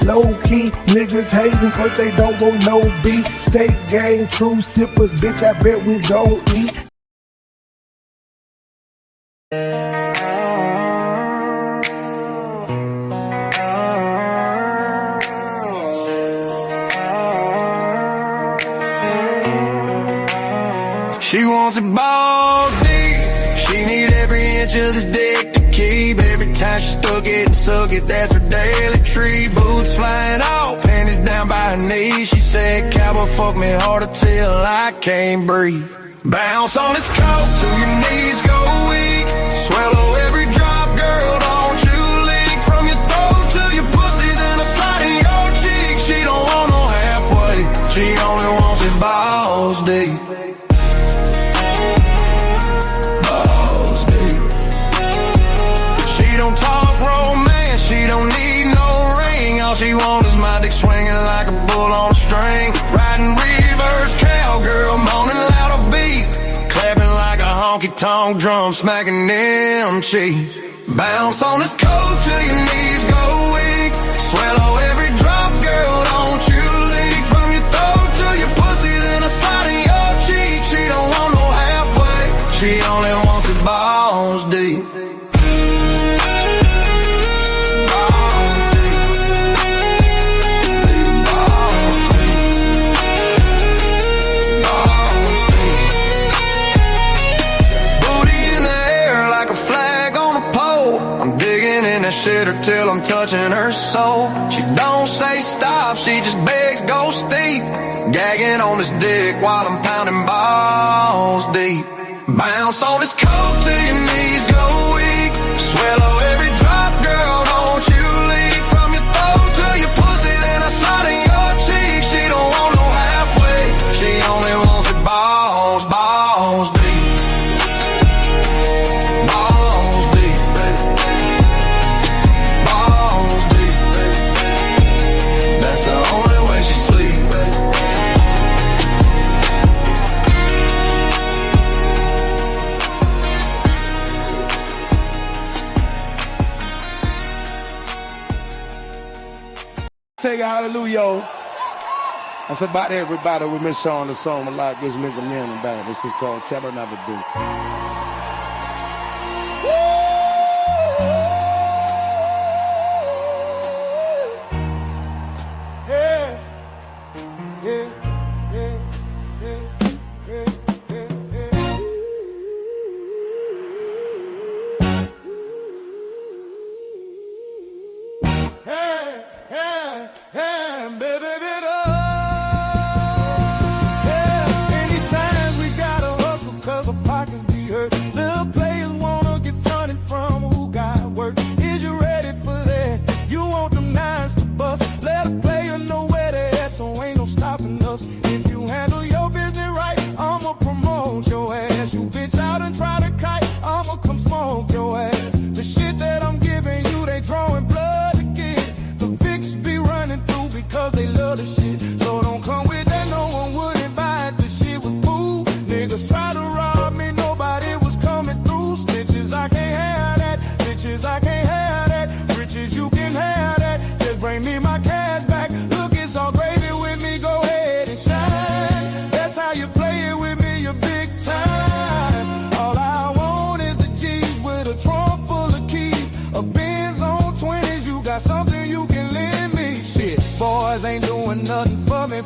Low key, niggas hating cause they don't want no beef. State gang, true sippers, bitch, I bet we don't eat. She wants it balls deep. She need every inch of this dick to keep. Every time she stuck it and suck it, that's her daily treat. Boots flying off, panties down by her knees. She said, cowboy, fuck me harder till I can't breathe. Bounce on this coat till your knees go weak. Swallow every drop, girl, don't you leak. From your throat to your pussy, then a slide in your cheek. She don't want no halfway, she only wants it balls deep. She don't need no ring. All she wants is my dick swinging like a bull on a string. Riding reverse cowgirl, moaning loud a beat. Clapping like a honky-tonk drum, smacking them cheeks. Bounce on this coat till your knees go weak. Swallow every drop, girl, don't you leak. From your throat to your pussy, then a slide in your cheek. She don't want no halfway, she only wants it balls deep. Shit her till I'm touching her soul. She don't say stop, she just begs go steep. Gagging on this dick while I'm pounding balls deep. Bounce on this coat till your knees go weak. Swallow every drop, girl, don't you leak. From your throat to your pussy, then I slide in your cheek. She don't want no halfway, she only wants it balls, balls deep. Take a hallelujah. That's about everybody. We've been showing the song a lot. This nigga man about it. This is called Tell Her Never Do.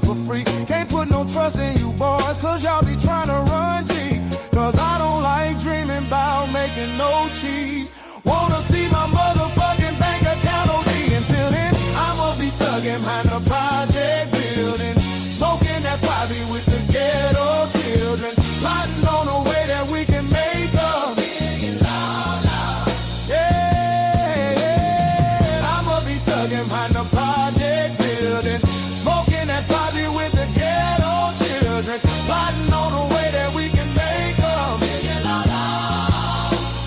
For free, can't put no trust in you boys, cause y'all be trying to run G. Cause I don't like dreaming about making no cheese. Wanna see my motherfucking bank account OD. Until then, I'ma be thugging behind the project building, smoking that 5 with the ghetto children, plotting on a way that we can make $1 million. Yeah, yeah. I'ma be thugging behind the project building, smoking that body with the ghetto children, plotting on a way that we can make $1 million.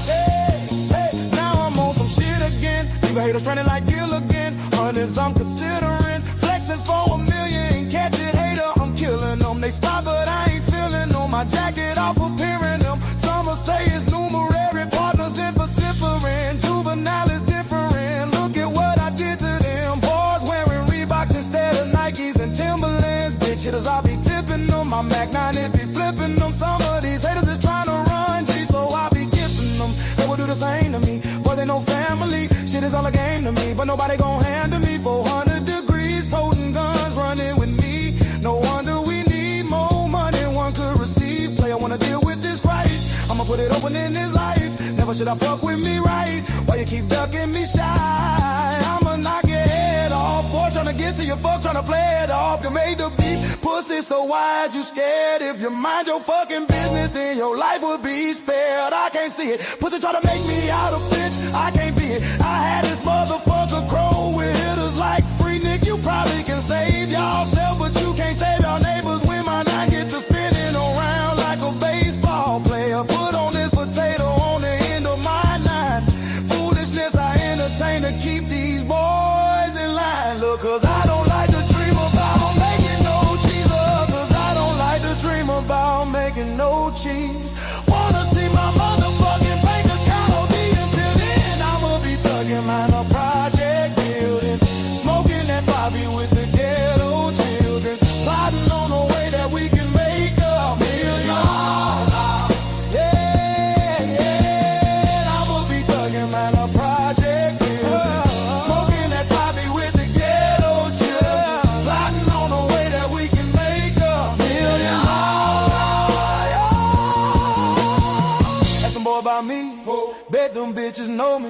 Hey, hey, now I'm on some shit again. Leave a hater stranded like Gilligan. Hundreds I'm considering, flexing for $1 million. Catch it, hater, I'm killing them. They spot, but I ain't feeling them. My jacket off appearing them. Some will say it's numerary, partners in vocifering. Juvenile is different. Look at what I did to them. Boys wearing letters, I be tipping them. My Mac 9, it be flipping them. Some of these haters is trying to run G, so I be gifting them. They will do the same to me. Boys ain't no family. Shit is all a game to me, but nobody gon' handle me. 400 degrees, toting guns, running with me. No wonder we need more money one could receive. Play, I wanna deal with this Christ. I'ma put it open in his life. Never should I fuck with me right. Why you keep ducking me shy? I'ma knock your head off. Boy, tryna get to your fuck, tryna play it off. You made the beat, pussy so wise, you scared. If you mind your fucking business, then your life would be spared. I can't see it. Pussy try to make me out a bitch, I can't be it. I had this motherfucker crow with hitters like Free Nick. You probably can save yourself, but you can't save your neighbors. When my nine get to spinning around like a baseball player. Put on this potato on the end of my nine. Foolishness I entertain to keep these boys in line. Look, cause I don't like to dream about making no cheese. Cause I don't like to dream about making no cheese. Wanna see my motherfucking bank account OD. Until then I'ma be thugging mine a project building. Smoking that Bobby with the ghetto children. Plotting on a way that we can make $1 million. Yeah, I'ma be thugging mine a project building. Smoking that Bobby with the ghetto children. Plotting on a way that we can make $1 million. Ask some boy about me. Bet them bitches know me.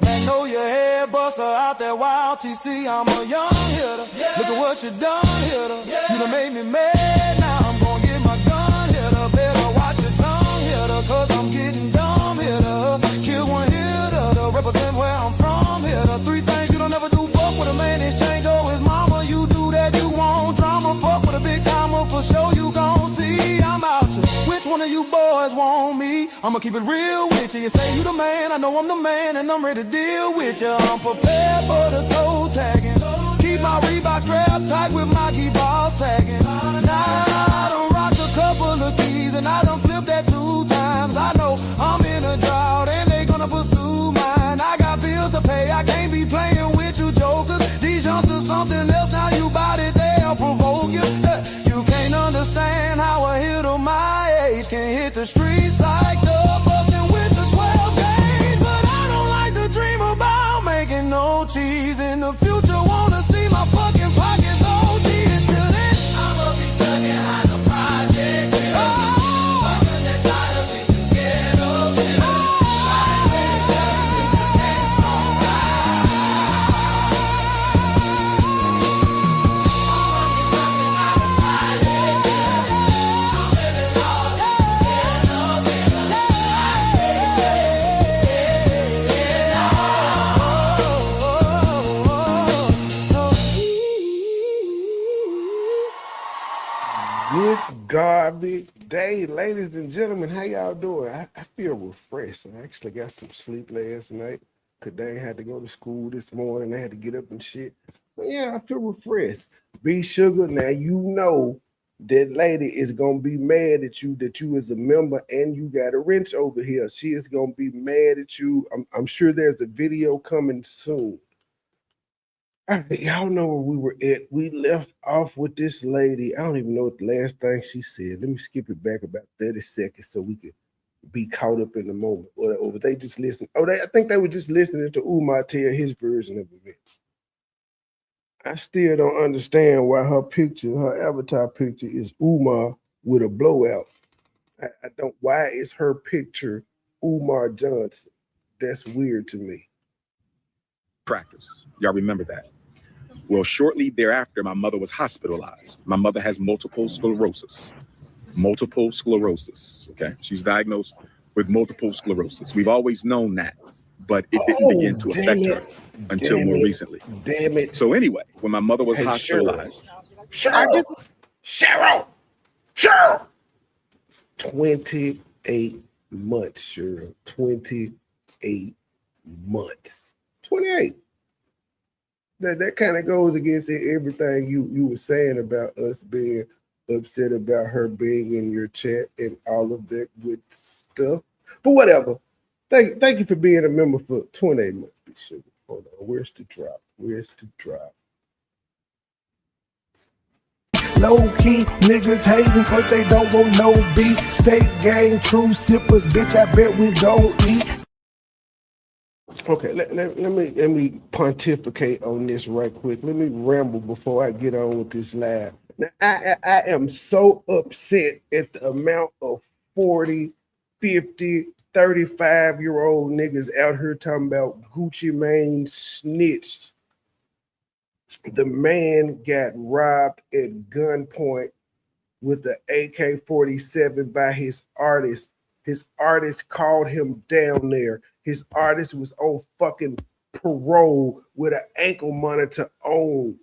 Magnolia head buster out that wild TC. I'm a young hitter. Look at what you done, hitter. You done made me mad. Now I'm gonna get my gun, hitter. Better watch your tongue, hitter. Cause I'm getting dumb, hitter. Kill one hitter to represent where I'm from, hitter. 3 things you don't ever do. Fuck with a man, exchange or his mama. You do that, you want drama. Fuck with a big timer for sure. You gon' see I'm out you. Which one of you boys want me? I'ma keep it real with you. You say you the man, I know I'm the man, and I'm ready to deal with you. I'm prepared for the toe tagging. Keep my Reebok strapped tight with my key ball sagging. Now I done rocked a couple of keys, and I done flipped that 2 times. I know I'm in a drought, and they gonna pursue mine. I got bills to pay, I can't be playing with you jokers. These youngsters something else, now you bout it, they'll provoke you. You can't understand how a hitter my age can hit the streets like the bustin' with the 12 gauge. But I don't like to dream about making no cheese in the future. Wanna see my fucking pockets OD. Until then I'ma be thugging on the project. Fucking that lighter with the ghetto children. Good garbage day, ladies and gentlemen. How y'all doing? I feel refreshed. I actually got some sleep last night because they had to go to school this morning. I had to get up and shit. But yeah, I feel refreshed. B Sugar, now you know that lady is gonna be mad at you that you is a member and you got a wrench over here. She is gonna be mad at you. I'm sure there's a video coming soon. All right, y'all know where we were at. We left off with this lady. I don't even know what the last thing she said. Let me skip it back about 30 seconds so we could be caught up in the moment. Or they just listened. I think they were just listening to Umar tell his version of events. I still don't understand why her avatar picture is Umar with a blowout. I don't. Why is her picture Umar Johnson? That's weird to me. Practice. Y'all remember that? Well, shortly thereafter, my mother was hospitalized. My mother has multiple sclerosis. Multiple sclerosis, okay? She's diagnosed with multiple sclerosis. We've always known that, but it didn't begin to affect her until more recently. Damn it. So anyway, when my mother was hospitalized. Cheryl! 28 months, Cheryl. 28 months. 28. That kind of goes against everything you were saying about us being upset about her being in your chat and all of that good stuff. But whatever. Thank you for being a member for 28 months. Be sure. Hold on. Where's the drop? Low key, niggas hating but they don't want no beef. State gang, true sippers, bitch, I bet we gon' eat. Okay, let me pontificate on this right quick. Let me ramble before I get on with this live. Now, I am so upset at the amount of 40, 50, 35-year-old niggas out here talking about Gucci Mane snitched. The man got robbed at gunpoint with the AK-47 by his artist. His artist called him down there. His artist was on fucking parole with an ankle monitor on.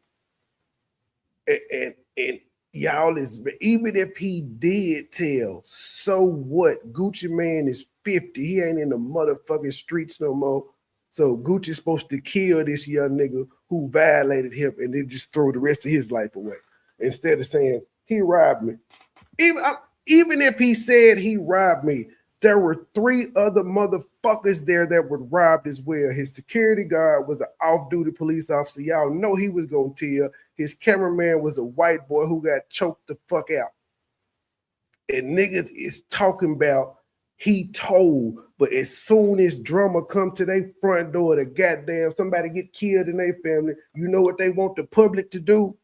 And y'all is, even if he did tell, so what? Gucci Mane is 50. He ain't in the motherfucking streets no more. So Gucci's supposed to kill this young nigga who violated him and then just throw the rest of his life away. Instead of saying, he robbed me. Even if he said he robbed me, there were 3 other motherfuckers there that were robbed as well. His security guard was an off-duty police officer. Y'all know he was going to tell. His cameraman was a white boy who got choked the fuck out. And niggas is talking about he told, but as soon as drummer come to their front door, the goddamn somebody get killed in their family, you know what they want the public to do?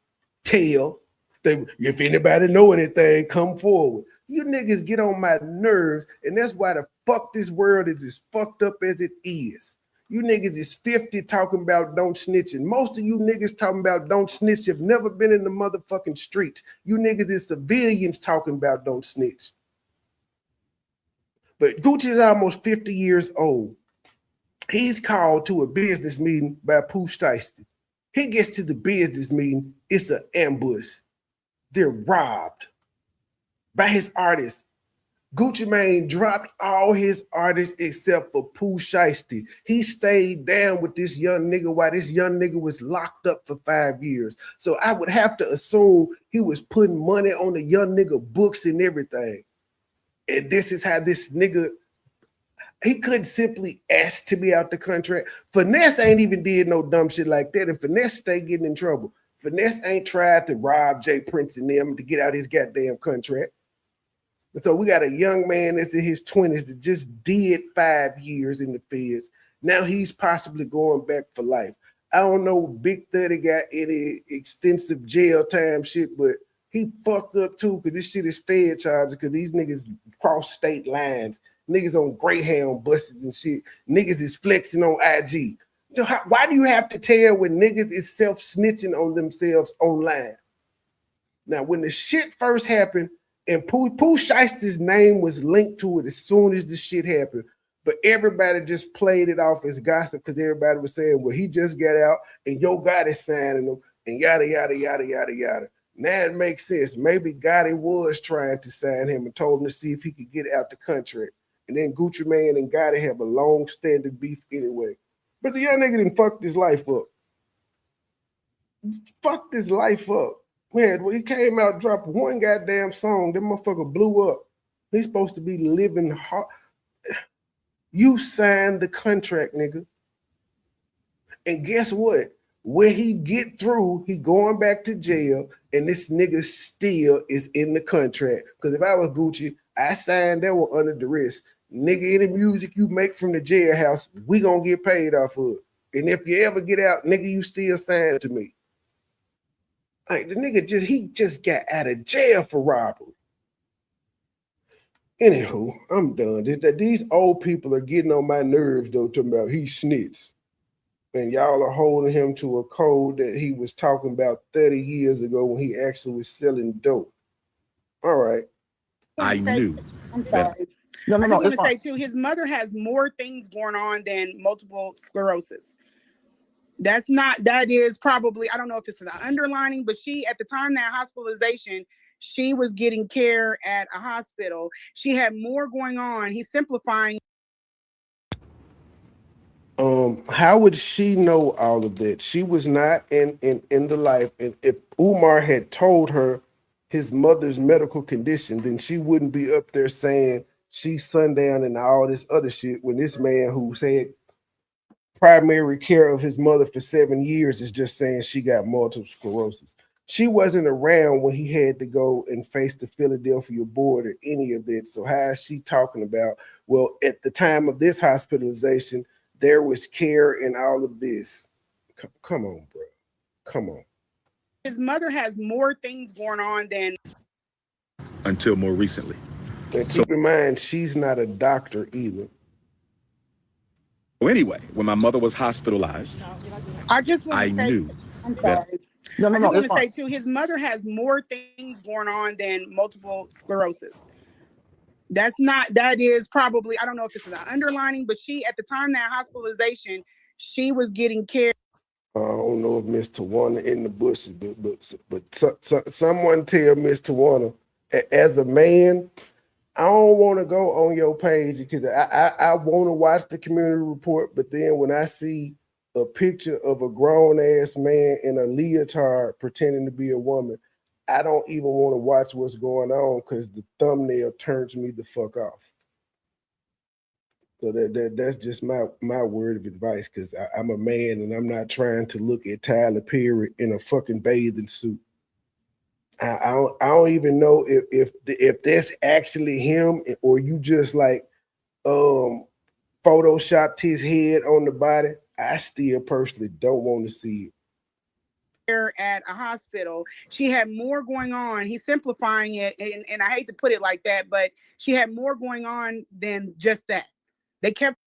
Tell. If anybody know anything, come forward. You niggas get on my nerves, and that's why the fuck this world is as fucked up as it is. You niggas is 50 talking about don't snitch, and most of you niggas talking about don't snitch have never been in the motherfucking streets. You niggas is civilians talking about don't snitch. But Gucci is almost 50 years old. He's called to a business meeting by Pooh Shiesty. He gets to the business meeting, it's an ambush. They're robbed by his artists. Gucci Mane dropped all his artists except for Pooh Shiesty. He stayed down with this young nigga while this young nigga was locked up for 5 years. So I would have to assume he was putting money on the young nigga books and everything. And this is how this nigga, he couldn't simply ask to be out the contract. Finesse ain't even did no dumb shit like that. And Finesse stay getting in trouble. Finesse ain't tried to rob Jay Prince and them to get out his goddamn contract. And so we got a young man that's in his 20s that just did 5 years in the feds. Now he's possibly going back for life. I don't know Big 30 got any extensive jail time shit, but he fucked up too because this shit is fed charges because these niggas cross state lines. Niggas on Greyhound buses and shit. Niggas is flexing on IG. Why do you have to tell when niggas is self-snitching on themselves online? Now, when the shit first happened, and Pooh Shiesty's name was linked to it as soon as the shit happened, but everybody just played it off as gossip because everybody was saying, well, he just got out and Yo Gotti signing him and yada, yada, yada, yada, yada. Now it makes sense. Maybe Gotti was trying to sign him and told him to see if he could get out the country. And then Gucci Mane and Gotti have a long-standing beef anyway. But the young nigga didn't fuck this life up. Fuck this life up. Man, when he came out, dropped one goddamn song, that motherfucker blew up. He's supposed to be living hard. You signed the contract, nigga. And guess what? When he get through, he going back to jail, and this nigga still is in the contract. Because if I was Gucci, I signed that one under duress. Nigga, any music you make from the jailhouse, we gonna get paid off of it. And if you ever get out, nigga, you still signed to me. Like the nigga just got out of jail for robbery. Anywho, I'm done. These old people are getting on my nerves though, talking about he snitched. And y'all are holding him to a code that he was talking about 30 years ago when he actually was selling dope. All right. I knew. I'm sorry. No, I just want to fine. say too, his mother has more things going on than multiple sclerosis. That is probably, I don't know if it's an underlining, but she, at the time that hospitalization, she was getting care at a hospital. She had more going on. He's simplifying. How would she know all of that? She was not in the life. And if Umar had told her his mother's medical condition, then she wouldn't be up there saying she's sundown and all this other shit when this man who said primary care of his mother for 7 years is just saying she got multiple sclerosis. she wasn't around when he had to go and face the Philadelphia border, any of that. So how is she talking about, well, at the time of this hospitalization, there was care and all of this? Come on, bro. Come on. His mother has more things going on than until more recently. And keep in mind, she's not a doctor either. So anyway, when my mother was hospitalized, I just want to say, knew I'm sorry. No, I just want to fine. say too, his mother has more things going on than multiple sclerosis. That is probably, I don't know if it's an underlining, but she, at the time that hospitalization, she was getting care. I don't know if Miss Tawana in the bushes, but someone tell Miss Tawana, as a man, I don't want to go on your page because I want to watch the community report, but then when I see a picture of a grown ass man in a leotard pretending to be a woman, I don't even want to watch what's going on because the thumbnail turns me the fuck off. So that's just my word of advice, because I'm a man and I'm not trying to look at Tyler Perry in a fucking bathing suit. I don't even know if that's actually him, or you just like photoshopped his head on the body. I still personally don't want to see it. At a hospital, she had more going on. He's simplifying it, and I hate to put it like that, but she had more going on than just that. They kept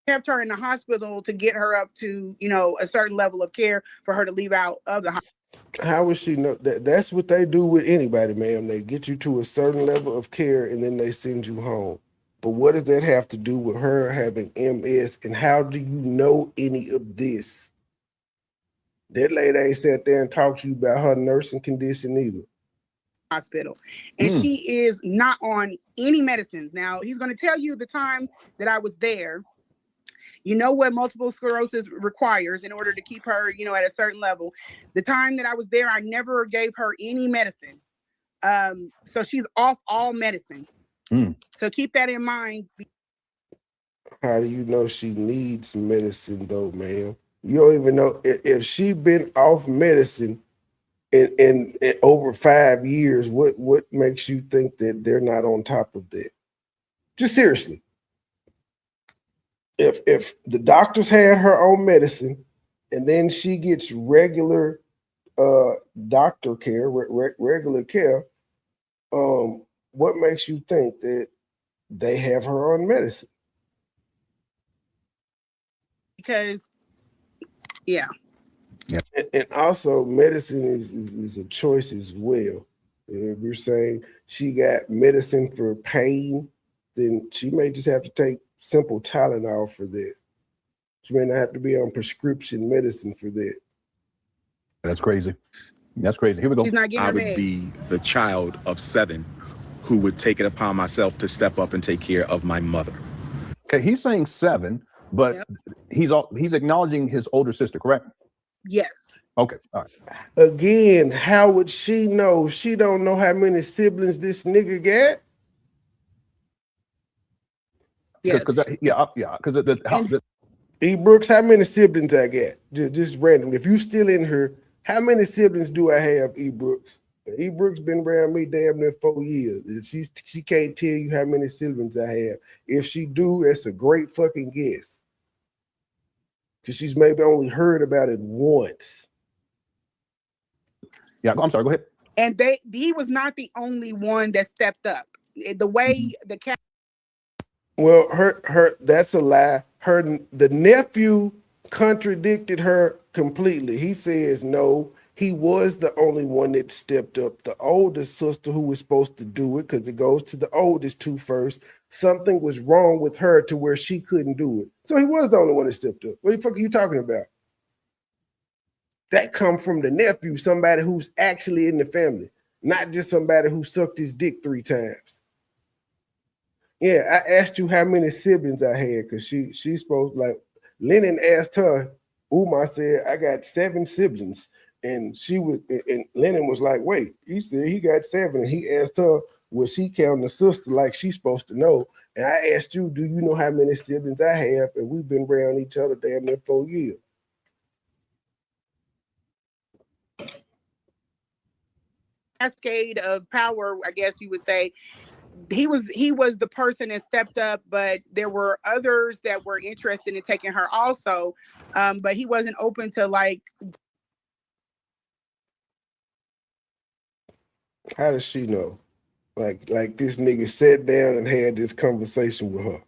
her in the hospital to get her up to, a certain level of care for her to leave out of the hospital. How would she know that? That's what they do with anybody, ma'am. They get you to a certain level of care and then they send you home. But what does that have to do with her having MS? And how do you know any of this? That lady ain't sat there and talked to you about her nursing condition either. Hospital. And she is not on any medicines. Now, he's going to tell you the time that I was there. You know what multiple sclerosis requires in order to keep her, at a certain level. The time that I was there, I never gave her any medicine. So she's off all medicine. So keep that in mind. How do you know she needs medicine though, ma'am? You don't even know if she been off medicine in over 5 years. What makes you think that they're not on top of that? Just seriously. If the doctors had her own medicine and then she gets regular doctor care, regular care, what makes you think that they have her on medicine? Because, yeah. And also medicine is a choice as well. If you're saying she got medicine for pain, then she may just have to take simple Tylenol for that. She may not have to be on prescription medicine for that. That's crazy. That's crazy. Here we go. She's not getting I her would med. be the child of 7 who would take it upon myself to step up and take care of my mother. Okay, he's saying 7, but he's acknowledging his older sister, correct? Yes. Okay, all right. Again, how would she know? She don't know how many siblings this nigga got. Yes. Because E. Brooks, how many siblings I got? Just random. If you still in here, how many siblings do I have, E. Brooks? E. Brooks been around me damn near 4 years. She can't tell you how many siblings I have. If she do, that's a great fucking guess. Because she's maybe only heard about it once. Yeah, I'm sorry, go ahead. And he was not the only one that stepped up. The way the cat. Well, her that's a lie. The nephew contradicted her completely. He says no, he was the only one that stepped up. The oldest sister who was supposed to do it, because it goes to the oldest two first, something was wrong with her to where she couldn't do it. So he was the only one that stepped up. What the fuck are you talking about? That come from the nephew, somebody who's actually in the family, not just somebody who sucked his dick 3 times. Yeah, I asked you how many siblings I had, because she's supposed, like, Lennon asked her, Umar said, I got 7 siblings. And Lennon was like, wait, he said he got 7. And he asked her, was she counting the sister like she's supposed to know? And I asked you, do you know how many siblings I have? And we've been around each other damn near 4 years. cascade of power, I guess you would say. He was the person that stepped up, but there were others that were interested in taking her also. But he wasn't open to like. How does she know? Like this nigga sat down and had this conversation with her.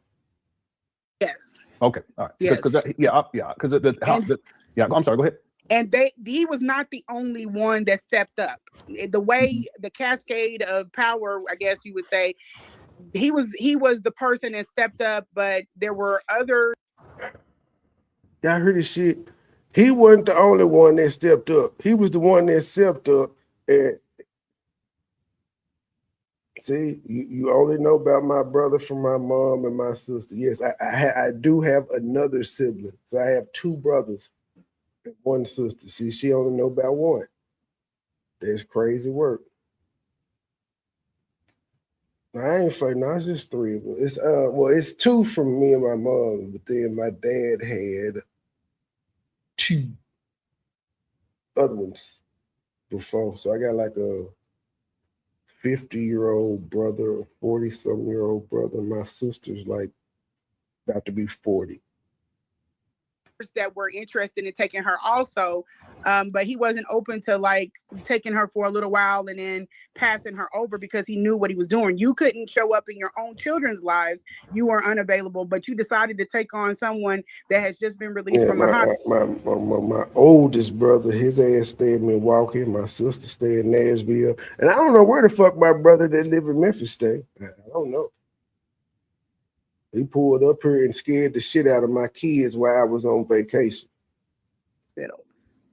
Yes. Okay. All right. Yes. Because I'm sorry. Go ahead. And he was not the only one that stepped up. The way the cascade of power, I guess you would say, he was the person that stepped up, but there were others. Y'all heard this shit? He wasn't the only one that stepped up. He was the one that stepped up. And see, you only know about my brother from my mom and my sister. Yes, I do have another sibling. So I have two brothers and one sister. See, she only know about one. That's crazy work. I ain't afraid. No, it's just three of them. It's two from me and my mom, but then my dad had two other ones before. So I got like a 50-year-old brother, a 40-something-year-old brother. My sister's like about to be 40. That were interested in taking her also, but he wasn't open to like taking her for a little while and then passing her over because he knew what he was doing. You couldn't show up in your own children's lives. You were unavailable, but you decided to take on someone that has just been released from the hospital. My oldest brother, his ass stayed in Milwaukee. My sister stayed in Nashville. And I don't know where the fuck my brother that live in Memphis stay. I don't know. He pulled up here and scared the shit out of my kids while I was on vacation.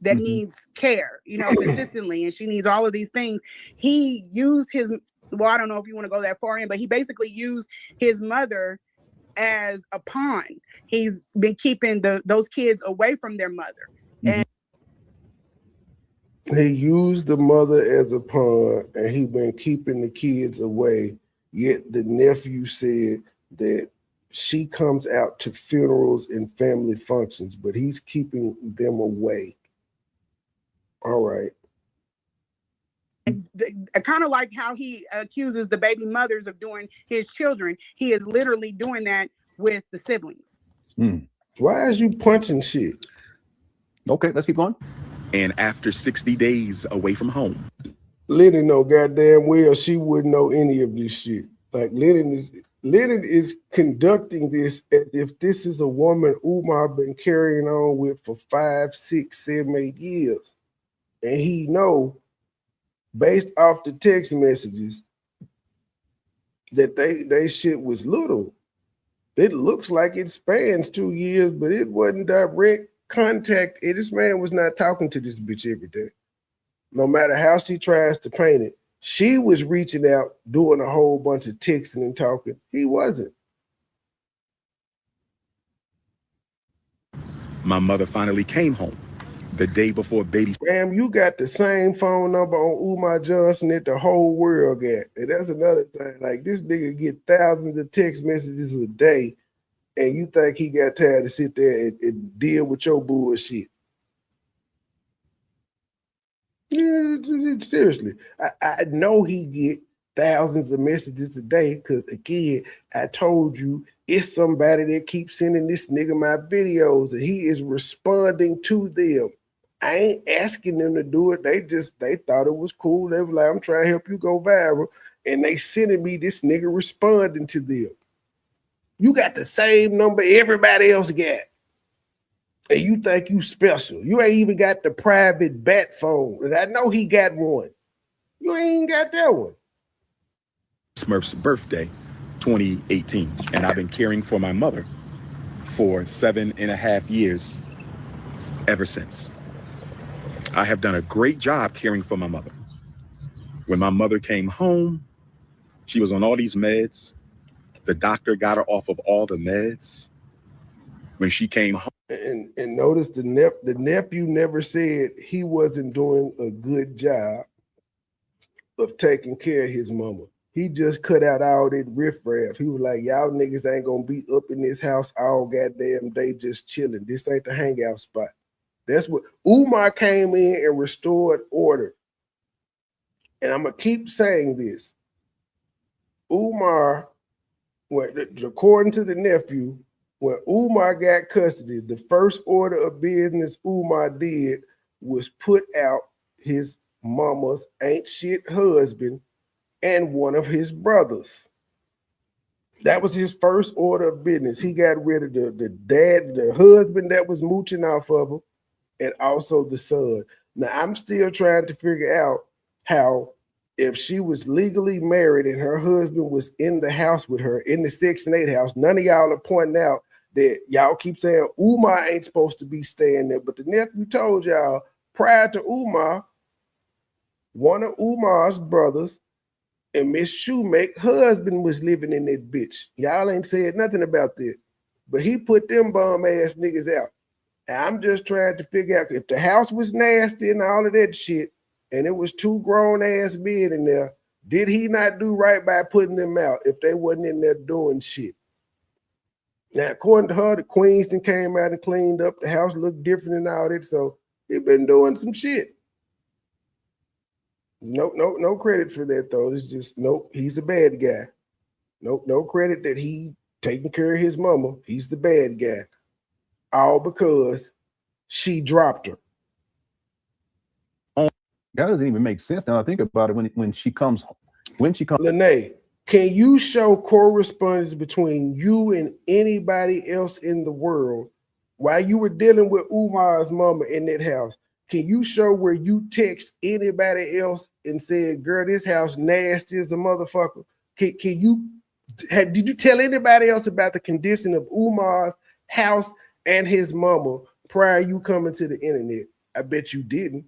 That needs care, consistently, and she needs all of these things. He used I don't know if you want to go that far in, but he basically used his mother as a pawn. He's been keeping those kids away from their mother. And he used the mother as a pawn, and he been keeping the kids away. Yet the nephew said that she comes out to funerals and family functions, but he's keeping them away. All right. And kind of like how he accuses the baby mothers of doing his children. He is literally doing that with the siblings. Why is you punching shit? Okay, let's keep going. And after 60 days away from home, Lennon know goddamn well she wouldn't know any of this shit. Like Lennon is conducting this as if this is a woman Umar been carrying on with for 5, 6, 7, 8 years. And he know, based off the text messages, that they shit was little. It looks like it spans 2 years, but it wasn't direct contact. This man was not talking to this bitch every day. No matter how she tries to paint it. She was reaching out, doing a whole bunch of texting and talking. He wasn't. my mother finally came home the day before baby. Damn, you got the same phone number on Umar Johnson that the whole world got. And that's another thing. Like, this nigga get thousands of text messages a day, and you think he got time to sit there and deal with your bullshit. Yeah, seriously. I know he get thousands of messages a day because, again, I told you it's somebody that keeps sending this nigga my videos and he is responding to them. I ain't asking them to do it. They thought it was cool. They were like, I'm trying to help you go viral. And they sending me this nigga responding to them. You got the same number everybody else got. And you think you special. You ain't even got the private bat phone. And I know he got one. You ain't got that one. Smurf's birthday, 2018. And I've been caring for my mother for 7.5 years ever since. I have done a great job caring for my mother. When my mother came home, she was on all these meds. The doctor got her off of all the meds. When she came home. And notice the nephew never said he wasn't doing a good job of taking care of his mama. He just cut out all that riffraff. He was like, y'all niggas ain't gonna be up in this house all goddamn day just chilling. This ain't the hangout spot. That's what Umar came in and restored order. and I'm gonna keep saying this. Umar, according to the nephew, when Umar got custody, the first order of business Umar did was put out his mama's ain't shit husband and one of his brothers. That was his first order of business. He got rid of the husband that was mooching off of him, and also the son. Now, I'm still trying to figure out how, if she was legally married and her husband was in the house with her, in the Section 8 house, none of y'all are pointing out that y'all keep saying Umar ain't supposed to be staying there. But the nephew told y'all prior to Umar, one of Umar's brothers and Miss Shoemake's husband was living in that bitch. Y'all ain't said nothing about that. But he put them bum ass niggas out. And I'm just trying to figure out if the house was nasty and all of that shit, and it was 2 grown ass men in there, did he not do right by putting them out if they wasn't in there doing shit? Now, according to her, the queens then came out and cleaned up. The house looked different and all that. So he been doing some shit. No credit for that though. It's just nope. He's the bad guy. No credit that he taking care of his mama. He's the bad guy. All because she dropped her. That doesn't even make sense now I think about it. When she comes. Lanea, can you show correspondence between you and anybody else in the world while you were dealing with Umar's mama in that house? Can you show where you text anybody else and said, girl, this house nasty as a motherfucker? Did you tell anybody else about the condition of Umar's house and his mama prior you coming to the internet? I bet you didn't,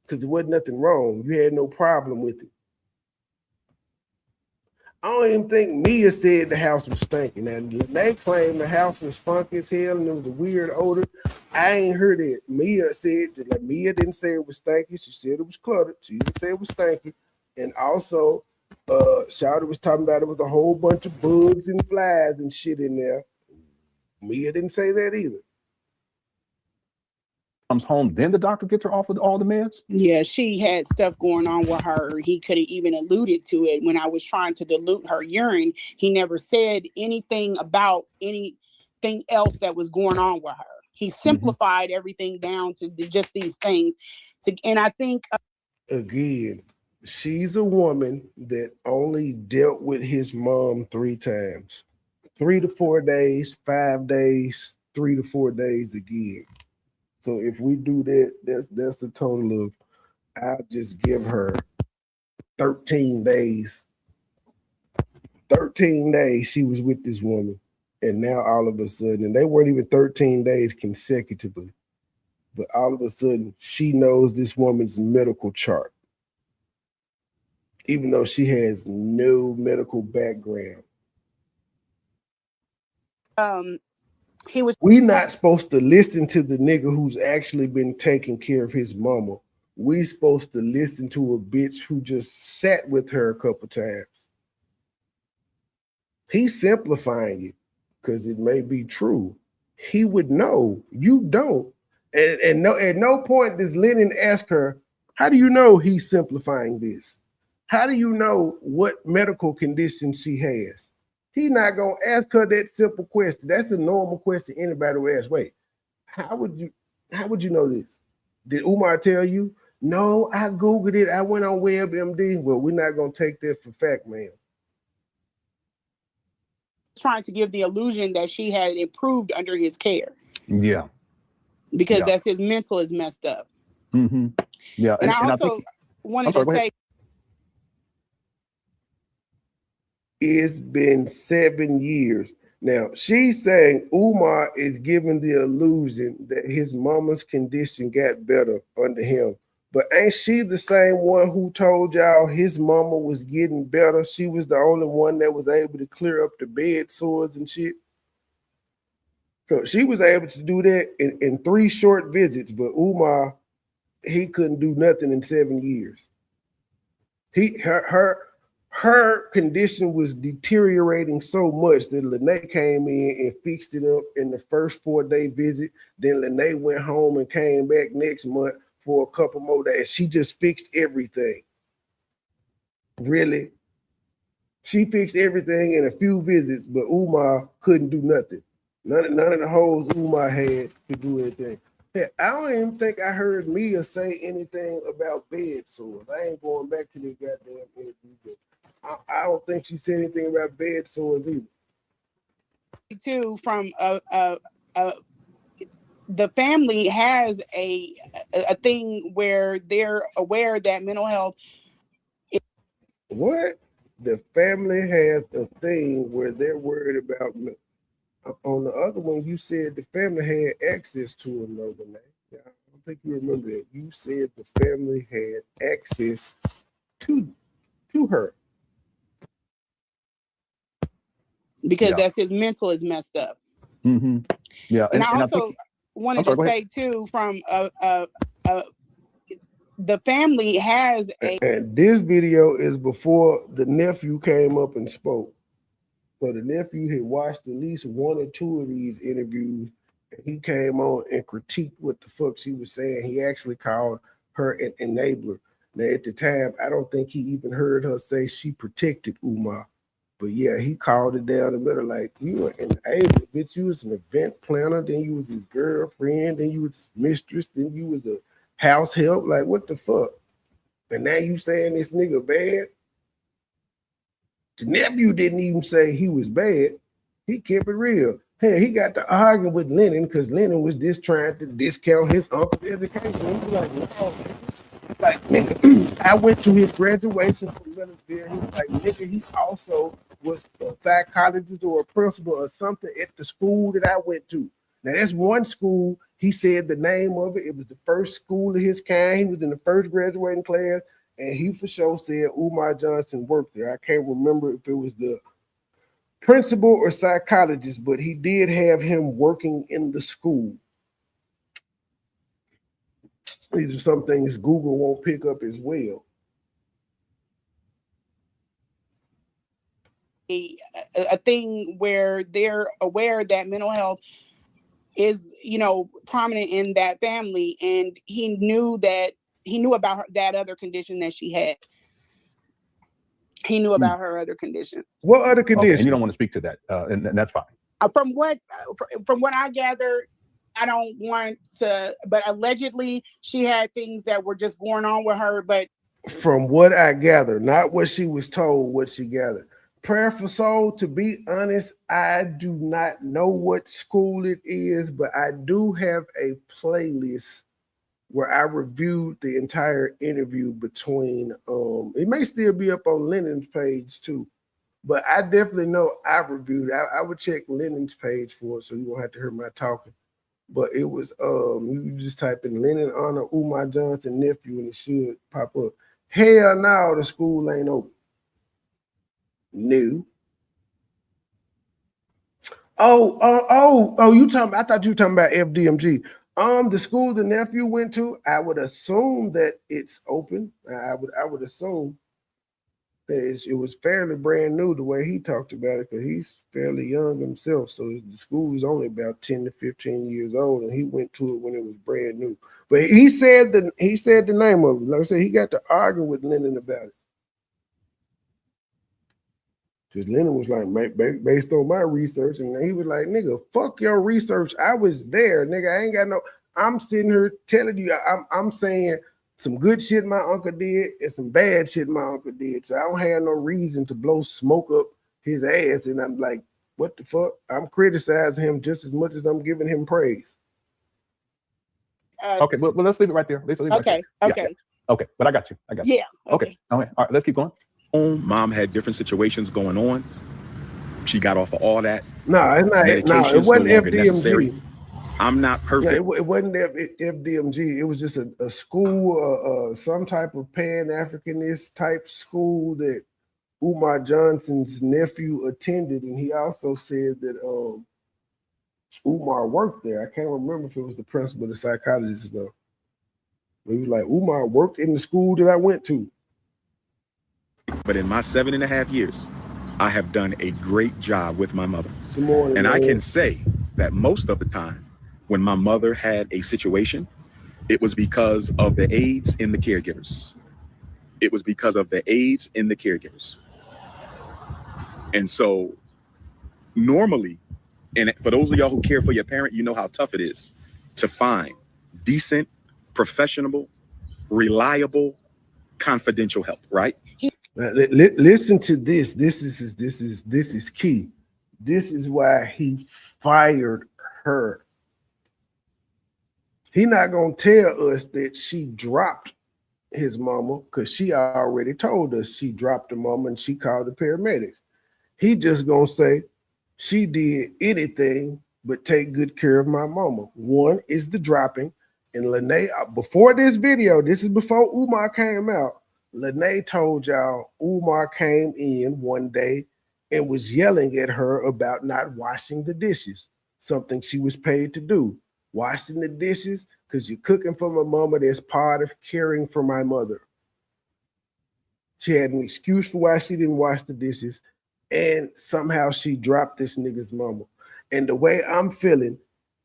because there wasn't nothing wrong. You had no problem with it. I don't even think Mia said the house was stinking. Now, they claimed the house was funky as hell and there was a weird odor. I ain't heard it. Mia said that Mia didn't say it was stinky. She said it was cluttered. She didn't say it was stinky. And also, Shawty was talking about it was a whole bunch of bugs and flies and shit in there. Mia didn't say that either. Comes home, then the doctor gets her off with all the meds? Yeah, she had stuff going on with her. He could have even alluded to it when I was trying to dilute her urine. He never said anything about anything else that was going on with her. He simplified everything down to just these things. And I think again, she's a woman that only dealt with his mom 3 times. 3 to 4 days, 5 days, 3 to 4 days again. So if we do that, that's the total of, I'll just give her 13 days. 13 days she was with this woman. And now all of a sudden, and they weren't even 13 days consecutively, but all of a sudden she knows this woman's medical chart, even though she has no medical background. We not supposed to listen to the nigga who's actually been taking care of his mama. We supposed to listen to a bitch who just sat with her a couple times. He's simplifying it because it may be true. He would know. You don't. And no, at no point does Lennon ask her, how do you know he's simplifying this? How do you know what medical condition she has? He's not gonna ask her that simple question. That's a normal question anybody would ask. Wait, how would you know this? Did Umar tell you? No, I Googled it. I went on WebMD. Well, we're not gonna take that for fact, ma'am. Trying to give the illusion that she had improved under his care. Yeah. Because that's his mental is messed up. Mm-hmm. Yeah. And I also wanted to say, it's been 7 years. Now, she's saying Umar is giving the illusion that his mama's condition got better under him. But ain't she the same one who told y'all his mama was getting better? She was the only one that was able to clear up the bed sores and shit. So she was able to do that in 3 short visits, but Umar, he couldn't do nothing in 7 years. Her condition was deteriorating so much that Lanea came in and fixed it up in the first 4-day visit. Then Lanea went home and came back next month for a couple more days. She just fixed everything. Really? She fixed everything in a few visits, but Umar couldn't do nothing. None of the hoes Umar had could do anything. Hey, I don't even think I heard Mia say anything about bed sores. I ain't going back to the goddamn interview, but I don't think she said anything about bed sores either. Too, from the family has a thing where they're aware that mental health. What? The family has a thing where they're worried about. On the other one, you said the family had access to another name. Yeah, I don't think you remember that. You said the family had access to her. Because that's his mental is messed up. Mm-hmm. Yeah, and I also wanted to say too, from the family has a. And this video is before the nephew came up and spoke. So the nephew had watched at least one or two of these interviews, and he came on and critiqued what the fuck she was saying. He actually called her an enabler. Now at the time, I don't think he even heard her say she protected Umar. But yeah, he called it down the middle like, you were an enabler, bitch. You was an event planner, then you was his girlfriend, then you was his mistress, then you was a house help. Like, what the fuck? And now you saying this nigga bad? The nephew didn't even say he was bad. He kept it real. Hey, he got to arguing with Lennon because Lennon was just trying to discount his uncle's education. He was like, no, like, nigga, I went to his graduation from Millersville. He was like, nigga, he also was a psychologist or a principal or something at the school that I went to. Now, that's one school. He said the name of it. It was the first school of his kind. He was in the first graduating class. And he for sure said Umar Johnson worked there. I can't remember if it was the principal or psychologist, but he did have him working in the school. These are some things Google won't pick up as well. A thing where they're aware that mental health is, prominent in that family, and he knew about that other condition that she had. He knew about her other conditions. What other conditions? Okay, and you don't want to speak to that, and that's fine. From what I gathered, I don't want to, but allegedly she had things that were just going on with her. But from what I gather, not what she was told, what she gathered. Prayer for Soul, to be honest, I do not know what school it is, but I do have a playlist where I reviewed the entire interview between, it may still be up on Lennon's page too, but I definitely know I reviewed it. I would check Lennon's page for it, so you won't have to hear my talking. But it was, you just type in Lennon honor Umar Johnson nephew and it should pop up. Hell no, the school ain't open. New. You talking? I thought you were talking about FDMG. The school the nephew went to, I would assume that it's open. I would assume that it was fairly brand new the way he talked about it, because he's fairly young himself. So the school is only about 10 to 15 years old, and he went to it when it was brand new. But he said the name of it. Like I said, he got to argue with Lennon about it. Because Lennon was like, based on my research, and he was like, nigga, fuck your research. I was there, nigga. I ain't got no, I'm sitting here telling you, I'm saying some good shit my uncle did and some bad shit my uncle did. So I don't have no reason to blow smoke up his ass. And I'm like, what the fuck? I'm criticizing him just as much as I'm giving him praise. Okay, well, let's leave it right there. Okay. Yeah. Okay, but I got you. Yeah. Okay. All right, let's keep going. Mom had different situations going on. She got off of all that. No, it's not. No, it wasn't FDMG. I'm not perfect. No, it wasn't FDMG. It was just a school, some type of Pan-Africanist type school that Umar Johnson's nephew attended, and he also said that Umar worked there. I can't remember if it was the principal or the psychologist though. But he was like, Umar worked in the school that I went to. But in my 7.5 years, I have done a great job with my mother. Good morning, and man. I can say that most of the time when my mother had a situation, it was because of the aides and the caregivers. It was because of the aides and the caregivers. And so normally, and for those of y'all who care for your parent, you know how tough it is to find decent, professional, reliable, confidential help, right? Listen to this. This is key. This is why he fired her. He not gonna tell us that she dropped his mama, because she already told us she dropped the mama and she called the paramedics. He just gonna say she did anything but take good care of my mama. One is the dropping, and Lanea, before this video, this is before Umar came out, Lanea told y'all Umar came in one day and was yelling at her about not washing the dishes, something she was paid to do. Washing the dishes because you're cooking for my mama. That's part of caring for my mother. She had an excuse for why she didn't wash the dishes, and somehow she dropped this nigga's mama. And the way I'm feeling,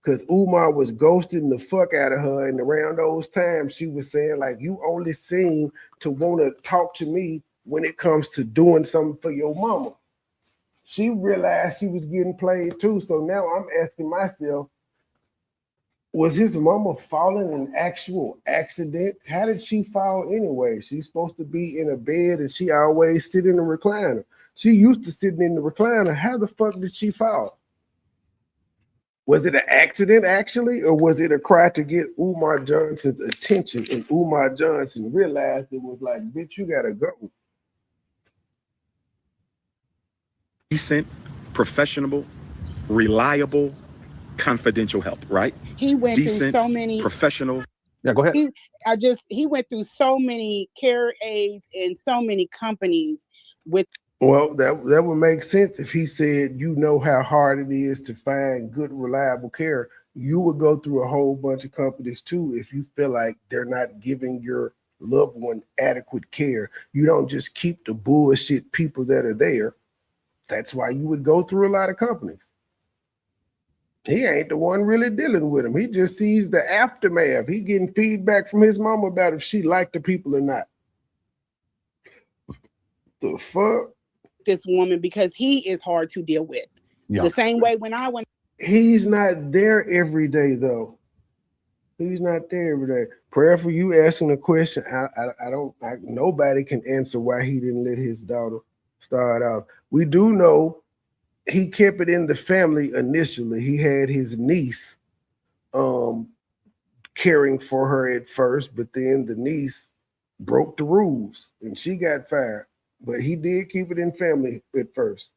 because Umar was ghosting the fuck out of her, and around those times she was saying, like, you only seem to want to talk to me when it comes to doing something for your mama. She realized she was getting played too. So now I'm asking myself, was his mama falling in actual accident? How did she fall anyway? She's supposed to be in a bed and she always sit in the recliner. She used to sitting in the recliner. How the fuck did she fall? Was it an accident actually, or was it a cry to get Umar Johnson's attention? And Umar Johnson realized it was like, bitch, you gotta go. Decent, professional, reliable, confidential help, right? He went through so many professional. Yeah, go ahead. He went through so many care aides and so many companies with. Well, that would make sense if he said, you know how hard it is to find good, reliable care. You would go through a whole bunch of companies too if you feel like they're not giving your loved one adequate care. You don't just keep the bullshit people that are there. That's why you would go through a lot of companies. He ain't the one really dealing with him. He just sees the aftermath. He getting feedback from his mama about if she liked the people or not. The fuck? This woman, because he is hard to deal with. Yeah. The same way when I went. He's not there every day though. He's not there every day. Prayer for you asking a question. Nobody can answer why he didn't let his daughter start out. We do know he kept it in the family initially. He had his niece caring for her at first, but then the niece broke the rules and she got fired. But he did keep it in family at first.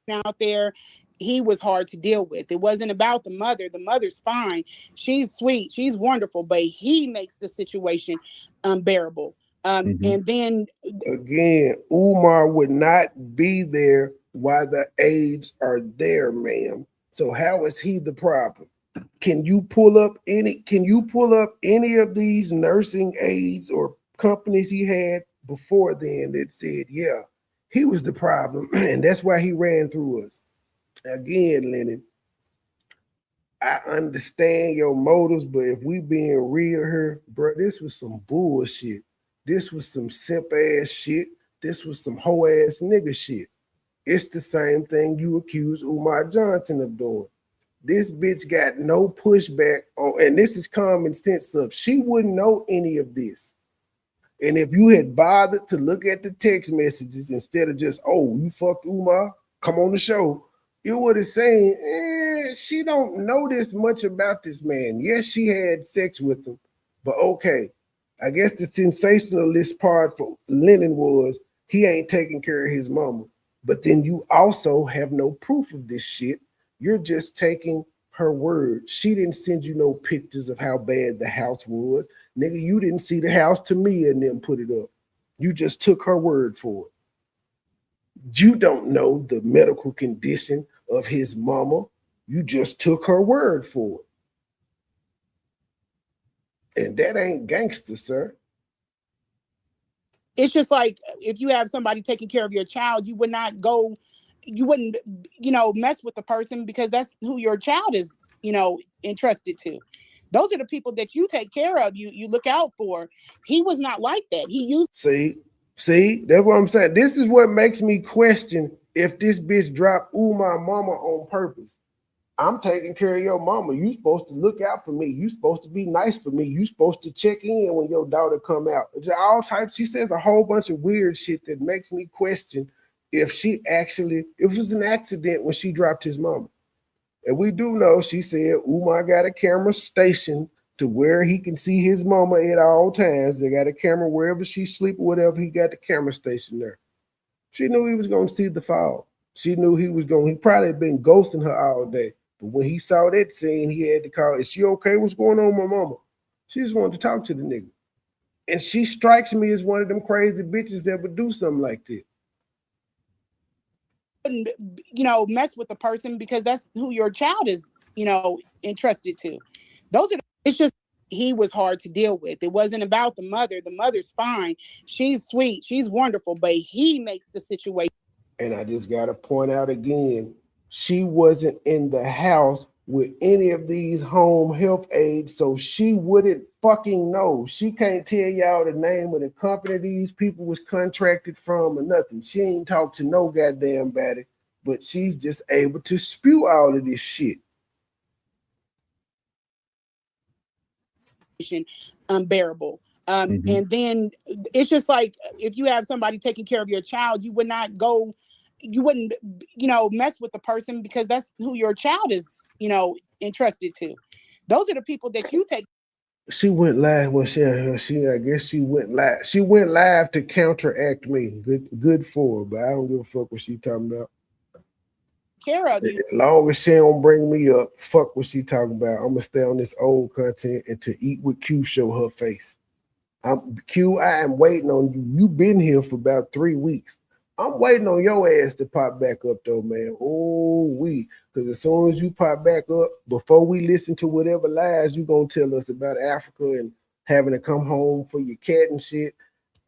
Out there, he was hard to deal with. It wasn't about the mother. The mother's fine. She's sweet. She's wonderful. But he makes the situation unbearable. And then again, Umar would not be there while the aides are there, ma'am. So how is he the problem? Can you pull up any of these nursing aides or companies he had before then that said, yeah, he was the problem, and that's why he ran through us? Again, Lennon, I understand your motives, but if we being real here, bro, this was some bullshit. This was some simp ass shit. This was some hoe ass nigga shit. It's the same thing you accuse Umar Johnson of doing. This bitch got no pushback on, and this is common sense stuff. She wouldn't know any of this. And if you had bothered to look at the text messages instead of just, oh, you fucked Umar, come on the show, you would have saying, she don't know this much about this man. Yes, she had sex with him, but okay. I guess the sensationalist part for Lennon was he ain't taking care of his mama. But then you also have no proof of this shit. You're just taking her word. She didn't send you no pictures of how bad the house was. Nigga, you didn't see the house to me and then put it up. You just took her word for it. You don't know the medical condition of his mama. You just took her word for it. And that ain't gangster, sir. It's just like if you have somebody taking care of your child, you wouldn't, mess with the person because that's who your child is, entrusted to. Those are the people that you take care of, you look out for. He was not like that. He used. See, See, that's what I'm saying. This is what makes me question if this bitch dropped Umar mama on purpose. I'm taking care of your mama. You supposed to look out for me. You supposed to be nice for me. You supposed to check in when your daughter come out. It's all types. She says a whole bunch of weird shit that makes me question if she actually, if it was an accident when she dropped his mama. And we do know she said Umar got a camera stationed to where he can see his mama at all times. They got a camera wherever she sleep or whatever. He got the camera stationed there. She knew he was going to see the fall. She knew he probably been ghosting her all day. But when he saw that scene, he had to call, is she okay? What's going on with my mama? She just wanted to talk to the nigga. And she strikes me as one of them crazy bitches that would do something like that. Mess with the person because that's who your child is, entrusted to. It's just he was hard to deal with. It wasn't about the mother. The mother's fine. She's sweet. She's wonderful, but he makes the situation. And I just got to point out again, she wasn't in the house with any of these home health aides, so she wouldn't fucking know. She can't tell y'all the name of the company these people was contracted from or nothing. She ain't talked to no goddamn body, but she's just able to spew all of this shit. Unbearable. And then it's just like if you have somebody taking care of your child, you wouldn't mess with the person because that's who your child is, entrusted to. Those are the people that you take. She went live. Well, I guess she went live. She went live to counteract me. Good for her, but I don't give a fuck what she talking about. Care of you. As long as she don't bring me up, fuck what she talking about. I'm gonna stay on this old content and to eat with Q show her face. I am waiting on you. You've been here for about 3 weeks. I'm waiting on your ass to pop back up though, man. Because as soon as you pop back up, before we listen to whatever lies you gonna tell us about Africa and having to come home for your cat and shit,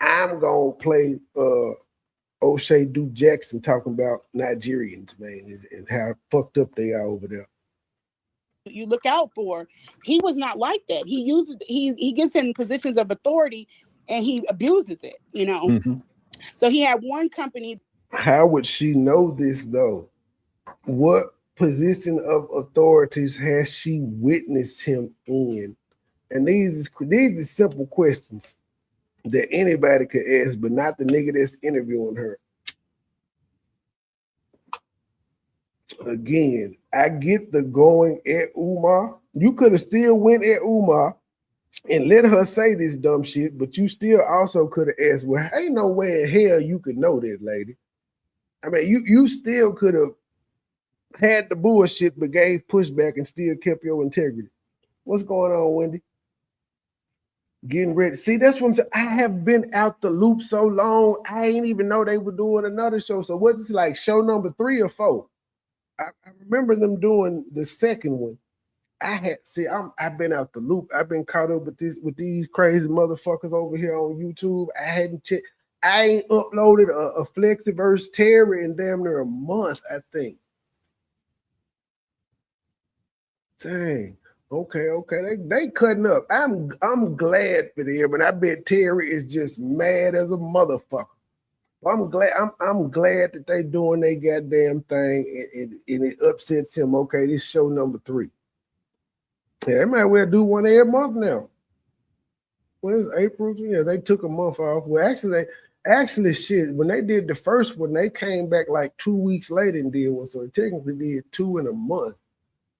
I'm gonna play O'Shea Duke Jackson talking about Nigerians, man, and how fucked up they are over there. You look out for. He was not like that. He gets in positions of authority and he abuses it, So he had one company. How would she know this though? What position of authorities has she witnessed him in? And these are simple questions that anybody could ask, but not the nigga that's interviewing her. Again, I get the going at Umar. You could have still went at Umar and let her say this dumb shit, but you still also could have asked, well, ain't no way in hell you could know that, lady. I mean, you still could have had the bullshit, but gave pushback and still kept your integrity. What's going on, Wendy? Getting ready. See, that's what I'm saying. I have been out the loop so long, I ain't even know they were doing another show. So what's this like, show number 3 or 4? I remember them doing the second one. I've been out the loop. I've been caught up with these crazy motherfuckers over here on YouTube. I ain't uploaded a Flexiverse Terry in damn near a month, I think. Dang. Okay. They cutting up. I'm glad for them, but I bet Terry is just mad as a motherfucker. I'm glad that they doing their goddamn thing, and it upsets him. Okay, this show number 3. Yeah, they might well do one every month now. When's April? Yeah, they took a month off. Well, actually, shit. When they did the first one, they came back like 2 weeks later and did one. So they technically did 2 in a month.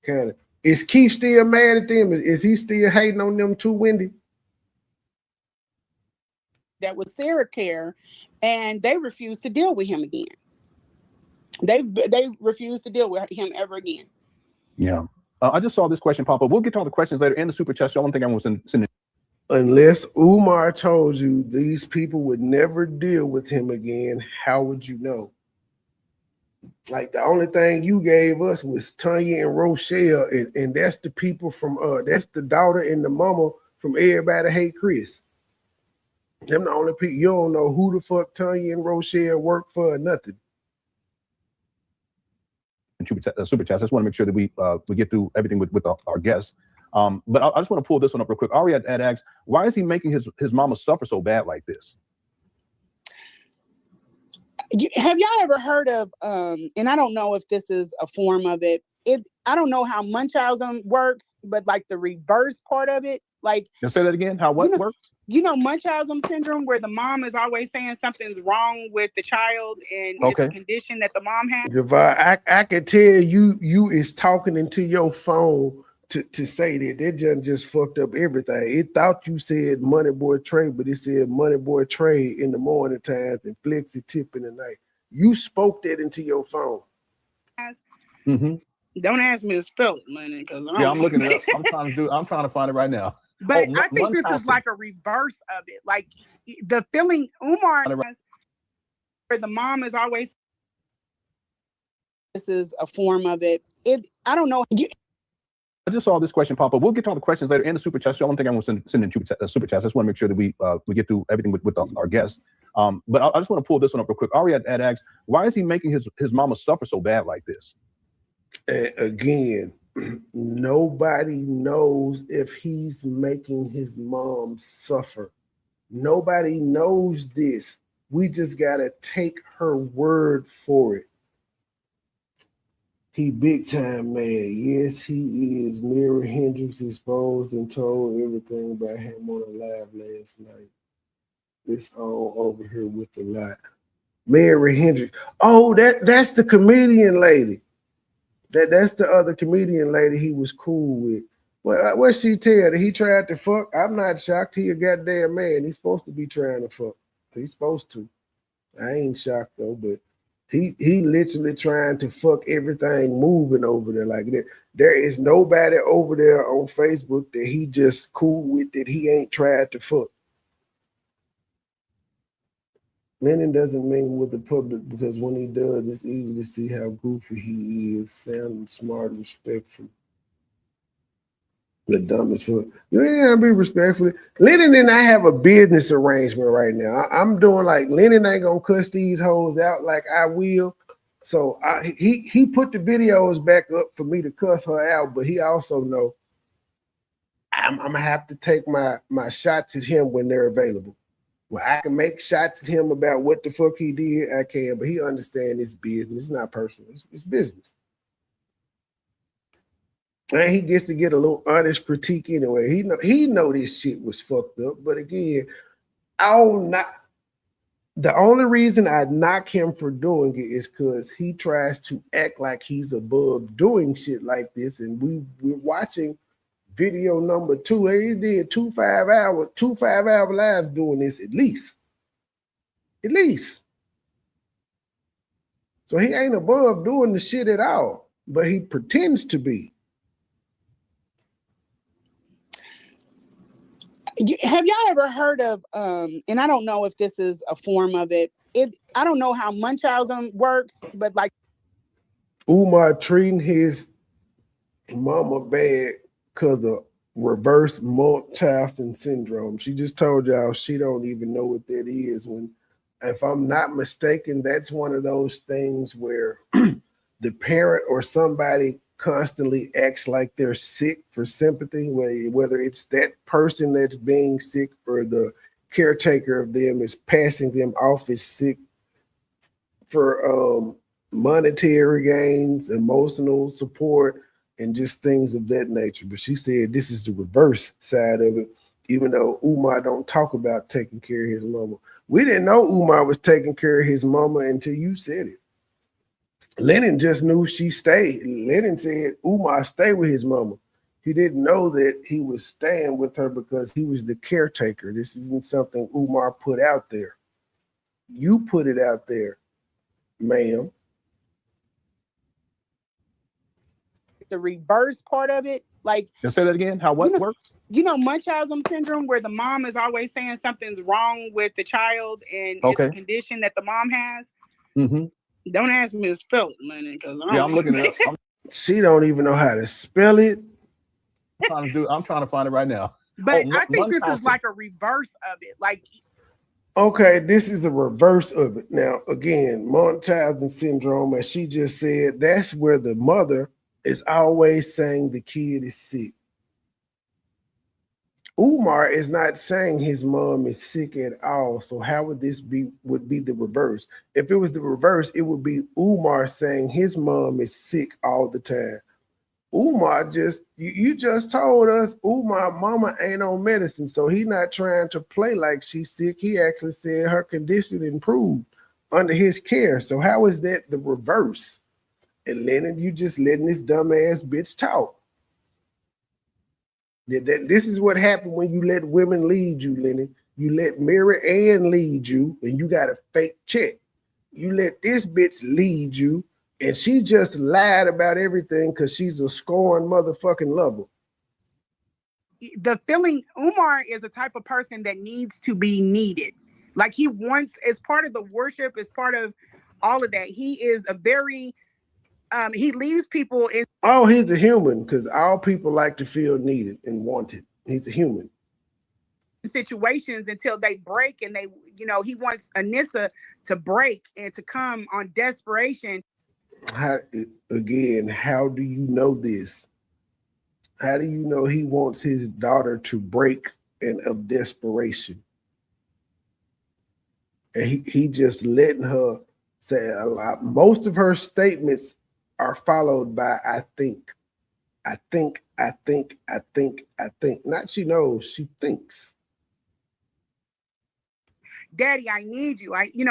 Kind of. Is Keith still mad at them? Is he still hating on them too, Wendy? That was Sarah Care, and they refused to deal with him again. They refused to deal with him ever again. Yeah. I just saw this question pop up. We'll get to all the questions later in the super chat. So I don't think I'm going to send it. Unless Umar told you these people would never deal with him again, how would you know? Like the only thing you gave us was Tanya and Rochelle, and that's the people from that's the daughter and the mama from Everybody Hate Chris. Them the only people. You don't know who the fuck Tanya and Rochelle work for or nothing. Super chat. I just want to make sure that we get through everything with our guests. But I just want to pull this one up real quick. Ari had asked, why is he making his mama suffer so bad like this? Have y'all ever heard of and I don't know if this is a form of it. I don't know how Munchausen works, but like the reverse part of it, like Now say that again. How what works? You know Munchausen syndrome, where the mom is always saying something's wrong with the child and it's a condition that the mom has. I could tell you is talking into your phone to say that just fucked up everything. It thought you said MoneyBoy Trade, but it said MoneyBoy Trade in the morning times and Flexi Tip in the night. You spoke that into your phone. Mm-hmm. Don't ask me to spell it, Lennon, because I'm looking it up. I'm trying to find it right now. But I think this is like a reverse of it. Like the feeling Umar has, where the mom is always. This is a form of it. I don't know. I just saw this question pop up. We'll get to all the questions later in the super chat. So I don't think I'm going to send in super chats. I just want to make sure that we get through everything with our guests. But I just want to pull this one up real quick. Ari had asked, why is he making his mama suffer so bad like this? Again, nobody knows if he's making his mom suffer. Nobody knows this. We just gotta take her word for it. He big time mad. Yes, he is. Mary Hendricks exposed and told everything about him on a live last night. It's all over here with the lie. Mary Hendricks. Oh, that's the comedian lady. That's the other comedian lady he was cool with. Well, what she tell that he tried to fuck? I'm not shocked. He a goddamn man. He's supposed to be trying to fuck. He's supposed to. I ain't shocked though, but he literally trying to fuck everything moving over there like that. There is nobody over there on Facebook that he just cool with that he ain't tried to fuck. Lennon doesn't mingle with the public because when he does, it's easy to see how goofy he is, sounding smart and respectful. The dumbest fuck. You ain't gotta be respectful. Lennon and I have a business arrangement right now. I'm doing like Lennon ain't gonna cuss these hoes out like I will. So he put the videos back up for me to cuss her out, but he also know I'm gonna have to take my shots at him when they're available. Well, I can make shots at him about what the fuck he did, I can, but he understands it's business. It's not personal. It's business. And he gets to get a little honest critique anyway. He know this shit was fucked up, but again, the only reason I knock him for doing it is because he tries to act like he's above doing shit like this, and we're watching video number 2. He did 2 5-hour lives doing this at least. So he ain't above doing the shit at all, but he pretends to be. Have y'all ever heard of and I don't know if this is a form of it. I don't know how Munchausen works, but like Umar treating his mama bad because of reverse Munchausen syndrome. She just told y'all she don't even know what that is. When, if I'm not mistaken, that's one of those things where the parent or somebody constantly acts like they're sick for sympathy, whether it's that person that's being sick or the caretaker of them is passing them off as sick for monetary gains, emotional support, and just things of that nature. But she said this is the reverse side of it, even though Umar don't talk about taking care of his mama. We didn't know Umar was taking care of his mama until you said it. Lennon just knew she stayed. Lennon said Umar stay with his mama. He didn't know that he was staying with her because he was the caretaker. This isn't something Umar put out there. You put it out there, ma'am. The reverse part of it, like Just say that again. How what works? You know Munchausen syndrome, where the mom is always saying something's wrong with the child and it's a condition that the mom has. Mm-hmm. Don't ask me to spell it, Lennon, because I'm looking it up. She don't even know how to spell it. I'm trying to find it right now. But I think this is like a reverse of it. Like, okay, this is a reverse of it. Now, again, Munchausen syndrome, as she just said, that's where the mother is always saying the kid is sick. Umar is not saying his mom is sick at all. So how would this would be the reverse? If it was the reverse, it would be Umar saying his mom is sick all the time. Umar you just told us Umar mama ain't on medicine, so he not trying to play like she's sick. He actually said her condition improved under his care. So how is that the reverse? And Lennon, you just letting this dumbass bitch talk. This is what happened when you let women lead you, Lennon. You let Mary Ann lead you, and you got a fake check. You let this bitch lead you, and she just lied about everything because she's a scorned motherfucking lover. The feeling, Umar is a type of person that needs to be needed. Like he wants, as part of the worship, as part of all of that, he is a very, he leaves people in. Oh, he's a human, because all people like to feel needed and wanted. He's a human. Situations until they break, and they, you know, he wants Anissa to break and to come on desperation. How do you know this? How do you know he wants his daughter to break and of desperation? And he just letting her say a lot. Most of her statements are followed by I think. Not she knows, she thinks. Daddy, I need you. He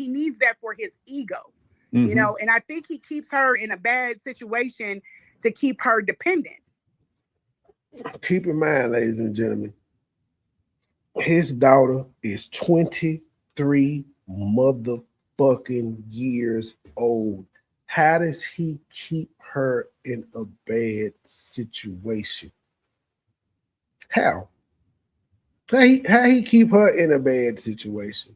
needs that for his ego. Mm-hmm. You know, and I think he keeps her in a bad situation to keep her dependent. Keep in mind, ladies and gentlemen, his daughter is 23 motherfucking years old. How does he keep her in a bad situation? How he keep her in a bad situation?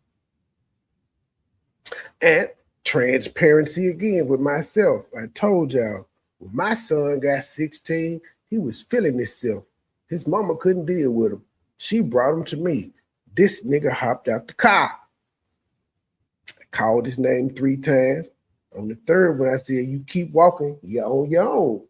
And transparency again with myself. I told y'all, when my son got 16, he was feeling himself. His mama couldn't deal with him. She brought him to me. This nigga hopped out the car. I called his name 3 times. On the third one, I said, you keep walking, you're on your own.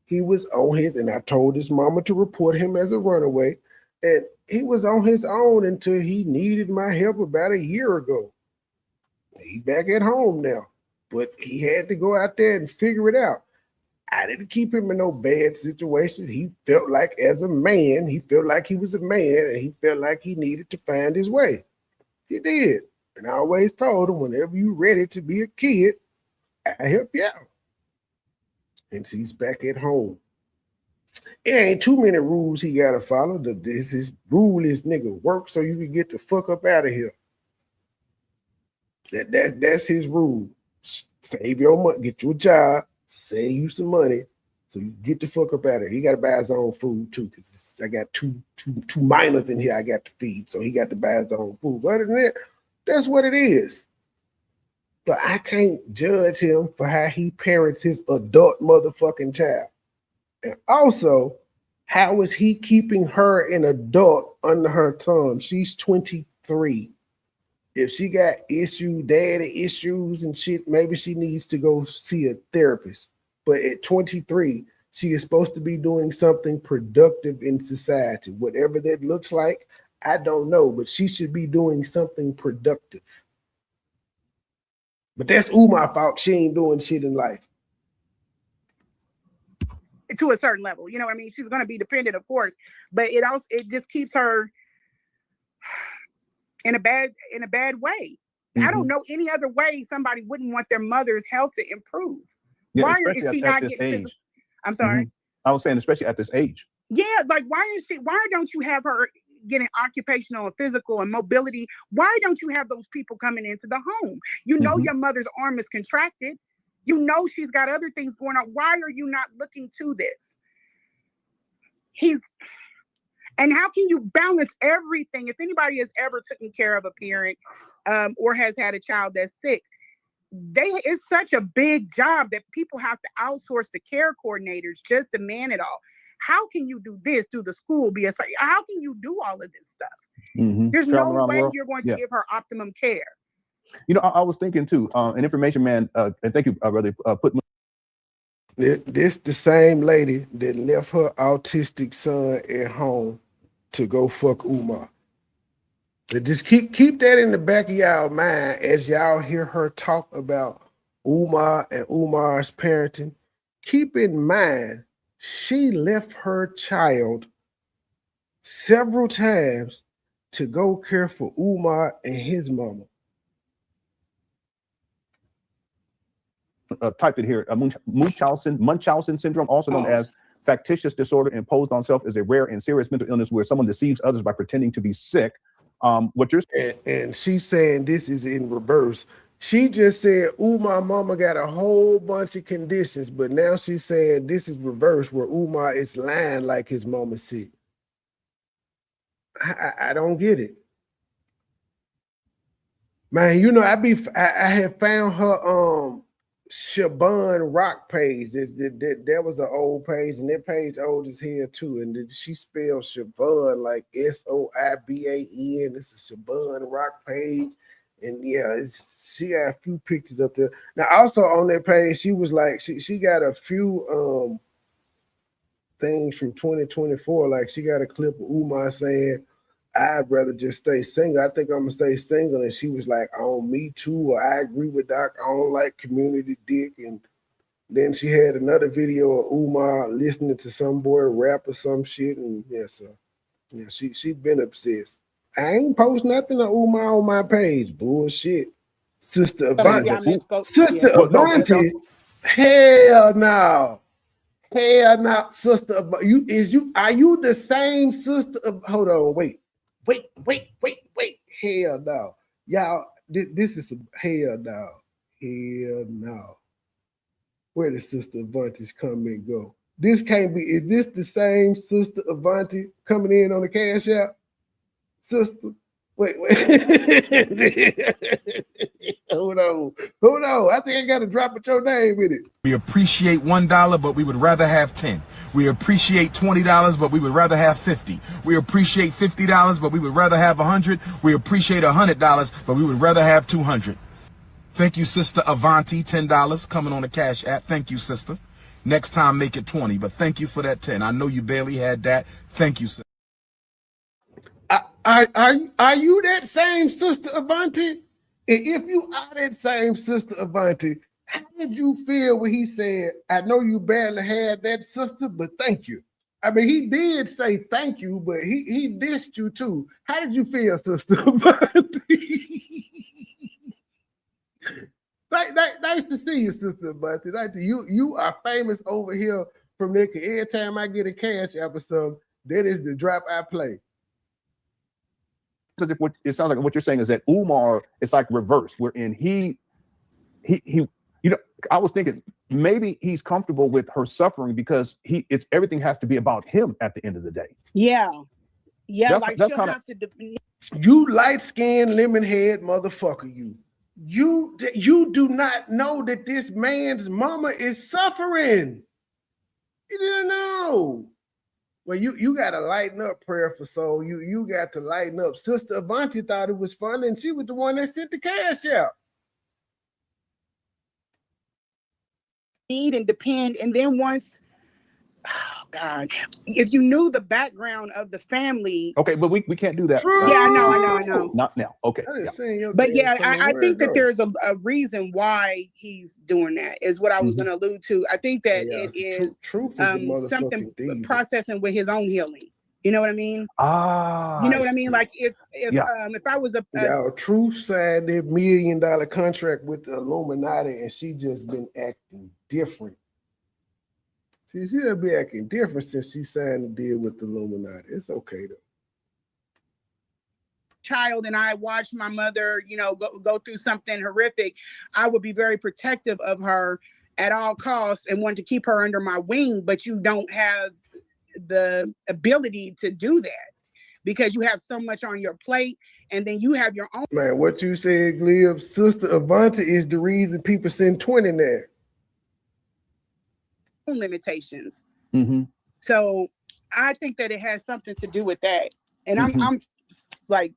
He was on his, and I told his mama to report him as a runaway. And he was on his own until he needed my help about a year ago. He back at home now, but he had to go out there and figure it out. I didn't keep him in no bad situation. He felt like, as a man, he felt like he was a man, and he felt like he needed to find his way. He did. And I always told him, whenever you're ready to be a kid, I help you out. And so he's back at home. It ain't too many rules he got to follow. His rule is, nigga, work so you can get the fuck up out of here. That's his rule. Save your money, get you a job, save you some money, so you get the fuck up out of here. He got to buy his own food too, because I got two minors in here I got to feed, so he got to buy his own food. But other than that, that's what it is. So I can't judge him for how he parents his adult motherfucking child. And also, how is he keeping her an adult under her thumb? She's 23. If she got daddy issues and shit, maybe she needs to go see a therapist. But at 23, she is supposed to be doing something productive in society. Whatever that looks like, I don't know, but she should be doing something productive. But that's Umar's fault. She ain't doing shit in life. To a certain level, you know what I mean? She's going to be dependent, of course, but it just keeps her in a bad way. Mm-hmm. I don't know any other way somebody wouldn't want their mother's health to improve. Yeah, why is she not getting physical? I'm sorry. Mm-hmm. I was saying, especially at this age. Yeah, like why don't you have her getting occupational and physical and mobility? Why don't you have those people coming into the home? You know, your mother's arm is contracted. You know she's got other things going on. Why are you not looking to this? And how can you balance everything? If anybody has ever taken care of a parent or has had a child that's sick, it's such a big job that people have to outsource to care coordinators just to man it all. How can you do this through the school? How can you do all of this stuff? Mm-hmm. There's no way you're going to give her optimum care. You know, I was thinking too, an information man, and thank you, brother, This the same lady that left her autistic son at home to go fuck Umar. So just keep that in the back of y'all mind as y'all hear her talk about Umar and Umar's parenting. Keep in mind, she left her child several times to go care for Umar and his mama. Typed it here. Munchausen syndrome, also known as factitious disorder imposed on self, is a rare and serious mental illness where someone deceives others by pretending to be sick. What you're and she's saying this is in reverse. She just said, Umar mama got a whole bunch of conditions, but now she's saying this is reverse, where Umar is lying like his mama said. I don't get it. Man, you know, I had found her Shaban Rock page. That was an old page, and that page old as hell too. And she spelled Shaban like Soiban. It's a Shaban Rock page. And yeah, she got a few pictures up there. Now, also on that page, she was like, she got a few things from 2024. Like she got a clip of Umar saying, I'd rather just stay single. I think I'm gonna stay single. And she was like, on me too, or I agree with Doc. I don't like community dick. And then she had another video of Umar listening to some boy rap or some shit. And yeah, so yeah, she been obsessed. I ain't post nothing of Umar on my page. Bullshit. Sister Avanti. Sister Avanti. Hell no. Hell no. Sister, are you the same sister? Hold on, wait. Hell no. Y'all, this is hell no. Hell no. Where the Sister Avanti's come and go? This can't be. Is this the same Sister Avanti coming in on the Cash App? Sister, wait. Hold on. I think I got to drop your name in it. We appreciate $1, but we would rather have 10. We appreciate $20, but we would rather have 50. We appreciate $50, but we would rather have 100. We appreciate $100, but we would rather have 200. Thank you, Sister Avanti, $10 coming on the Cash App. Thank you, sister. Next time, make it 20, but thank you for that 10. I know you barely had that. Thank you, sister. Are you that same Sister Avanti? And if you are that same Sister Avanti, how did you feel when he said, I know you barely had that, sister, but thank you? I mean, he did say thank you, but he dissed you too. How did you feel, Sister Avanti? Nice to see you, Sister Avanti. You are famous over here from there. Every time I get a Cash App or something, that is the drop I play. As if it sounds like what you're saying is that Umar is like reverse, wherein he you know, I was thinking maybe he's comfortable with her suffering because it's everything has to be about him at the end of the day. Yeah, that's she'll kinda, have to. You light-skinned lemon head motherfucker, you do not know that this man's mama is suffering. You didn't know. Well, you got to lighten up, Prayer for Soul. You got to lighten up. Sister Avanti thought it was fun, and she was the one that sent the Cash out. Need and depend, and then once, oh God, if you knew the background of the family. Okay, but we can't do that. Yeah, I know. Not now. Okay. But yeah, I think that there's a reason why he's doing that, is what I was going to allude to. I think that it is something processing with his own healing. You know what I mean? You know what I mean? Like if I was Truth signed that $1 million contract with the Illuminati, and she just been acting different. She'll be acting different since she signed the deal with the Illuminati. It's okay though. Child, and I watched my mother, go through something horrific, I would be very protective of her at all costs and want to keep her under my wing. But you don't have the ability to do that because you have so much on your plate, and then you have your own. Man, what you said, Glib, Sister Avanti is the reason people send 20 there. Limitations. Mm-hmm. So I think that it has something to do with that. And I'm like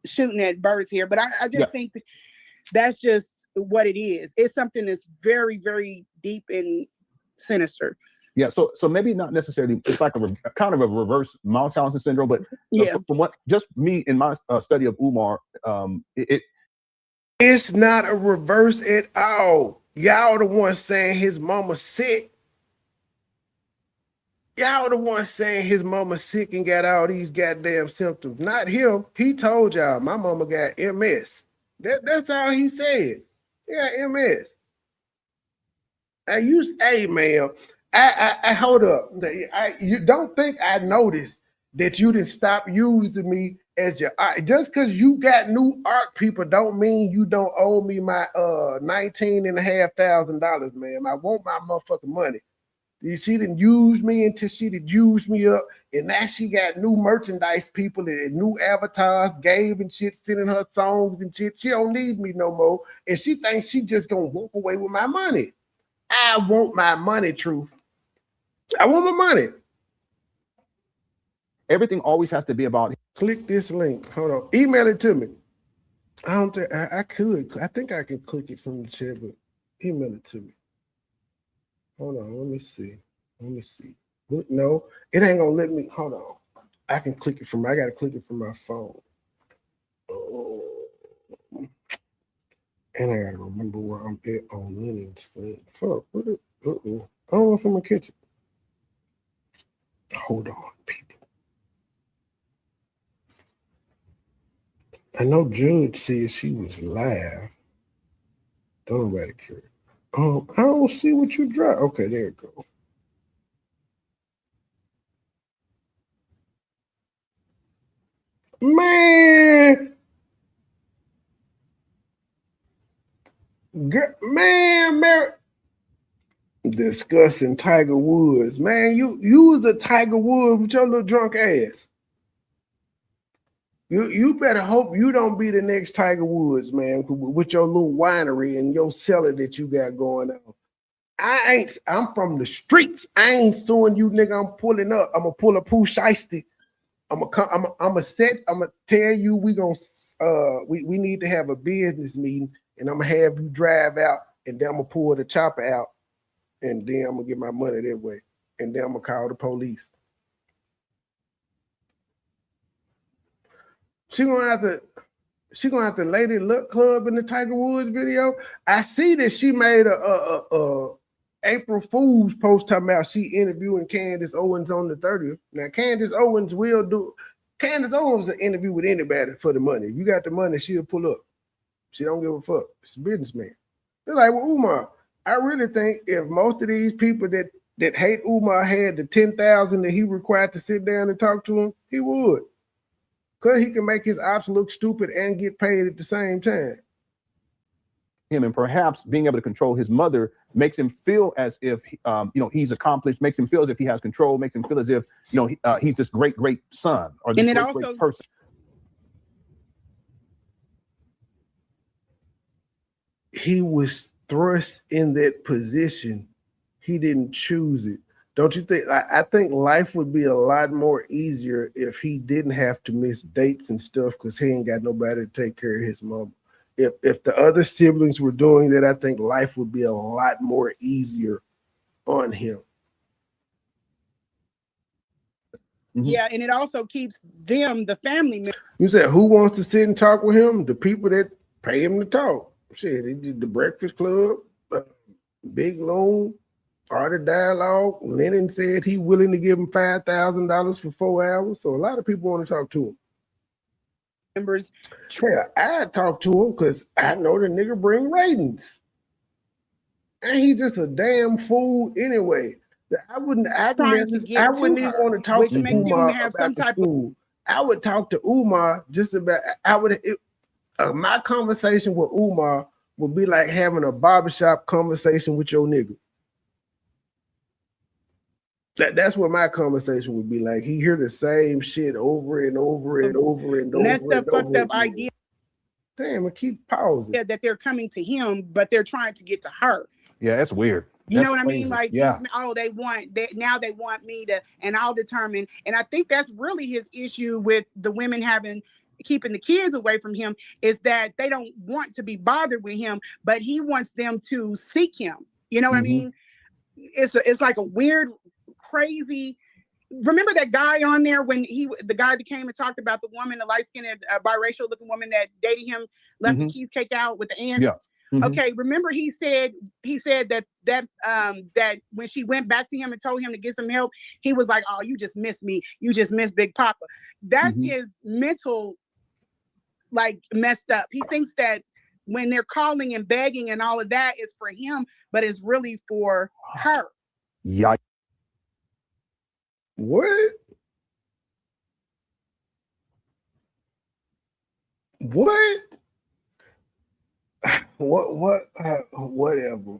shooting at birds here, but I just think that's just what it is. It's something that's very, very deep and sinister. Yeah, so maybe not necessarily. It's like a kind of a reverse Munchausen syndrome, but Yeah. from what just me in my study of Umar, it's not a reverse at all. Y'all the ones saying his mama sick. Y'all the ones saying his mama sick and got all these goddamn symptoms. Not him. He told y'all my mama got MS. That's all he said. Yeah, MS. Hey man, I hold up. You don't think I noticed that you didn't stop using me as your art. Just because you got new art people don't mean you don't owe me my $19,500, man. I want my motherfucking money. She didn't use me until she did use me up, and now she got new merchandise people and new avatars, Gabe and shit, sending her songs and shit. She don't need me no more, and she thinks she just gonna walk away with my money. I want my money, truth. I want my money. everything always has to be about. Click this link. Hold on. Email it to me. I don't think I could. I think I can click it from the chat, but email it to me. Hold on. Let me see. Look, no, it ain't gonna let me. Hold on. I can click it from. I gotta click it from my phone. Oh. And I gotta remember where I'm at on Lennon's thing. Fuck. What it? I don't know if I'm gonna catch it. Hold on, people. I know Judge said she was live. Don't nobody care. I don't see what you dropped. Okay, there it go. Man, Mary. Discussing Tiger Woods. Man, you was a Tiger Woods with your little drunk ass. You better hope you don't be the next Tiger Woods, man, with your little winery and your cellar that you got going on. I'm from the streets. I ain't suing you, nigga. I'm pulling up. I'm gonna pull a Pooh Shiesty. I'm gonna tell you we need to have a business meeting, and I'm gonna have you drive out, and then I'm gonna pull the chopper out, and then I'm gonna get my money that way, and then I'm gonna call the police. She gonna have to Lady Luck Club in the Tiger Woods video. I see that she made a April Fool's post talking about she interviewing Candace Owens on the 30th. Now Candace Owens will interview with anybody for the money. If you got the money, she'll pull up. She don't give a fuck. It's a businessman. They're like, well, Umar, I really think if most of these people that hate Umar had the 10,000 that he required to sit down and talk to him, he would. Because he can make his ops look stupid and get paid at the same time. Him, and perhaps being able to control his mother makes him feel as if he's accomplished, makes him feel as if he has control, makes him feel as if he's this great son or this great person. He was thrust in that position. He didn't choose it. Don't you think? I think life would be a lot more easier if he didn't have to miss dates and stuff because he ain't got nobody to take care of his mom. If the other siblings were doing that, I think life would be a lot more easier on him. Mm-hmm. Yeah, and it also keeps them, the family members. You said who wants to sit and talk with him? The people that pay him to talk. Shit, he did the Breakfast Club, Big Loan, Art of Dialogue. Lennon said he willing to give him $5,000 for 4 hours. So a lot of people want to talk to him. Members. Yeah, I talk to him because I know the nigga bring ratings. And he just a damn fool anyway. I wouldn't even want to talk to Umar about the school. I would talk to Umar just about, my conversation with Umar would be like having a barbershop conversation with your nigga. That's what my conversation would be like. He hear the same shit over and over and over and over. That's the fucked up idea. Damn, I keep pausing. Yeah, that they're coming to him, but they're trying to get to her. Yeah, that's weird. You know what I mean? Like, yeah. Now they want me to, and I'll determine. And I think that's really his issue with the women keeping the kids away from him, is that they don't want to be bothered with him, but he wants them to seek him. You know what I mean? it's like a weird, crazy. Remember that guy on there when the guy that came and talked about the woman, the light-skinned biracial looking woman that dated him, left the cheesecake out with the ants. Yeah. Okay, remember he said that when she went back to him and told him to get some help, he was like, "Oh, you just miss me. You just miss Big Papa." That's his mental, like, messed up. He thinks that when they're calling and begging and all of that is for him, but it's really for her. Yeah. What? What? Whatever.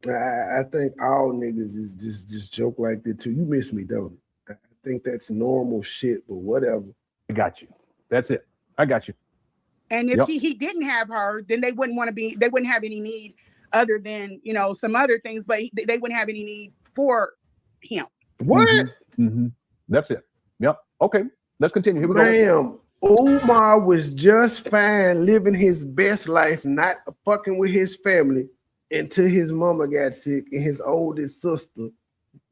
I think all niggas is just joke like that too. You miss me, don't you? I think that's normal shit, but whatever. I got you. That's it. I got you. And if he didn't have her, then they wouldn't have any need other than, some other things, but they wouldn't have any need for him. What? That's it. Yep. Okay. Let's continue. Here we go. Umar was just fine living his best life, not fucking with his family, until his mama got sick and his oldest sister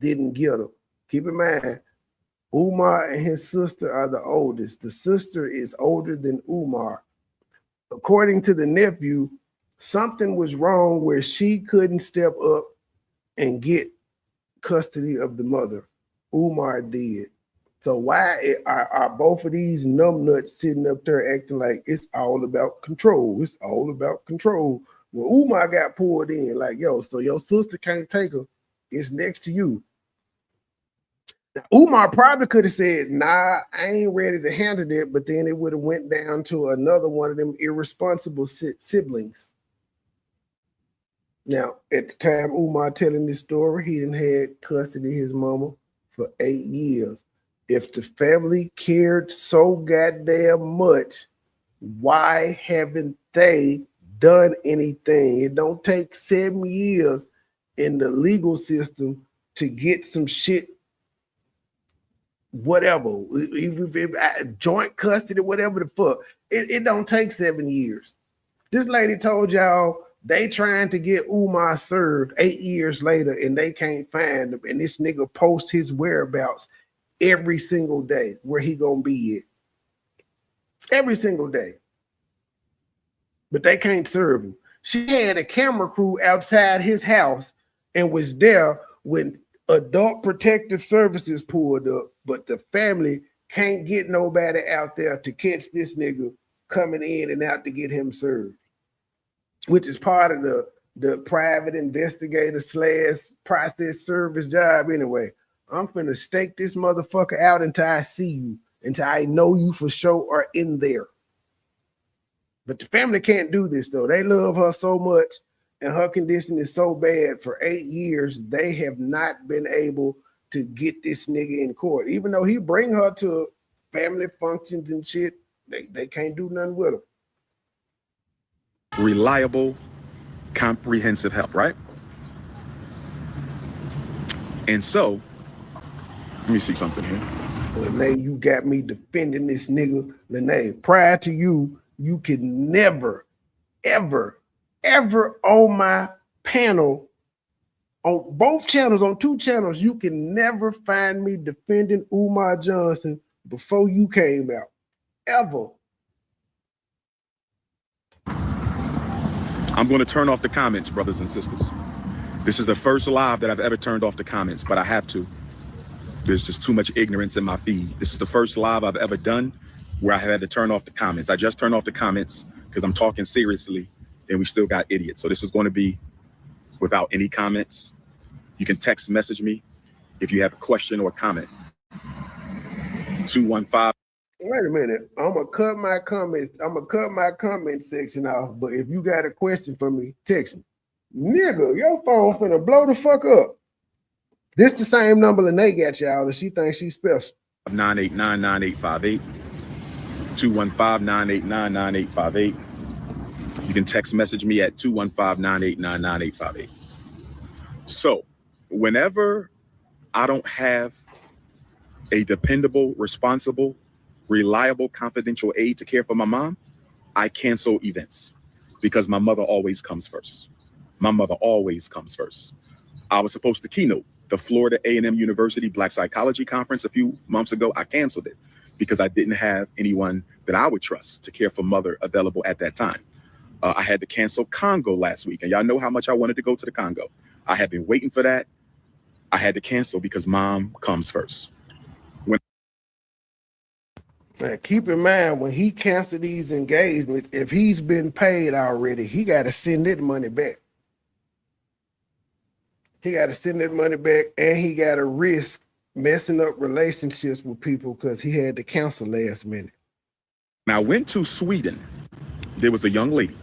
didn't get him. Keep in mind, Umar and his sister are the oldest. The sister is older than Umar. According to the nephew, something was wrong where she couldn't step up and get custody of the mother. Umar did. So why are both of these numbnuts sitting up there acting like it's all about control? It's all about control. Well, Umar got pulled in like, yo, so your sister can't take her. It's next to you. Now, Umar probably could have said, nah, I ain't ready to handle it, but then it would have went down to another one of them irresponsible siblings. Now, at the time Umar telling this story, he didn't had custody of his mama for 8 years. If the family cared so goddamn much, why haven't they done anything? It don't take 7 years in the legal system to get some shit, whatever, joint custody, whatever the fuck. It don't take 7 years. This lady told y'all they trying to get Umar served 8 years later and they can't find him. And this nigga posts his whereabouts every single day where he gonna be at. Every single day. But they can't serve him. She had a camera crew outside his house and was there when Adult Protective Services pulled up, but the family can't get nobody out there to catch this nigga coming in and out to get him served, which is part of the private investigator / process service job anyway. I'm finna stake this motherfucker out until I see you, until I know you for sure are in there. But the family can't do this though. They love her so much and her condition is so bad. For 8 years, they have not been able to get this nigga in court. Even though he bring her to family functions and shit, they can't do nothing with him. Reliable, comprehensive help, right? And so, let me see something here. Lanea, you got me defending this nigga. Lanea, prior to you, you could never, ever, ever on my panel, on both channels, on 2 channels, you can never find me defending Umar Johnson before you came out. Ever. I'm going to turn off the comments, brothers and sisters. This is the first live that I've ever turned off the comments, but I have to. There's just too much ignorance in my feed. This is the first live I've ever done where I had to turn off the comments. I just turned off the comments because I'm talking seriously and we still got idiots. So this is going to be without any comments. You can text message me if you have a question or comment. 215. Wait a minute. I'm gonna cut my comments. I'm gonna cut my comment section off. But if you got a question for me, text me. Nigga, your phone finna blow the fuck up. This the same number Lanea got y'all, and she thinks she's special. 989-9858. 215-989-9858. You can text message me at 215-989-9858. So whenever I don't have a dependable, responsible, reliable, confidential aide to care for my mom, I cancel events because my mother always comes first. My mother always comes first. I was supposed to keynote the Florida A&M University Black Psychology Conference a few months ago. I canceled it because I didn't have anyone that I would trust to care for mother available at that time. I had to cancel Congo last week, and y'all know how much I wanted to go to the Congo. I had been waiting for that. I had to cancel because mom comes first. Man, keep in mind, when he canceled these engagements, if he's been paid already, he got to send that money back. He got to send that money back, and he got to risk messing up relationships with people because he had to cancel last minute. Now, I went to Sweden. There was a young lady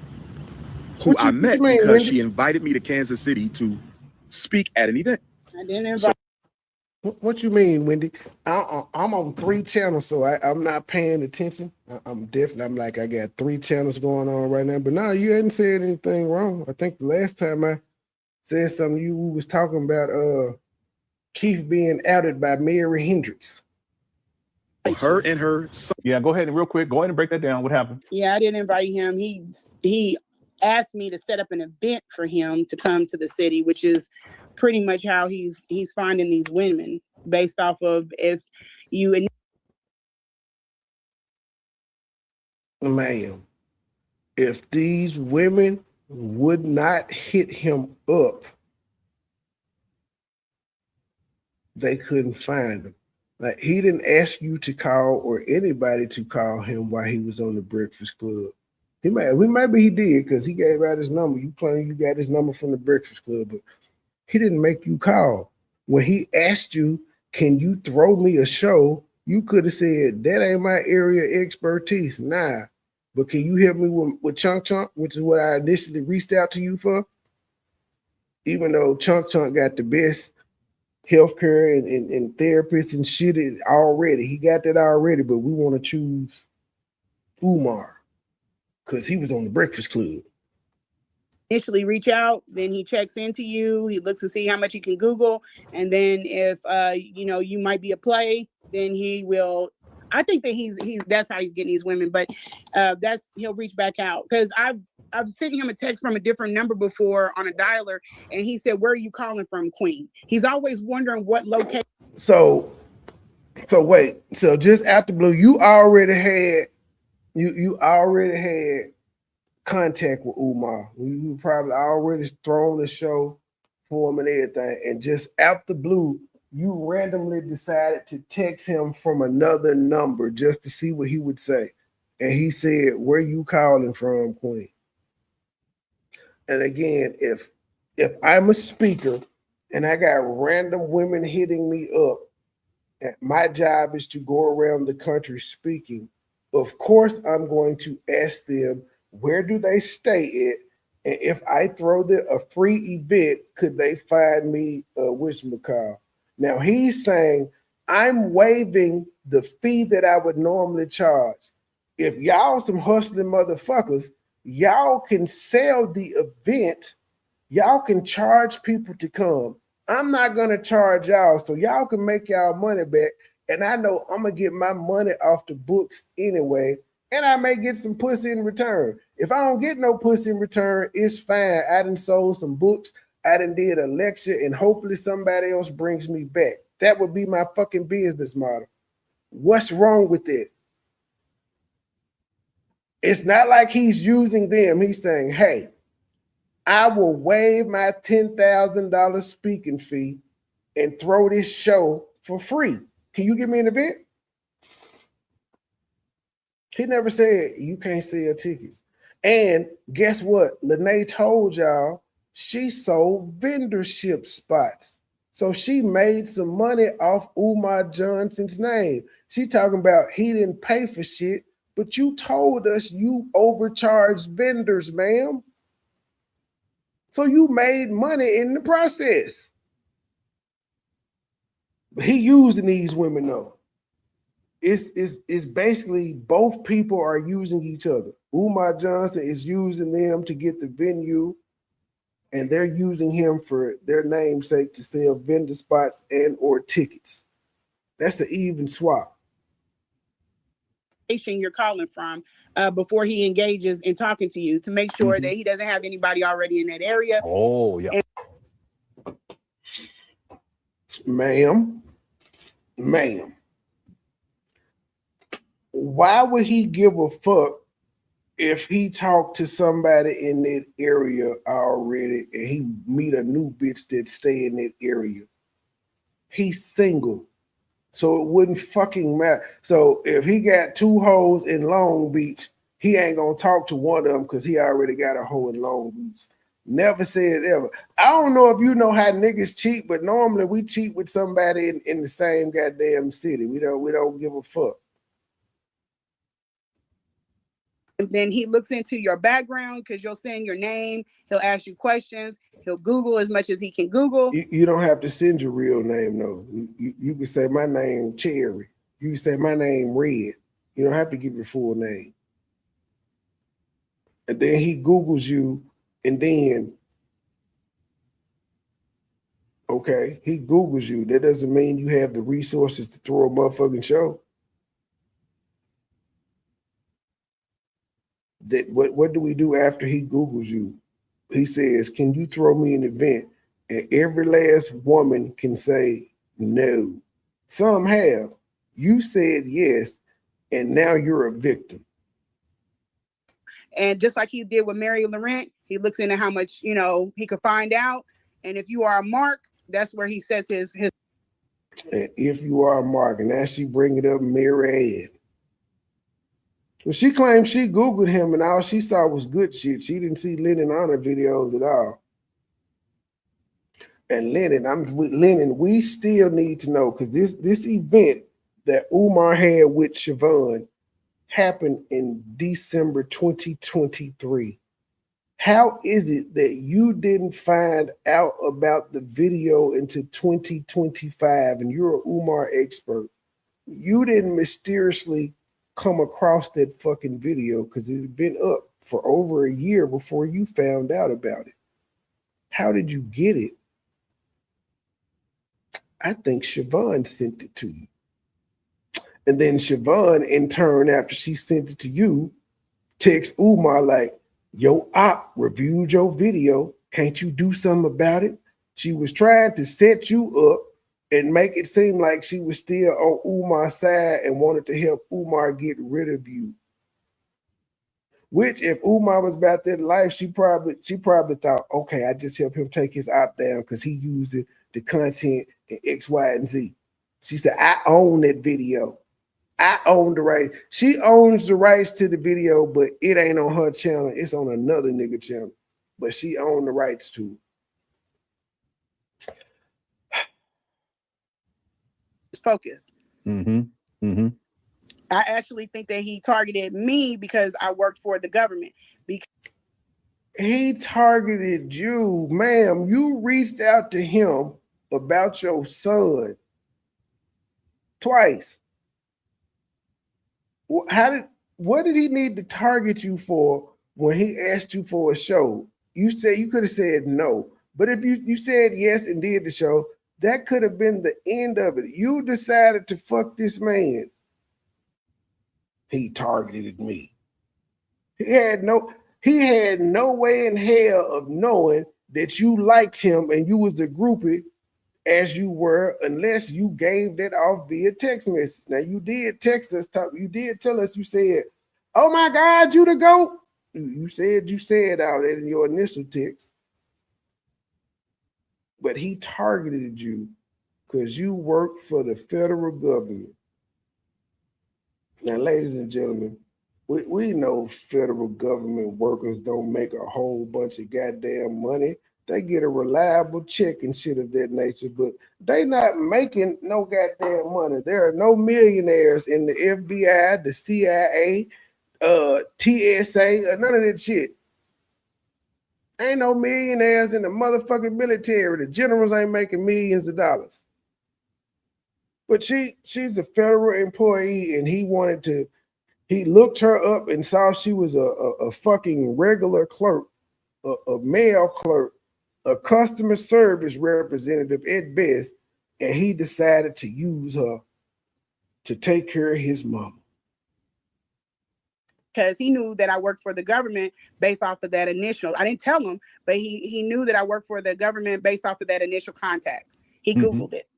who I met because she invited me to Kansas City to speak at an event. I didn't invite. What you mean, Wendy? I'm on 3 channels, so I'm not paying attention. I'm like, I got 3 channels going on right now. But no, you hadn't said anything wrong. I think the last time I said something, you was talking about Keith being outed by Mary Hendricks. Her and her son. Yeah, go ahead and real quick, go ahead and break that down. What happened? Yeah, I didn't invite him. He asked me to set up an event for him to come to the city, which is pretty much how he's finding these women based off of if you. Ma'am, if these women would not hit him up, they couldn't find him. Like, he didn't ask you to call or anybody to call him while he was on the Breakfast Club. Maybe he did because he gave out his number. You claim you got his number from the Breakfast Club, but he didn't make you call. When he asked you, can you throw me a show? You could have said, that ain't my area of expertise. Nah, but can you help me with Chunk Chunk, which is what I initially reached out to you for? Even though Chunk Chunk got the best healthcare and therapists and shit already. He got that already, but we want to choose Umar because he was on the Breakfast Club. Initially reach out, then he checks into you. He looks to see how much he can Google, and then if you might be a play, then he will. I think that that's how he's getting these women, but he'll reach back out because I've sent him a text from a different number before on a dialer, and he said, "Where are you calling from, Queen?" He's always wondering what location. So wait. So just after blue, you already had contact with Umar. You probably already thrown the show for him and everything, and just after blue, you randomly decided to text him from another number just to see what he would say, and he said, "Where you calling from, Queen?" And again, if I'm a speaker and I got random women hitting me up, and my job is to go around the country speaking, of course I'm going to ask them, where do they stay at? And if I throw them a free event, could they find me whatchamacallit? Now he's saying, I'm waiving the fee that I would normally charge. If y'all some hustling motherfuckers, y'all can sell the event. Y'all can charge people to come. I'm not going to charge y'all, so y'all can make y'all money back. And I know I'm going to get my money off the books anyway, and I may get some pussy in return. If I don't get no pussy in return, it's fine. I done sold some books. I done did a lecture, and hopefully somebody else brings me back. That would be my fucking business model. What's wrong with it? It's not like he's using them. He's saying, hey, I will waive my $10,000 speaking fee and throw this show for free. Can you give me an event? He never said you can't sell tickets. And guess what? Lanea told y'all she sold vendorship spots. So she made some money off Umar Johnson's name. She talking about he didn't pay for shit, but you told us you overcharged vendors, ma'am. So you made money in the process. But he using these women though. It's basically both people are using each other. Umar Johnson is using them to get the venue, and they're using him for their namesake to sell vendor spots and or tickets. That's an even swap. You're calling from before he engages in talking to you to make sure that he doesn't have anybody already in that area. Oh, yeah. Ma'am, why would he give a fuck if he talked to somebody in that area already and he meet a new bitch that stay in that area? He's single, so it wouldn't fucking matter. So if he got 2 hoes in Long Beach, he ain't gonna talk to one of them because he already got a hoe in Long Beach. Never said ever. I don't know if you know how niggas cheat, but normally we cheat with somebody in the same goddamn city. We don't give a fuck. And then he looks into your background because you'll send your name. He'll ask you questions. He'll Google as much as he can Google. You don't have to send your real name, though. You can say my name Cherry. You can say my name Red. You don't have to give your full name. And then he Googles you, and then, okay, he Googles you. That doesn't mean you have the resources to throw a motherfucking show. That what do we do after he Googles you? He says, can you throw me an event? And every last woman can say no. Some have. You said yes, and now you're a victim. And just like he did with Mary Laurent, he looks into how much, he could find out. And if you are a mark, that's where he sets his. And if you are a mark, and now she bring it up, Mary Ann. Well, she claims she Googled him and all she saw was good shit. She didn't see Lennon Honor videos at all. And Lennon, we still need to know, because this event that Umar had with Siobhan happened in December 2023. How is it that you didn't find out about the video until 2025 and you're an Umar expert? You didn't mysteriously come across that fucking video because it had been up for over a year before you found out about it. How did you get it? I think Siobhan sent it to you. And then Siobhan, in turn, after she sent it to you, text Umar like, yo, op reviewed your video. Can't you do something about it? She was trying to set you up and make it seem like she was still on Umar's side and wanted to help Umar get rid of you. Which, if Umar was about that life, she probably thought, okay, I just help him take his op down because he used the content in X, Y, and Z. She said, I own that video. I own the right. She owns the rights to the video, but it ain't on her channel. It's on another nigga channel. But she owned the rights to it. Focus. Mm-hmm. Mm-hmm. I actually think that he targeted me because I worked for the government. He targeted you, ma'am. You reached out to him about your son twice. What did he need to target you for when he asked you for a show? You said you could have said no, but if you said yes and did the show, that could have been the end of it. You decided to fuck this man. He targeted me. He had no way in hell of knowing that you liked him and you was the groupie as you were, unless you gave that off via text message. Now you did text us, you did tell us, you said, oh my God, you the GOAT. You said all that in your initial text. But he targeted you because you work for the federal government. Now, ladies and gentlemen, we know federal government workers don't make a whole bunch of goddamn money. They get a reliable check and shit of that nature, but they not making no goddamn money. There are no millionaires in the FBI, the CIA, TSA, none of that shit. Ain't no millionaires in the motherfucking military. The generals ain't making millions of dollars. But she's a federal employee, and he looked her up and saw she was a fucking regular clerk, a male clerk, a customer service representative at best, and he decided to use her to take care of his mama. Because he knew that I worked for the government based off of that initial. I didn't tell him, but he knew that I worked for the government based off of that initial contact. He Googled it.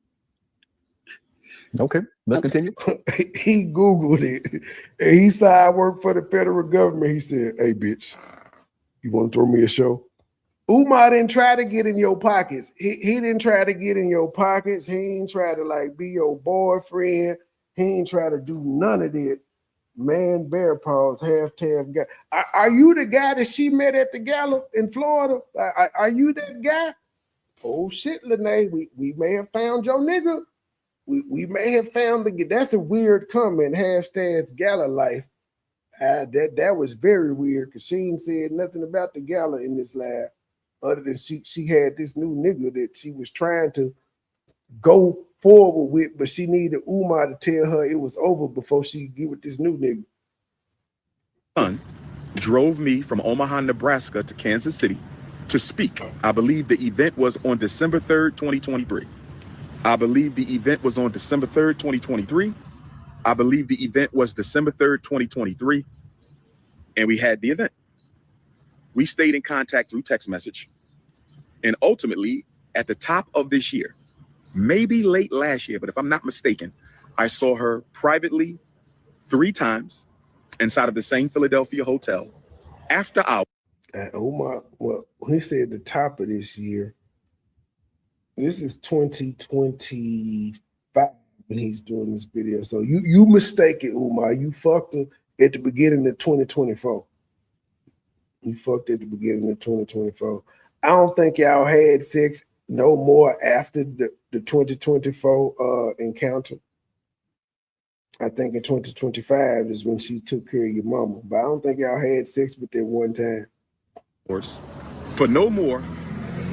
Okay, let's continue. He Googled it and he said, I work for the federal government. He said, hey, bitch, you want to throw me a show? Umar didn't try to get in your pockets. He didn't try to get in your pockets. He ain't try to like be your boyfriend. He ain't try to do none of that. Man, bear paws, half guy. Are you the guy that she met at the gala in Florida? Are you that guy? Oh shit, Lanea, we may have found your nigga. We may have found the. That's a weird comment. Hashtag gala life. That was very weird because she ain't said nothing about the gala in this live, other than she had this new nigga that she was trying to go forward with, but she needed Umar to tell her it was over before she get with this new nigga. Son drove me from Omaha, Nebraska to Kansas City to speak. I believe the event was on December 3rd, 2023. I believe the event was on December 3rd, 2023. I believe the event was December 3rd, 2023. And we had the event. We stayed in contact through text message. And ultimately, at the top of this year, maybe late last year, but if I'm not mistaken, I saw her privately 3 times inside of the same Philadelphia hotel after hours. Umar, well, he said the top of this year. This is 2025 when he's doing this video. So you mistaken, Umar. You fucked her at the beginning of 2024. You fucked at the beginning of 2024. I don't think y'all had sex no more after the 2024 encounter. I think in 2025 is when she took care of your mama. But I don't think y'all had sex with that one time. For no more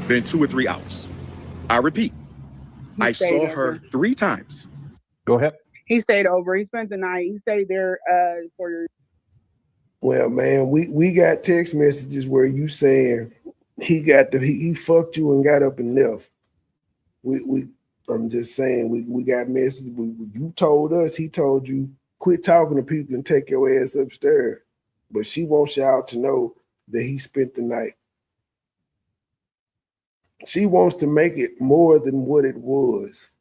than 2 or 3 hours. I repeat, I saw her 3 times. Go ahead. He stayed over. He spent the night. He stayed there for. Well, man, we got text messages where you saying he fucked you and got up and left. I'm just saying we got messages. You told us, he told you, quit talking to people and take your ass upstairs. But she wants y'all to know that he spent the night. She wants to make it more than what it was.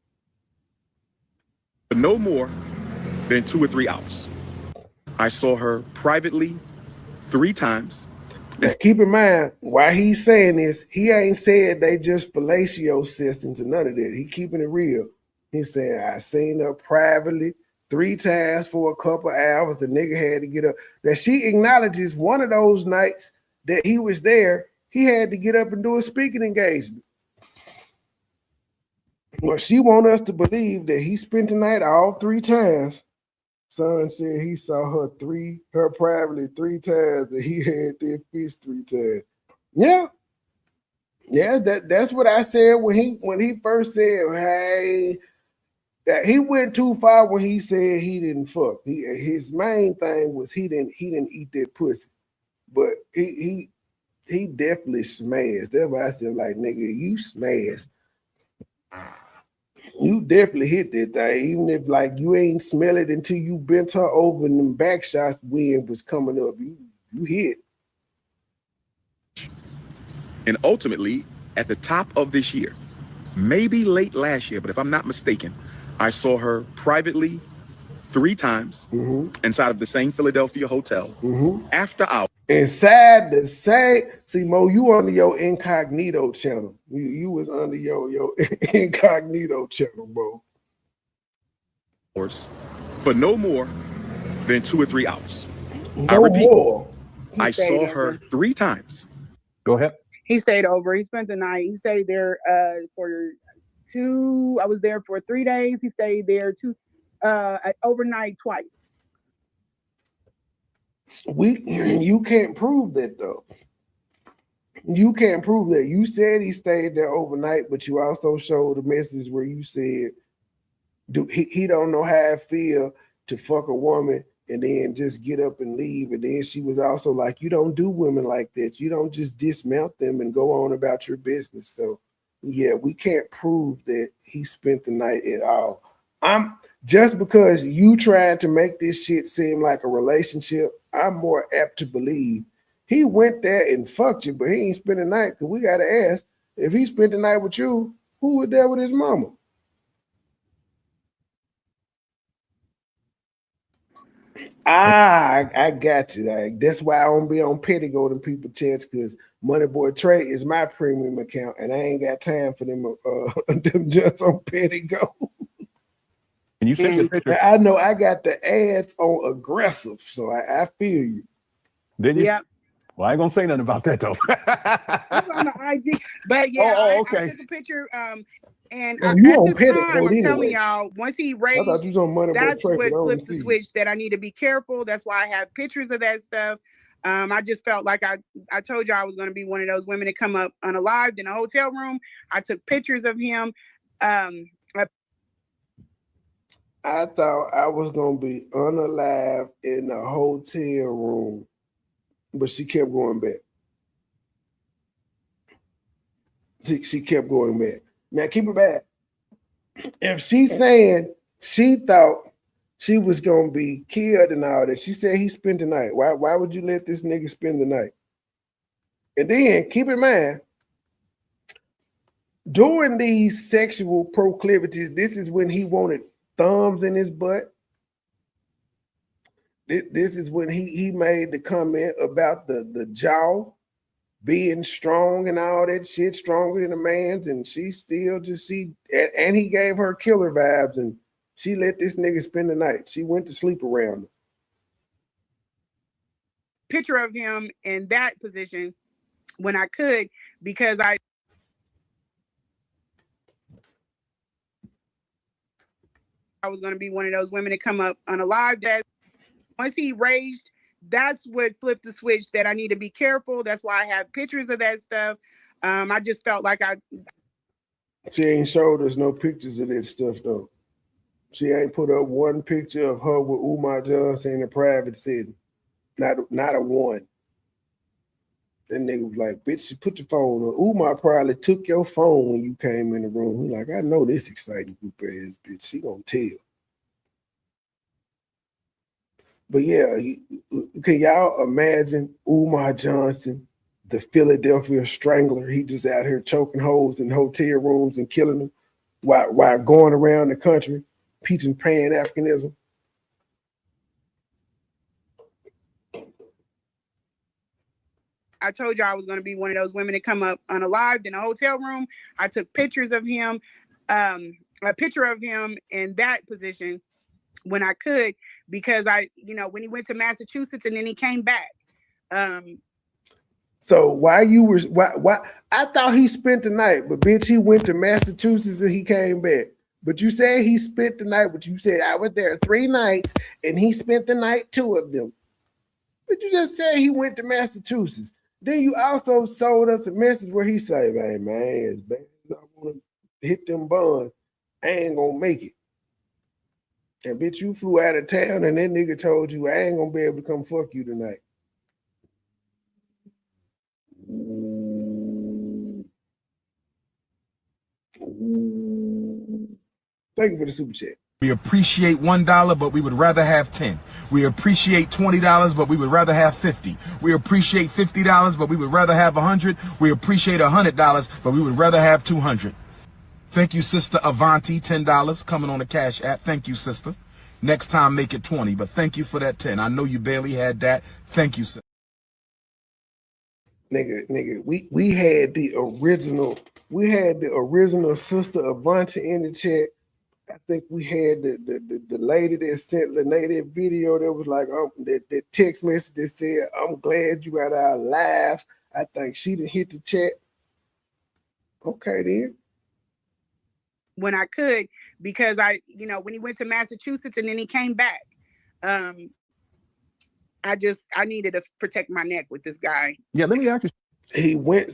For no more than 2 or 3 hours. I saw her privately 3 times. Now, keep in mind, while he's saying this, he ain't said they just fellatio sessions and none of that. He keeping it real. He's saying, I seen her privately 3 times for a couple hours. The nigga had to get up. Now, she acknowledges one of those nights that he was there, he had to get up and do a speaking engagement. Well, she want us to believe that he spent the night all 3 times. Son said he saw her privately 3 times, and he had their fist 3 times. Yeah, that's what I said when he first said, hey, that he went too far when he said he didn't fuck. His main thing was he didn't eat that pussy, but he definitely smashed. That's why I said, like, nigga, you smashed. You definitely hit that thing, even if like you ain't smell it until you bent her over and them back shots wind was coming up. You hit. And ultimately, at the top of this year, maybe late last year, but if I'm not mistaken, I saw her privately 3 times inside of the same Philadelphia hotel after hours. Inside the same, see, Mo, you under your incognito channel. You was under your incognito channel, bro. For no more than 2 or 3 hours. I repeat, I saw her 3 times. Go ahead. He stayed over. He spent the night. He stayed there for 2. I was there for 3 days. He stayed there overnight twice. You can't prove that though. You can't prove that. You said he stayed there overnight, but you also showed a message where you said he don't know how it feel to fuck a woman and then just get up and leave. And then she was also like, you don't do women like that. You don't just dismount them and go on about your business. So yeah, we can't prove that he spent the night at all. Just because you tried to make this shit seem like a relationship, I'm more apt to believe he went there and fucked you, but he ain't spent the night. Because we got to ask, if he spent the night with you, who was there with his mama? I got you. Like, that's why I don't be on Pettigo and people chats, because MoneyBoy Trade is my premium account, and I ain't got time for them them just on Pettigo. And you sent your picture. I know I got the ads on aggressive, so I feel you. Didn't you? Yeah. Well, I ain't gonna say nothing about that though. It's on the IG, but yeah, okay. I took a picture. And Oh, at you on this Pettigo time, I'm anyway. telling y'all, once he I thought you raised, was on MoneyBoy that's Trade, what but I don't flips the see you. switch that I need to be careful. That's why I have pictures of that stuff. I just felt like I told you I was going to be one of those women that come up unalived in a hotel room. I took pictures of him. I thought I was gonna be unalive in a hotel room, but she kept going back. She kept going back. Now keep it back. If she's saying she thought she was gonna be killed and all that, she said he spent the night. Why would you let this nigga spend the night? And then keep in mind, during these sexual proclivities, this is when he wanted thumbs in his butt. This is when he made the comment about the jaw being strong and all that shit, stronger than a man's, and she still just and he gave her killer vibes, and she let this nigga spend the night. She went to sleep around him. Picture of him in that position when I could, because I was going to be one of those women that come up unalived. Once he raised, that's what flipped the switch that I need to be careful. That's why I have pictures of that stuff. I just felt like She ain't showed us no pictures of that stuff though. She ain't put up one picture of her with Umar Johnson in a private setting. Not a one. That nigga was like, bitch, you put your phone on. Umar probably took your phone when you came in the room. He like, I know this exciting group ass bitch. She gonna tell. But yeah, can y'all imagine Umar Johnson, the Philadelphia Strangler? He just out here choking hoes in hotel rooms and killing them while going around the country, teaching Pan-Africanism. I told you I was going to be one of those women that come up unalived in a hotel room. I took pictures of him, a picture of him in that position when I could, because when he went to Massachusetts and then he came back. So why I thought he spent the night, but bitch, he went to Massachusetts and he came back. But you said he spent the night, but you said I was there 3 nights and he spent the night 2 of them. But you just said he went to Massachusetts. Then you also sold us a message where he said, hey man, as bad as I want to hit them buns, I ain't gonna make it. And bitch, you flew out of town and that nigga told you I ain't gonna be able to come fuck you tonight. Thank you for the super chat. We appreciate $1, but we would rather have 10. We appreciate $20, but we would rather have 50. We appreciate $50, but we would rather have 100. We appreciate $100, but we would rather have 200. Thank you, Sister Avanti, $10 coming on the Cash App. Thank you, sister. Next time, make it 20, but thank you for that 10. I know you barely had that. Thank you, sister. Nigga, we had the original Sister Avanti in the chat. I think we had the lady that sent Lanea that video that was like that text message that said, I'm glad you at our lives. I think she didn't hit the chat. Okay then. When I could, because when he went to Massachusetts and then he came back, I needed to protect my neck with this guy. Yeah, let me ask you. He went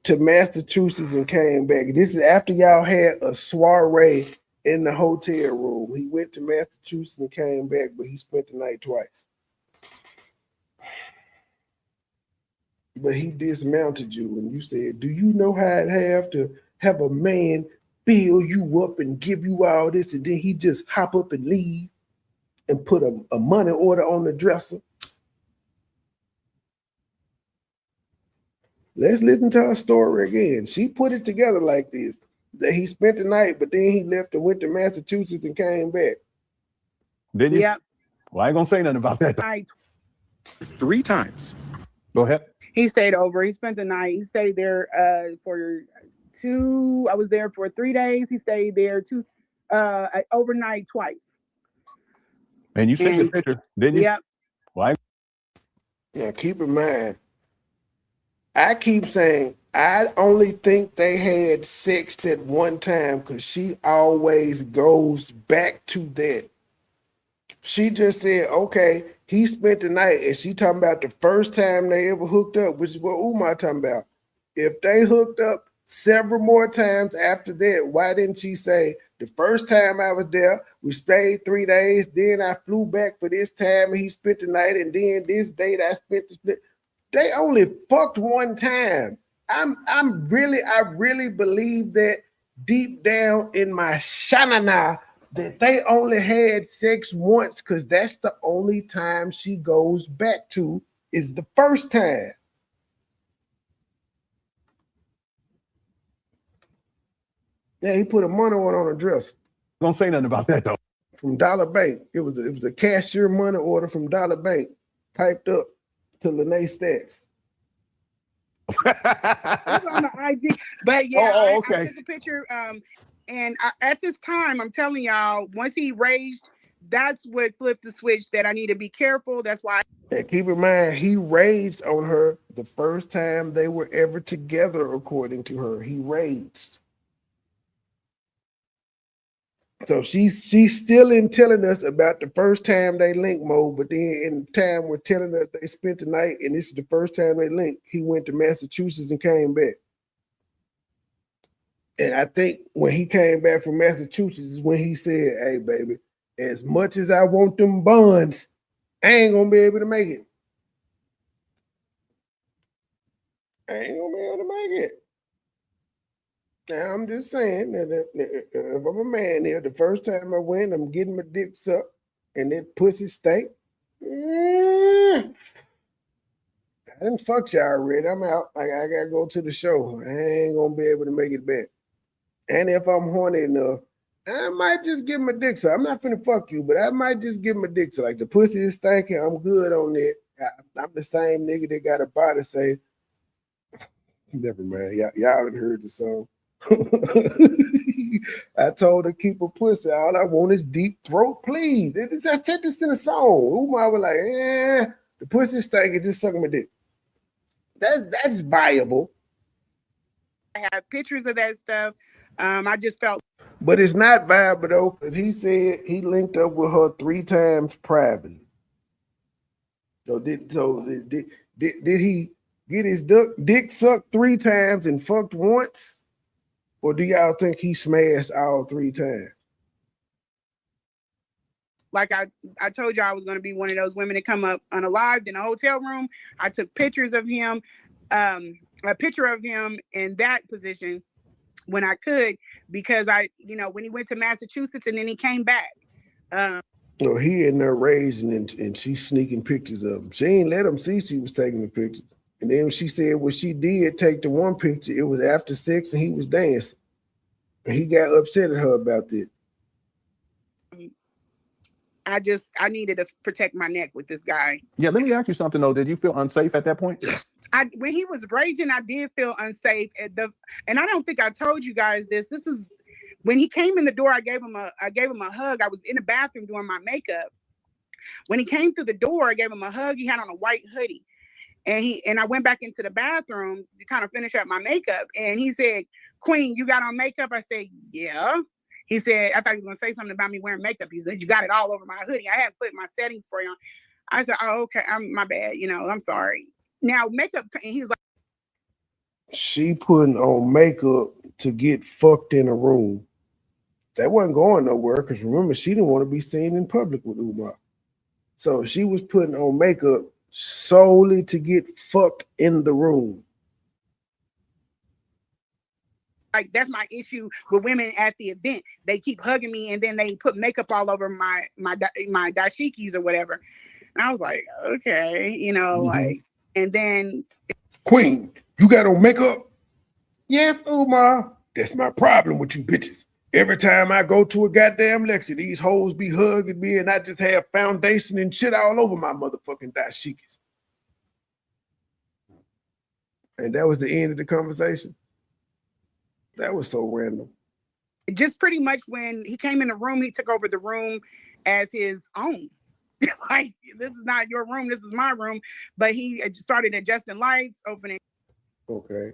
to Massachusetts and came back. This is after y'all had a soiree in the hotel room. He went to Massachusetts and came back, but he spent the night twice. But he dismounted you and you said, do you know how it have to have a man fill you up and give you all this, and then he just hop up and leave and put a money order on the dresser? Let's listen to her story again. She put it together like this, that he spent the night, but then he left and went to Massachusetts and came back. Didn't you? Yeah. Well, I ain't gonna say nothing about that. night. 3 times. Go ahead. He stayed over. He spent the night. He stayed there for 2. I was there for 3 days. He stayed there overnight twice. And you sent the picture, didn't you? Yep. Why? Yeah, keep in mind, I keep saying I only think they had sex at one time because she always goes back to that. She just said, okay, he spent the night, and she talking about the first time they ever hooked up, which is what Umar talking about. If they hooked up several more times after that, why didn't she say, the first time I was there, we stayed 3 days, then I flew back for this time, and he spent the night, and then this date I spent the. They only fucked one time. I really believe that deep down in my shanana that they only had sex once because that's the only time she goes back to is the first time. Yeah, he put a money order on a dress. Don't say nothing about that though. From Dollar Bank. It was a cashier money order from Dollar Bank, typed up to Lanea Stacks. It's on the IG, but yeah, okay. I took a picture. And at this time, I'm telling y'all, once he raged, that's what flipped the switch that I need to be careful. That's why. And keep in mind, he raged on her the first time they were ever together, according to her. He raged. So she's still in telling us about the first time they linked mode, but then in time we're telling us they spent the night, and this is the first time they linked. He went to Massachusetts and came back. And I think when he came back from Massachusetts is when he said, hey, baby, as much as I want them buns, I ain't gonna be able to make it. I ain't gonna be able to make it. Now, I'm just saying that if I'm a man here, the first time I went, I'm getting my dick sucked and that pussy stank. I didn't fuck y'all already. I'm out. I gotta go to the show. I ain't gonna be able to make it back. And if I'm horny enough, I might just give my dick sucked. I'm not finna fuck you, but I might just give my dick sucked. Like the pussy is stinking, I'm good on it. I'm the same nigga that got a body say, never mind. Y'all haven't heard the song. I told her keep a pussy. All I want is deep throat, please. I said this in a song. Umar was like, the pussy stinking, just suck my dick. That's viable. I have pictures of that stuff. I just felt. But it's not viable though, because he said he linked up with her 3 times privately. So did he get his dick sucked 3 times and fucked once? Or do y'all think he smashed all 3 times? Like I told you, I was going to be one of those women that come up unalived in a hotel room. I took pictures of him, a picture of him in that position when I could, because when he went to Massachusetts and then he came back. He in there raising and she's sneaking pictures of him. She ain't let him see she was taking the pictures. And then she said what she did take the one picture, it was after sex and he was dancing. And he got upset at her about that. I needed to protect my neck with this guy. Yeah, let me ask you something though. Did you feel unsafe at that point? When he was raging, I did feel unsafe. And I don't think I told you guys this. This is when he came in the door. I gave him a hug. I was in the bathroom doing my makeup. When he came through the door, I gave him a hug. He had on a white hoodie. And I went back into the bathroom to kind of finish up my makeup. And he said, Queen, you got on makeup? I said, yeah. He said, I thought he was going to say something about me wearing makeup. He said, you got it all over my hoodie. I hadn't put my setting spray on. I said, oh, okay. My bad. I'm sorry. Now, makeup, and he's like. She putting on makeup to get fucked in a room. That wasn't going nowhere because remember, she didn't want to be seen in public with Umar. So she was putting on makeup solely to get fucked in the room. Like, that's my issue with women at the event. They keep hugging me and then they put makeup all over my dashikis or whatever. And I was like, okay, like, and then. Queen, you got on makeup? Yes, Umar. That's my problem with you bitches. Every time I go to a goddamn lecture, these hoes be hugging me and I just have foundation and shit all over my motherfucking dashikis. And that was the end of the conversation. That was so random. Just pretty much when he came in the room, he took over the room as his own. Like, this is not your room, this is my room. But he started adjusting lights, opening. Okay.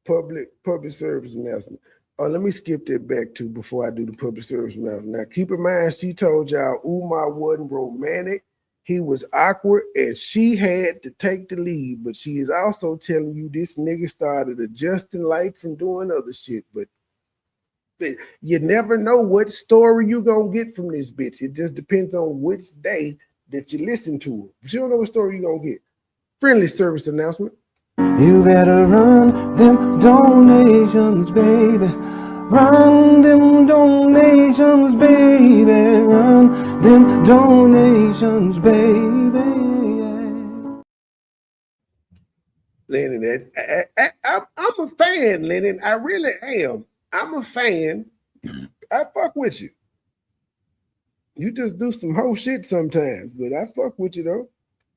Public service announcement. Let me skip that back to before I do the public service announcement. Now, keep in mind, she told y'all Umar wasn't romantic. He was awkward, and she had to take the lead. But she is also telling you this nigga started adjusting lights and doing other shit. But you never know what story you're going to get from this bitch. It just depends on which day that you listen to it. But you don't know what story you're going to get. Friendly service announcement. You better run them donations, baby. Run them donations, baby. Run them donations, baby. Lennon, I'm a fan, Lennon. I really am. I'm a fan. I fuck with you. You just do some whole shit sometimes, but I fuck with you though.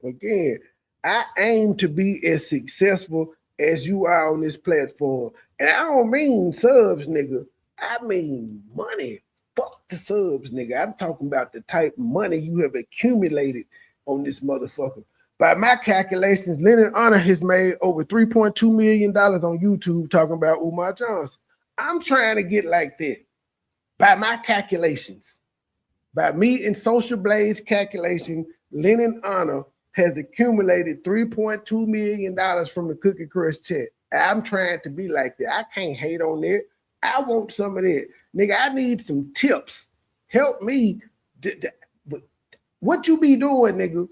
Again, I aim to be as successful as you are on this platform. And I don't mean subs, nigga. I mean money. Fuck the subs, nigga. I'm talking about the type of money you have accumulated on this motherfucker. By my calculations, Leonard Honor has made over $3.2 million on YouTube talking about Umar Johnson. I'm trying to get like that. By my calculations, by me and Social Blade's calculation, Leonard Honor has accumulated $3.2 million from the Cookie Crush chat. I'm trying to be like that. I can't hate on that. I want some of that. Nigga, I need some tips. Help me. What you be doing, nigga?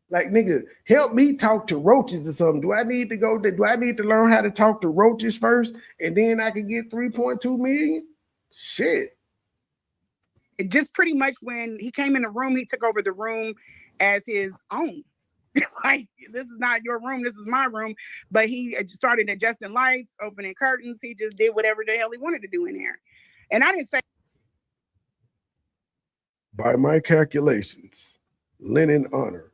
Like, nigga, help me talk to roaches or something. Do I need to go there? Do I need to learn how to talk to roaches first and then I can get 3.2 million? Shit. Just pretty much when he came in the room, he took over the room as his own. Like, this is not your room, this is my room. But he started adjusting lights, opening curtains. He just did whatever the hell he wanted to do in there. And I didn't say. By my calculations, Leonard Honor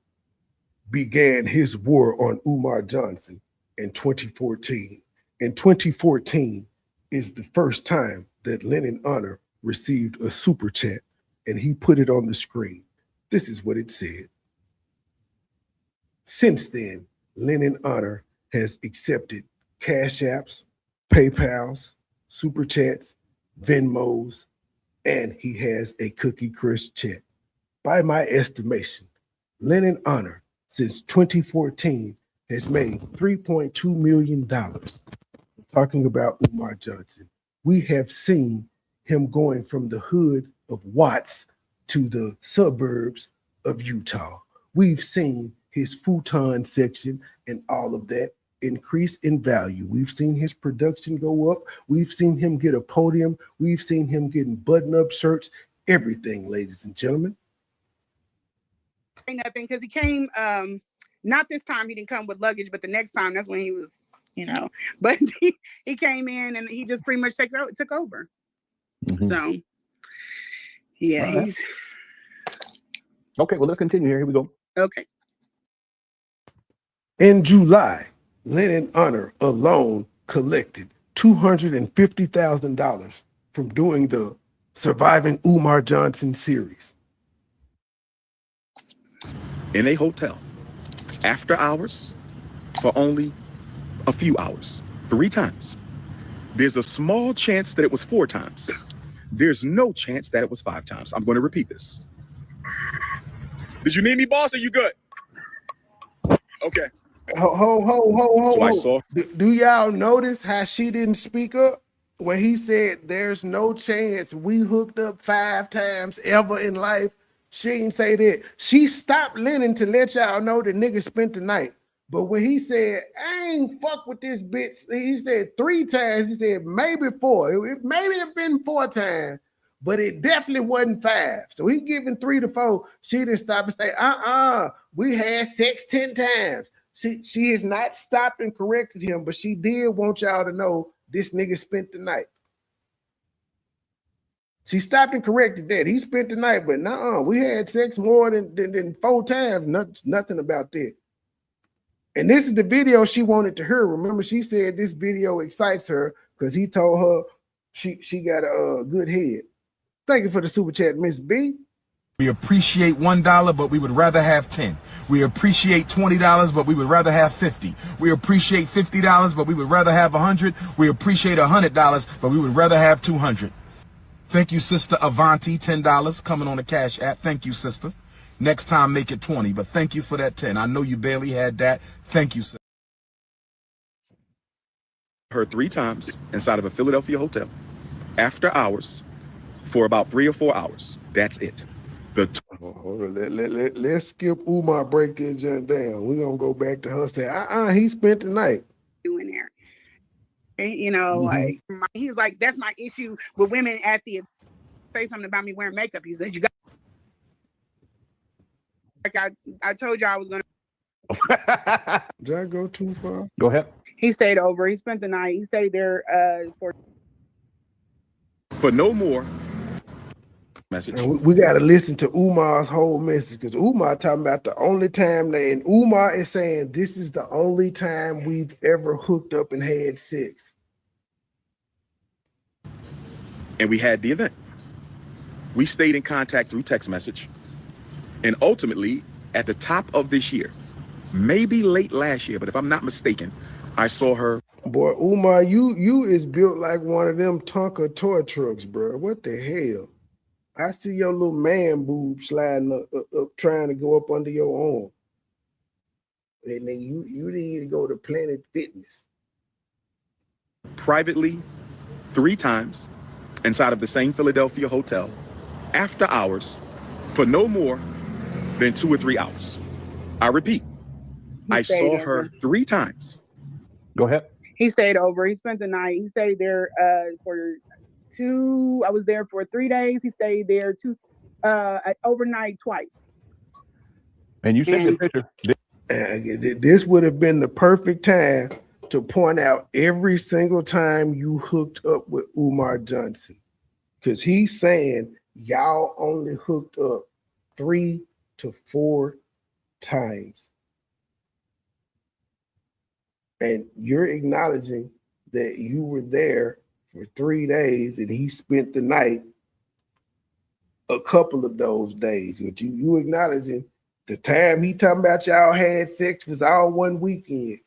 began his war on Umar Johnson in 2014. In 2014 is the first time that Leonard Honor received a super chat, and he put it on the screen. This is what it said. Since then, Leonard Honor has accepted Cash Apps, PayPals, Super Chats, Venmos, and he has a Cookie Crush chat. By my estimation, Leonard Honor since 2014 has made $3.2 million. Talking about Umar Johnson, we have seen him going from the hood of Watts to the suburbs of Utah. We've seen his futon section and all of that increase in value. We've seen his production go up. We've seen him get a podium. We've seen him getting button-up shirts, everything, ladies and gentlemen. Nothing, because he came, not this time he didn't come with luggage, but the next time, that's when he was, but he came in and he just pretty much took over. Mm-hmm. So, yeah, right. He's okay. Well, let's continue here. Here we go. Okay. In July, Leonard Honor alone collected $250,000 from doing the Surviving Umar Johnson series. In a hotel, after hours, for only a few hours, 3 times. There's a small chance that it was 4 times. There's no chance that it was 5 times. I'm going to repeat this. Did you need me, boss? Are you good? Okay. Ho. So I saw. Do y'all notice how she didn't speak up when he said there's no chance we hooked up 5 times ever in life? She didn't say that. She stopped Lennon to let y'all know the nigga spent the night. But when he said, I ain't fuck with this bitch, he said 3 times. He said maybe 4. It maybe have been 4 times, but it definitely wasn't 5. So he giving 3 to 4. She didn't stop and say, we had sex 10 times. She has not stopped and corrected him, but she did want y'all to know this nigga spent the night. She stopped and corrected that. He spent the night, but we had sex more than 4 times. Nothing about that. And this is the video she wanted to hear. Remember, she said this video excites her because he told her she got a good head. Thank you for the super chat, Miss B. We appreciate $1, but we would rather have 10. We appreciate $20, but we would rather have 50. We appreciate $50, but we would rather have 100. We appreciate $100, but we would rather have 200. Thank you, Sister Avanti, $10 coming on the Cash App. Thank you, sister. Next time, make it 20, but thank you for that 10. I know you barely had that. Thank you, sir. Her 3 times inside of a Philadelphia hotel after hours for about 3 or 4 hours. That's it. Hold on. Let's skip Umar, break that junk down. We're going to go back to her saying, he spent the night. Doing there. And, you know, like, he's like, that's my issue with women at the, say something about me wearing makeup. He said, you got, like I told you I was going to. Did I go too far? Go ahead. He stayed over. He spent the night. He stayed there for no more message. And we got to listen to Umar's whole message because Umar talking about the only time and Umar is saying this is the only time we've ever hooked up and had sex. And we had the event. We stayed in contact through text message. And ultimately, at the top of this year, maybe late last year, but if I'm not mistaken, I saw her. Boy, Umar, you is built like one of them Tonka toy trucks, bro. What the hell? I see your little man boob sliding up trying to go up under your arm. And then you need to go to Planet Fitness. Privately, 3 times inside of the same Philadelphia hotel after hours for no more than 2 or 3 hours. I repeat, I saw her 3 times. Go ahead. He stayed over. He spent the night. He stayed there for 2. I was there for 3 days. He stayed there overnight twice. And you sent the picture. This would have been the perfect time to point out every single time you hooked up with Umar Johnson. Because he's saying y'all only hooked up 3 to 4 times. And you're acknowledging that you were there for 3 days and he spent the night a couple of those days. But you acknowledging the time he talking about y'all had sex was all one weekend.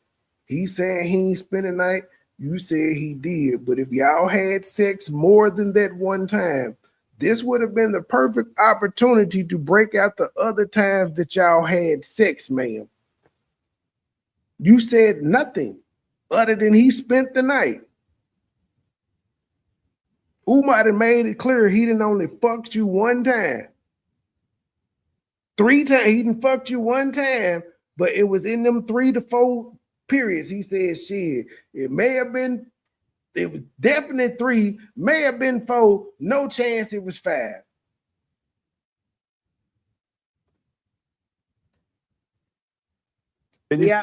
He's saying he ain't spent the night. You said he did. But if y'all had sex more than that one time, this would have been the perfect opportunity to break out the other times that y'all had sex, ma'am. You said nothing other than he spent the night. Umar had made it clear he didn't only fucked you one time. 3 times. He didn't fucked you one time, but it was in them 3 to 4 periods. He said, shit, it was definitely 3, may have been 4, no chance it was 5. Yeah.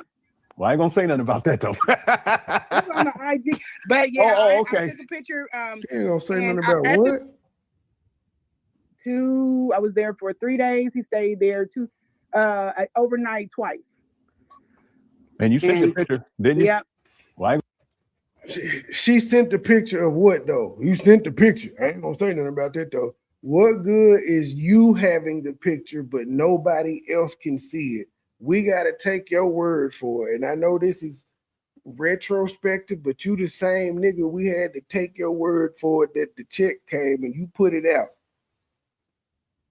Well, I ain't gonna say nothing about that though. It's on the IG, but yeah, okay. I took a picture. You ain't gonna say nothing about what? 2. I was there for 3 days. He stayed there overnight twice. And you sent the picture, didn't you? Yeah. Why? She sent the picture of what though? You sent the picture. I ain't gonna say nothing about that though. What good is you having the picture, but nobody else can see it? We gotta take your word for it. And I know this is retrospective, but you the same nigga we had to take your word for it that the check came and you put it out.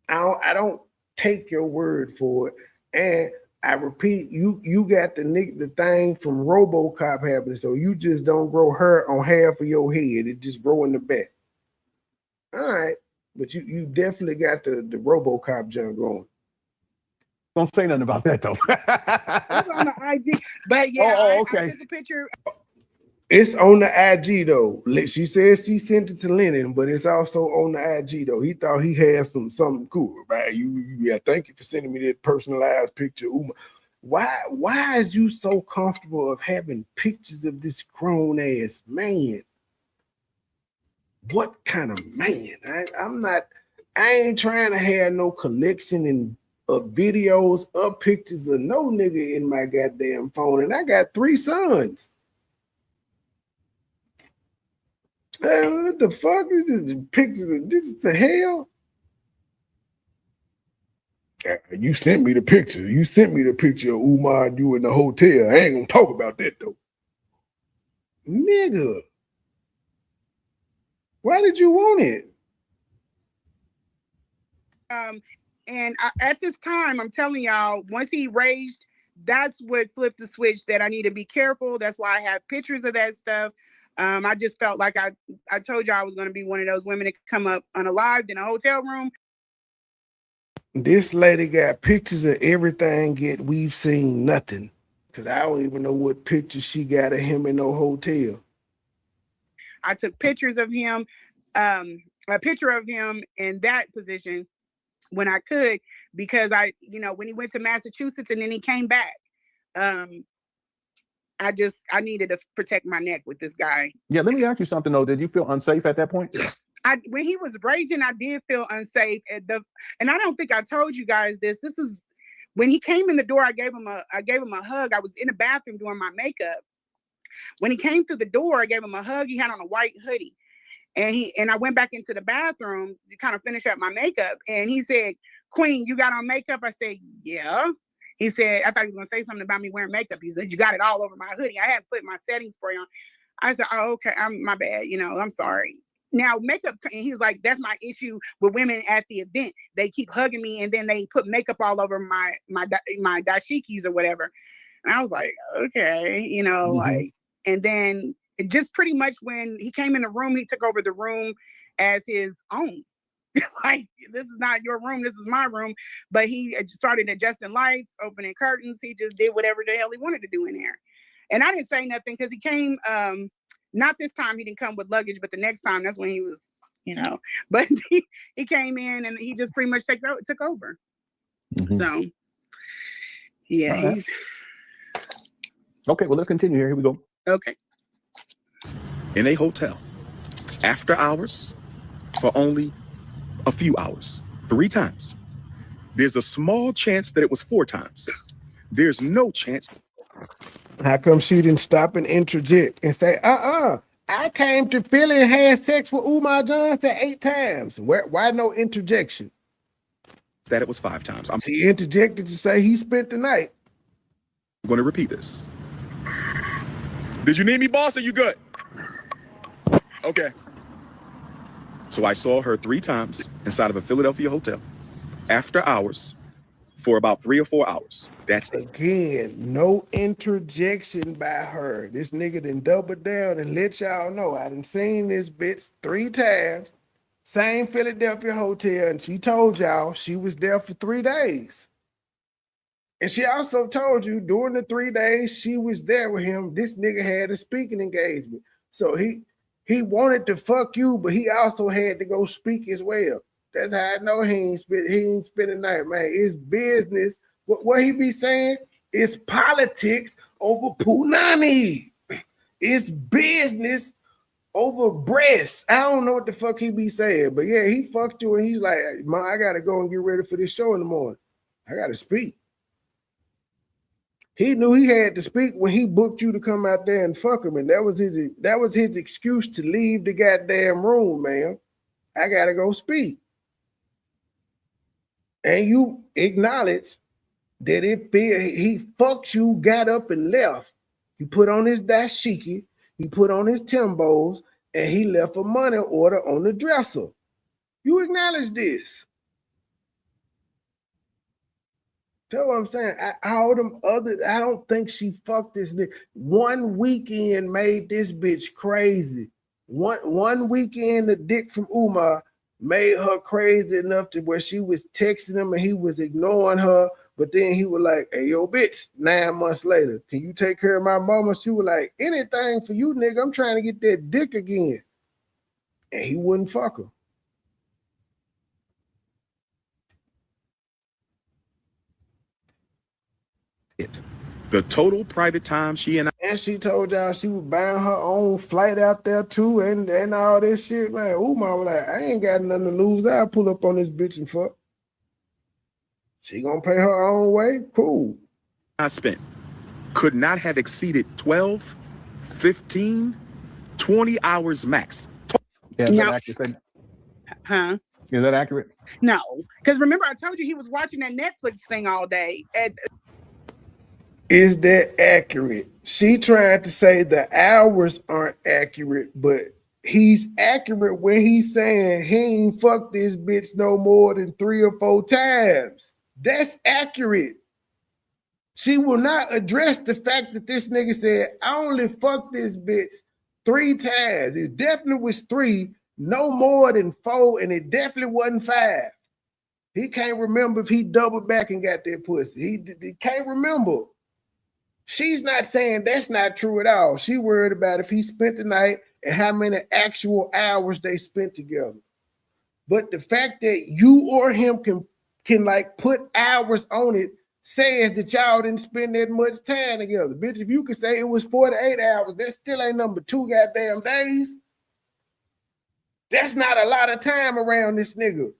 I don't take your word for it. And I repeat, you got the thing from RoboCop happening, so you just don't grow hair on half of your head. It just grow in the back. All right, but you definitely got the RoboCop junk going. Don't say nothing about that though. It's on the IG, but yeah, okay. I took a picture. It's on the IG though. She says she sent it to Lennon, but it's also on the IG though. He thought he had something cool, right? Yeah, thank you for sending me that personalized picture. Umar. Why is you so comfortable of having pictures of this grown ass man? what kind of man? I ain't trying to have no collection of videos or pictures of no nigga in my goddamn phone. And I got 3 sons. What the fuck is this? Pictures of this? The hell? You sent me the picture. You sent me the picture of Umar and you in the hotel. I ain't gonna talk about that though. Nigga. Why did you want it? At this time, I'm telling y'all, once he raged, that's what flipped the switch that I need to be careful. That's why I have pictures of that stuff. I just felt like I told y'all I was going to be one of those women that could come up unalived in a hotel room. This lady got pictures of everything, yet we've seen nothing. Because I don't even know what picture she got of him in no hotel. I took pictures of him, a picture of him in that position when I could, because when he went to Massachusetts and then he came back, I needed to protect my neck with this guy. Yeah, let me ask you something though. Did you feel unsafe at that point? When he was raging, I did feel unsafe. And I don't think I told you guys this. This is when he came in the door. I gave him a hug. I was in the bathroom doing my makeup. When he came through the door, I gave him a hug. He had on a white hoodie. And I went back into the bathroom to kind of finish up my makeup. And he said, "Queen, you got on makeup?" I said, "Yeah." He said, I thought he was going to say something about me wearing makeup. He said, "You got it all over my hoodie." I hadn't put my setting spray on. I said, "Oh, okay. My bad. I'm sorry." Now, makeup, and he's like, "That's my issue with women at the event. They keep hugging me and then they put makeup all over my dashikis or whatever." And I was like, okay, like, and then just pretty much when he came in the room, he took over the room as his own. Like, this is not your room, this is my room. But he started adjusting lights, opening curtains. He just did whatever the hell he wanted to do in there. And I didn't say nothing because he came, not this time he didn't come with luggage, but the next time, that's when he was, but he came in and he just pretty much took over. So, yeah, right. he's... Okay, well, let's continue here. Here we go. Okay. In a hotel, after hours, for only a few hours, 3 times. There's a small chance that it was 4 times. There's no chance. How come she didn't stop and interject and say, I came to Philly and had sex with Umar Johnson 8 times. Why no interjection? That it was 5 times. She interjected to say he spent the night. I'm going to repeat this. Did you need me, boss? Are you good? Okay. So I saw her 3 times inside of a Philadelphia hotel after hours for about 3 or 4 hours. That's it. Again, no interjection by her. This nigga done doubled down and let y'all know I done seen this bitch 3 times. Same Philadelphia hotel, and she told y'all she was there for 3 days. And she also told you during the 3 days she was there with him, this nigga had a speaking engagement. So he wanted to fuck you, but he also had to go speak as well. That's how I know he ain't spend the night, man. It's business. What he be saying? It's politics over punani. It's business over breasts. I don't know what the fuck he be saying, but yeah, he fucked you and he's like, "Ma, I gotta go and get ready for this show in the morning. I gotta speak." He knew he had to speak when he booked you to come out there and fuck him, and that was his excuse to leave the goddamn room, man. I gotta go speak. And you acknowledge that if he fucked you, got up and left. He put on his dashiki, he put on his Timbos, and he left a money order on the dresser. You acknowledge this. Tell what I'm saying. I don't think she fucked this nigga. One weekend made this bitch crazy. One weekend, the dick from Umar made her crazy enough to where she was texting him and he was ignoring her. But then he was like, "Hey, yo, bitch, 9 months later, can you take care of my mama?" She was like, "Anything for you, nigga. I'm trying to get that dick again." And he wouldn't fuck her. The total private time she and I And she told y'all she was buying her own flight out there too, and all this shit. Man, Umar was like, I ain't got nothing to lose. I'll pull up on this bitch and fuck. She gonna pay her own way? Cool. I spent could not have exceeded 12, 15, 20 hours max. Yeah, is that accurate? Huh? Is that accurate? No, because remember I told you he was watching that Netflix thing all day. Is that accurate? She trying to say the hours aren't accurate, but he's accurate when he's saying he ain't fucked this bitch no more than 3 or 4 times. That's accurate. She will not address the fact that this nigga said, I only fucked this bitch 3 times. It definitely was 3, no more than 4, and it definitely wasn't 5. He can't remember if he doubled back and got that pussy. He can't remember. She's not saying that's not true at all. She worried about if he spent the night and how many actual hours they spent together. But the fact that you or him can like put hours on it says that y'all didn't spend that much time together. Bitch, if you could say it was 48 hours, that still ain't number 2 goddamn days. That's not a lot of time around this nigga.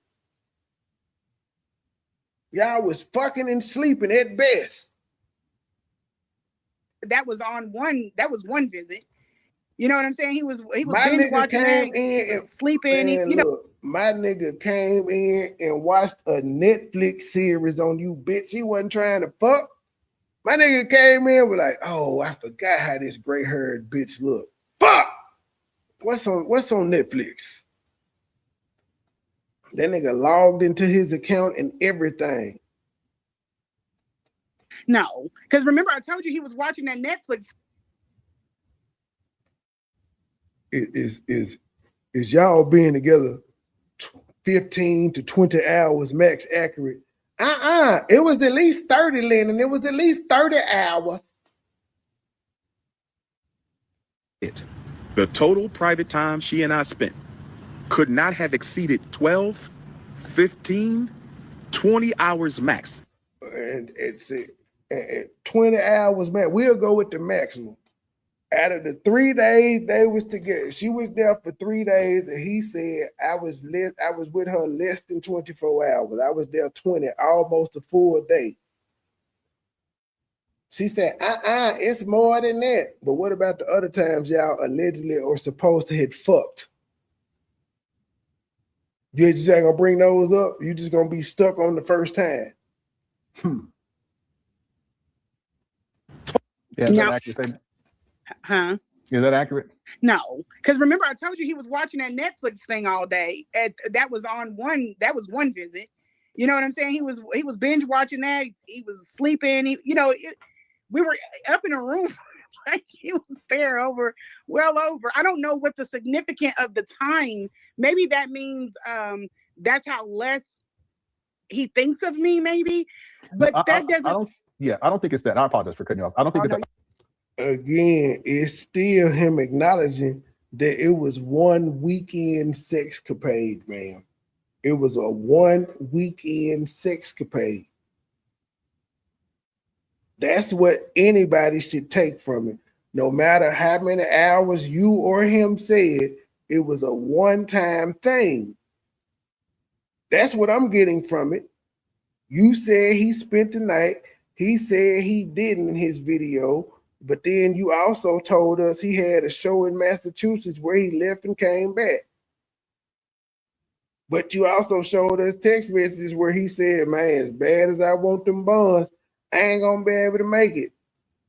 Y'all was fucking and sleeping at best. That was one visit. You know what I'm saying? He was my binge watching came that, in and sleeping. Man, look, my nigga came in and watched a Netflix series on you, bitch. He wasn't trying to fuck. My nigga came in with like, oh, I forgot how this gray-haired bitch look. Fuck! What's on Netflix? That nigga logged into his account and everything. No, because remember I told you he was watching that Netflix. Is y'all being together 15 to 20 hours max accurate? It was at least 30, Lennon. It was at least 30 hours. The total private time she and I spent could not have exceeded 12, 15, 20 hours max. And it's 20 hours max. We'll go with the maximum. Out of the 3 days they was together, she was there for 3 days, and he said I was with her less than 24 hours. I was there 20, almost a full day. She said, it's more than that. But what about the other times y'all allegedly or supposed to have fucked? You just ain't gonna bring those up? You just gonna be stuck on the first time? Yeah, is that accurate? Huh? Is that accurate? No, because remember I told you he was watching that Netflix thing all day. That was one visit. You know what I'm saying? He was binge watching that. He was sleeping. We were up in a room like he was there well over. I don't know what the significance of the time. Maybe that means that's how less he thinks of me. Maybe, but that doesn't. I don't think it's that. I apologize for cutting you off. I don't think it's that. Again, it's still him acknowledging that it was one weekend sexcapade, man. It was a 1 weekend sexcapade. That's what anybody should take from it. No matter how many hours you or him said, it was a one-time thing. That's what I'm getting from it. You said he spent the night. He said he didn't in his video. But then you also told us he had a show in Massachusetts where he left and came back. But you also showed us text messages where he said, man, as bad as I want them buns, I ain't gonna be able to make it.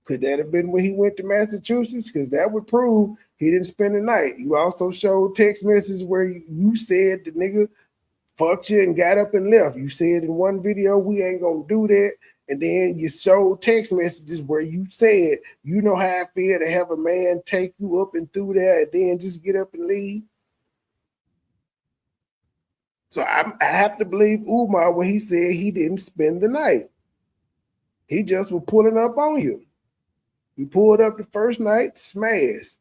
Could that have been when he went to Massachusetts? Because that would prove he didn't spend the night. You also showed text messages where you said the nigga fucked you and got up and left. You said in one video, we ain't gonna do that. And then you showed text messages where you said, you know how I feel to have a man take you up and through there and then just get up and leave. So I have to believe Umar when he said he didn't spend the night. He just was pulling up on you. He pulled up the first night, smashed.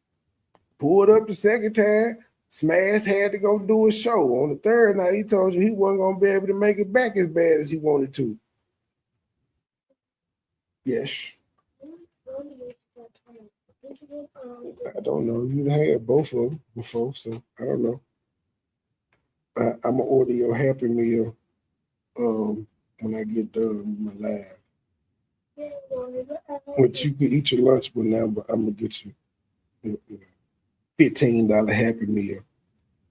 Pulled up the second time, smashed, had to go do a show. On the third night, he told you he wasn't going to be able to make it back as bad as he wanted to. Yes. I don't know. You had both of them before, so I don't know. I'm gonna order your Happy Meal when I get done with my live. Which you can eat your lunch with now, but I'm gonna get you $15 Happy Meal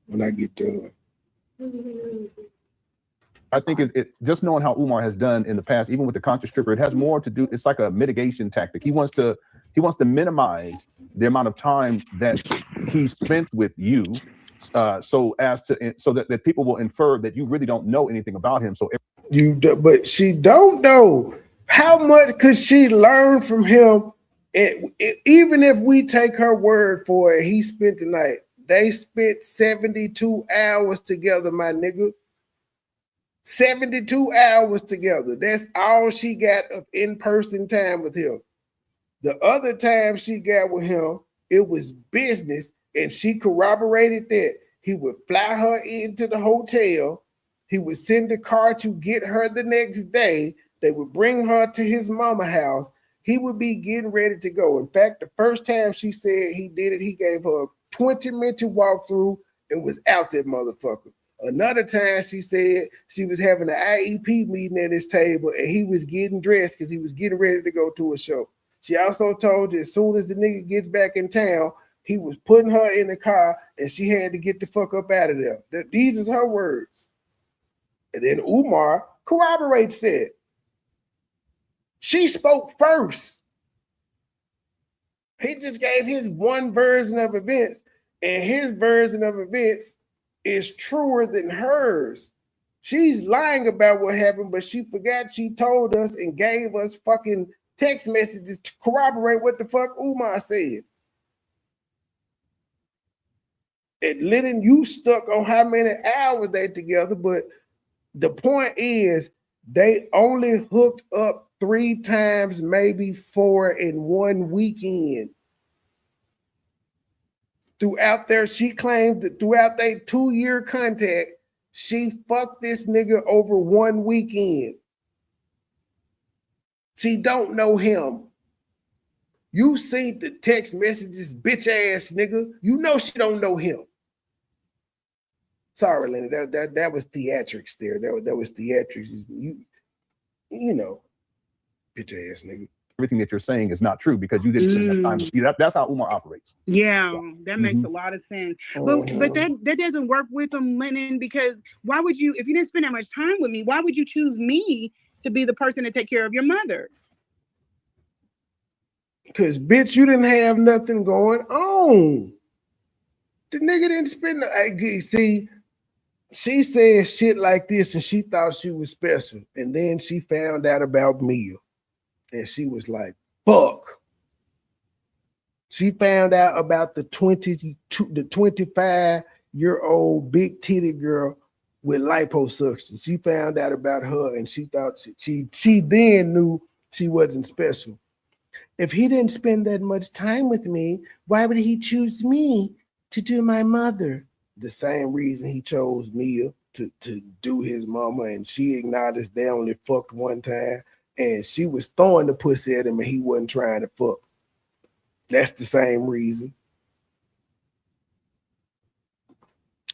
when I get done. I think it just knowing how Umar has done in the past, even with the conscious stripper, it has more to do. It's like a mitigation tactic. He wants to minimize the amount of time that he spent with you, so that people will infer that you really don't know anything about him. So But she don't know how much could she learn from him. Even if we take her word for it, he spent the night. They spent 72 hours together, my nigga. 72 hours together. That's all she got of in-person time with him. The other time she got with him, it was business, and she corroborated that. He would fly her into the hotel. He would send a car to get her the next day. They would bring her to his mama house. He would be getting ready to go. In fact, the first time she said he did it, he gave her a 20-minute walkthrough and was out that motherfucker. Another time she said she was having an IEP meeting at his table and he was getting dressed because he was getting ready to go to a show. She also told you as soon as the nigga gets back in town, he was putting her in the car and she had to get the fuck up out of there. These is her words. And then Umar corroborates that. She spoke first. He just gave his one version of events, and his version of events is truer than hers. She's lying about what happened, but she forgot she told us and gave us fucking text messages to corroborate what the fuck Umar said. And Lennon, you stuck on how many hours they together, but the point is they only hooked up 3 times, maybe 4 in one weekend. Throughout there, she claimed that throughout their 2-year contact, she fucked this nigga over one weekend. She don't know him. You see the text messages, bitch ass nigga. You know she don't know him. Sorry, Lenny, that was theatrics there. That was theatrics. You know, bitch ass nigga. Everything that you're saying is not true because you didn't spend enough time with you. That's how Umar operates. Yeah, that makes a lot of sense. But that doesn't work with him, Lennon, because why would you, if you didn't spend that much time with me, why would you choose me to be the person to take care of your mother? Because, bitch, you didn't have nothing going on. The nigga didn't spend the, see, she said shit like this and she thought she was special. And then she found out about Mia. And she was like, fuck. She found out about the 25-year-old big titty girl with liposuction. She found out about her and she thought she then knew she wasn't special. If he didn't spend that much time with me, why would he choose me to do my mother? The same reason he chose Mia to do his mama, and she acknowledged they only fucked one time, and she was throwing the pussy at him and he wasn't trying to fuck. That's the same reason.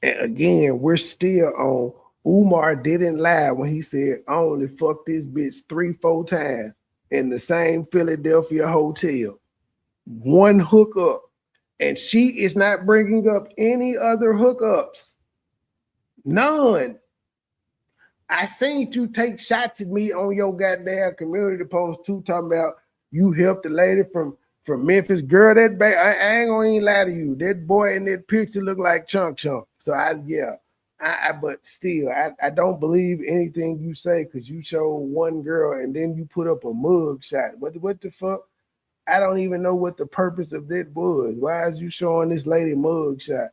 And again, we're still on Umar didn't lie when he said, I only fucked this bitch 3-4 times in the same Philadelphia hotel. One hookup. And she is not bringing up any other hookups. None. I seen you take shots at me on your goddamn community post too, talking about you helped the lady from Memphis. Girl, I ain't gonna even lie to you. That boy in that picture looked like Chunk. So but still, I don't believe anything you say because you showed one girl and then you put up a mug shot. What the fuck? I don't even know what the purpose of that was. Why is you showing this lady mug shot?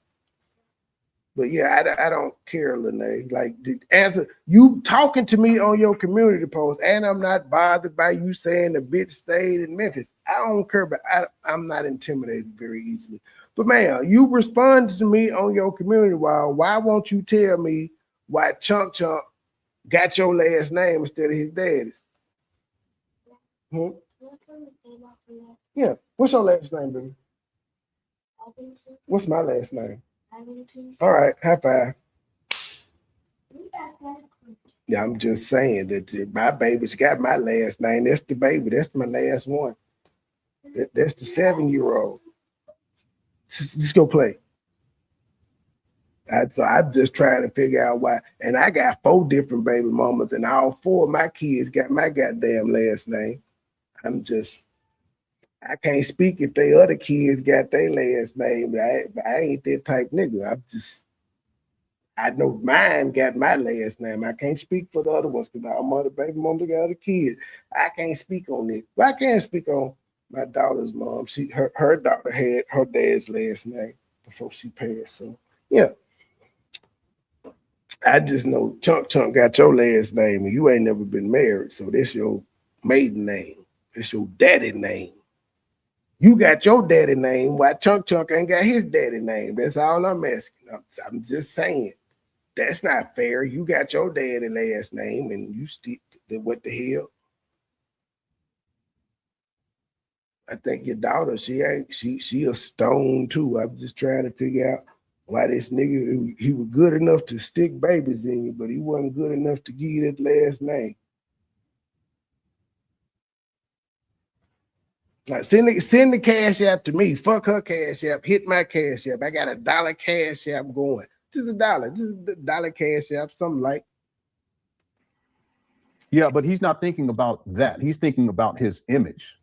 But yeah, I don't care, Lanea. Like, answer you talking to me on your community post, and I'm not bothered by you saying the bitch stayed in Memphis. I don't care, but I'm not intimidated very easily. But man, you responded to me on your community wall. Why won't you tell me why Chunk got your last name instead of his daddy's? Yeah, what's your last name, baby? What's my last name? All right, high five. Yeah, I'm just saying that my baby's got my last name. That's the baby. That's my last one. That's the 7-year-old. Just go play. So I'm just trying to figure out why. And I got 4 different baby mamas, and all 4 of my kids got my goddamn last name. I can't speak if they other kids got their last name, but I ain't that type nigga. I know mine got my last name. I can't speak for the other ones because all my other baby mamas got other kids. I can't speak on it. But I can speak on my daughter's mom. Her daughter had her dad's last name before she passed. So yeah. I just know Chunk got your last name and you ain't never been married. So that's your maiden name. That's your daddy name. You got your daddy name, while Chunk ain't got his daddy name. That's all I'm asking. I'm just saying. That's not fair. You got your daddy last name and you stick to what the hell? I think your daughter, she a stone too. I'm just trying to figure out why this nigga, he was good enough to stick babies in you, but he wasn't good enough to give you that last name. Now send the cash app to me. Fuck her cash app. Hit my cash app. I got $1 cash app going. Just $1. Just $1 cash app. Something like. Yeah, but he's not thinking about that. He's thinking about his image.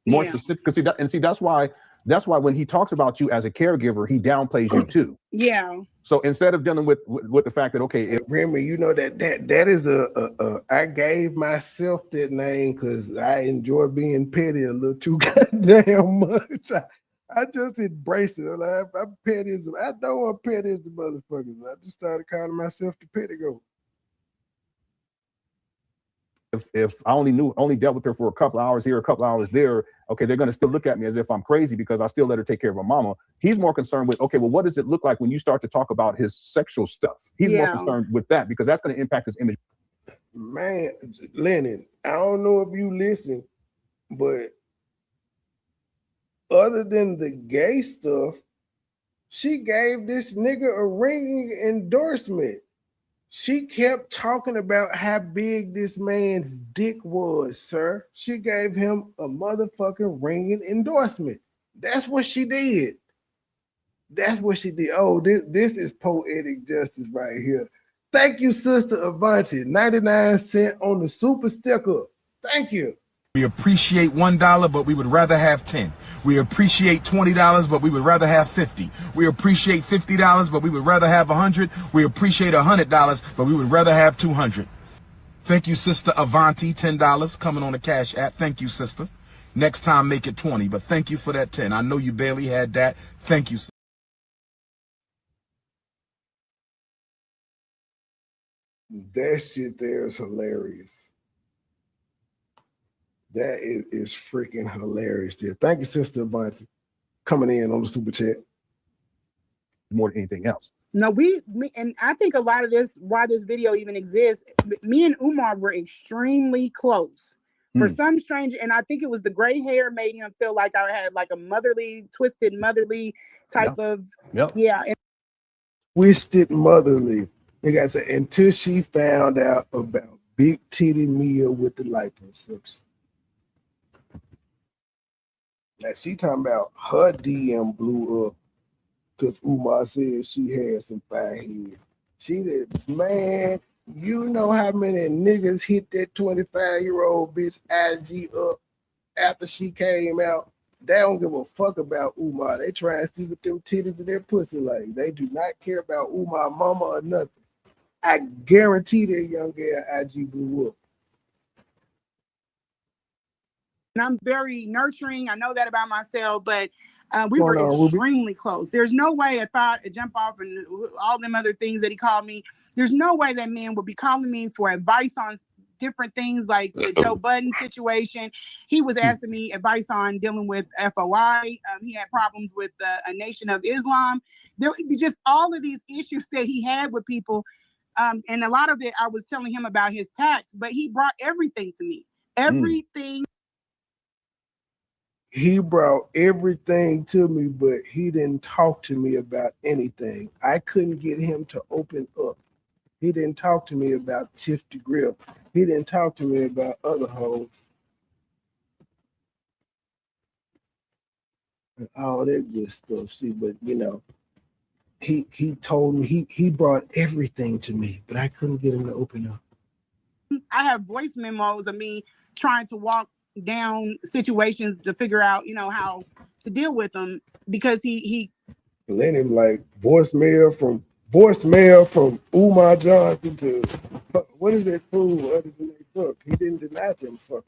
More specific, because that's why when he talks about you as a caregiver, he downplays you too. Yeah. So instead of dealing with the fact that remember, you know that is I gave myself that name because I enjoy being petty a little too goddamn much. I just embrace it. I'm petty as I know I'm petty as the motherfuckers. I just started calling myself the petty goat. If I only dealt with her for a couple hours here, a couple hours there, okay, they're going to still look at me as if I'm crazy because I still let her take care of her mama. He's more concerned with, okay, well, what does it look like when you start to talk about his sexual stuff? He's more concerned with that because that's going to impact his image. Man, Lennon, I don't know if you listen, but other than the gay stuff, she gave this nigga a ringing endorsement. She kept talking about how big this man's dick was, sir. She gave him a motherfucking ringing endorsement. That's what she did. That's what she did. Oh, this is poetic justice right here. Thank you, Sister Avanti. 99 cents on the super sticker. Thank you. We appreciate $1, but we would rather have 10. We appreciate $20, but we would rather have 50. We appreciate $50, but we would rather have 100. We appreciate $100, but we would rather have 200. Thank you, Sister Avanti, $10 coming on the Cash App. Thank you, sister. Next time, make it 20, but thank you for that 10. I know you barely had that. Thank you, sister. That shit there is hilarious. That is freaking hilarious there. Thank you, Sister Bunty, coming in on the super chat. More than anything else. No, and I think a lot of this, why this video even exists, me and Umar were extremely close. For some strange, and I think it was the gray hair made him feel like I had like a twisted motherly type of, yeah. Twisted motherly. You guys say until she found out about Big Titty Mia with the liposuction. Now she talking about her DM blew up because Umar said she had some fire head. She did, man, you know how many niggas hit that 25-year-old bitch IG up after she came out? They don't give a fuck about Umar. They try and see what them titties and their pussy like. They do not care about Umar mama or nothing. I guarantee that young girl IG blew up. And I'm very nurturing. I know that about myself, but we were extremely close. There's no way a jump off and all them other things that he called me. There's no way that man would be calling me for advice on different things like the Joe Budden situation. He was asking me advice on dealing with FOI. He had problems with a Nation of Islam. There just all of these issues that he had with people. And a lot of it, I was telling him about his tax, but he brought everything to me. Everything. He brought everything to me, but he didn't talk to me about anything. I couldn't get him to open up. He didn't talk to me about Tiff the Grill. He didn't talk to me about other hoes. And all that good stuff. See, but you know, he told me he brought everything to me, but I couldn't get him to open up. I have voice memos of me trying to walk down situations to figure out, you know, how to deal with them because he let him like voicemail from Umar Johnson to what is that fool other than they fuck? He didn't deny them fucking.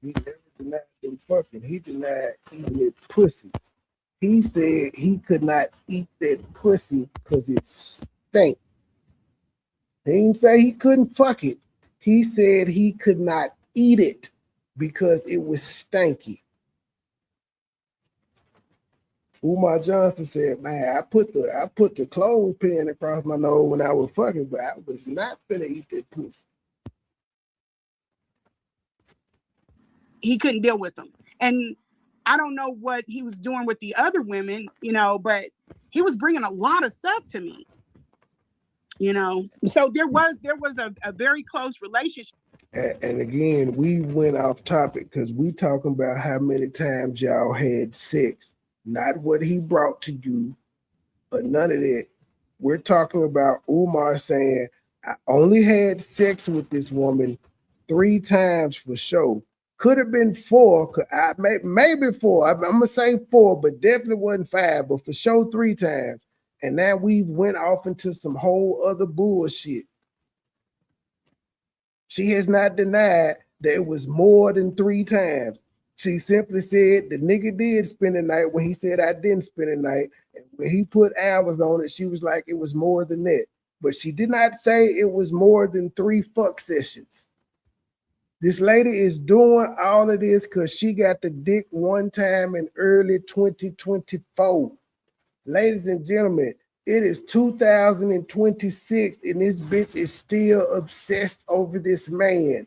He never denied them fucking. He denied eating that pussy. He said he could not eat that pussy because it stank. He didn't say he couldn't fuck it. He said he could not eat it because it was stanky. Umar Johnson said, man, I put the clothespin across my nose when I was fucking, but I was not finna eat that pussy. He couldn't deal with them. And I don't know what he was doing with the other women, you know, but he was bringing a lot of stuff to me, you know. So there was a very close relationship. And again, we went off topic because we talking about how many times y'all had sex, not what he brought to you, but none of that. We're talking about Umar saying, I only had sex with this woman 3 times for sure. Could have been 4, maybe 4. I'm gonna say 4, but definitely wasn't 5, but for sure 3 times. And now we went off into some whole other bullshit. She has not denied that it was more than 3 times. She simply said the nigga did spend the night when he said I didn't spend the night. And when he put hours on it, she was like, it was more than that. But she did not say it was more than 3 fuck sessions. This lady is doing all of this because she got the dick one time in early 2024. Ladies and gentlemen, it is 2026 and this bitch is still obsessed over this man.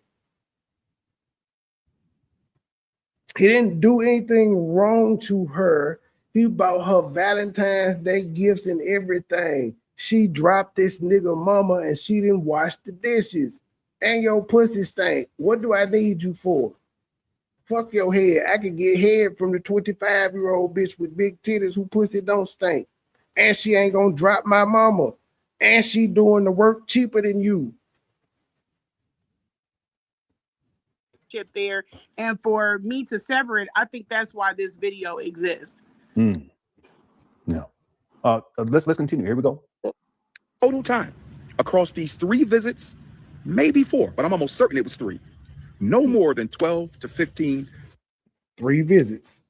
He didn't do anything wrong to her. He bought her Valentine's Day gifts and everything. She dropped this nigga mama and she didn't wash the dishes. And your pussy stank. What do I need you for? Fuck your head. I can get head from the 25-year-old bitch with big titties who pussy don't stink. And she ain't gonna drop my mama. And she doing the work cheaper than you. There, and for me to sever it, I think that's why this video exists. Yeah. Let's continue. Here we go. Total time across these 3 visits, maybe 4, but I'm almost certain it was 3. No more than 12 to 15. 3 visits.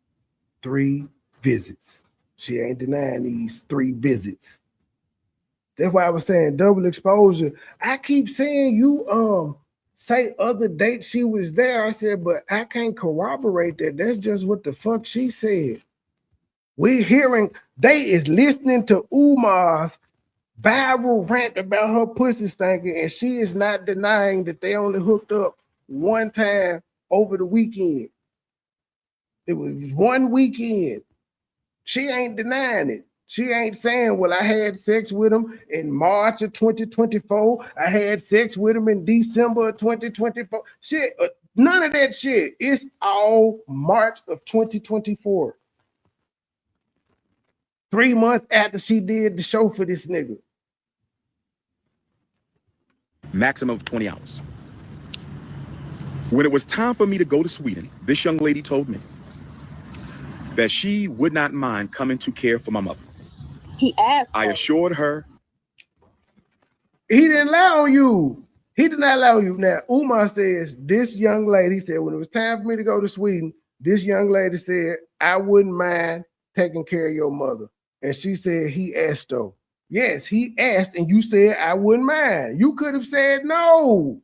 3 visits. She ain't denying these 3 visits. That's why I was saying double exposure. I keep saying you say other dates she was there. I said, but I can't corroborate that. That's just what the fuck she said. We hearing, they is listening to Umar's viral rant about her pussy stinking, and she is not denying that they only hooked up 1 time over the weekend. It was 1 weekend. She ain't denying it. She ain't saying, well, I had sex with him in March of 2024. I had sex with him in December of 2024. Shit, none of that shit. It's all March of 2024. 3 months after she did the show for this nigga. Maximum of 20 hours. When it was time for me to go to Sweden, this young lady told me that she would not mind coming to care for my mother. He asked. I assured her. He didn't lie on you. He did not lie on you. Now, Umar says, this young lady said, when it was time for me to go to Sweden, this young lady said, I wouldn't mind taking care of your mother. And she said, he asked though. Yes, he asked, and you said, I wouldn't mind. You could have said no.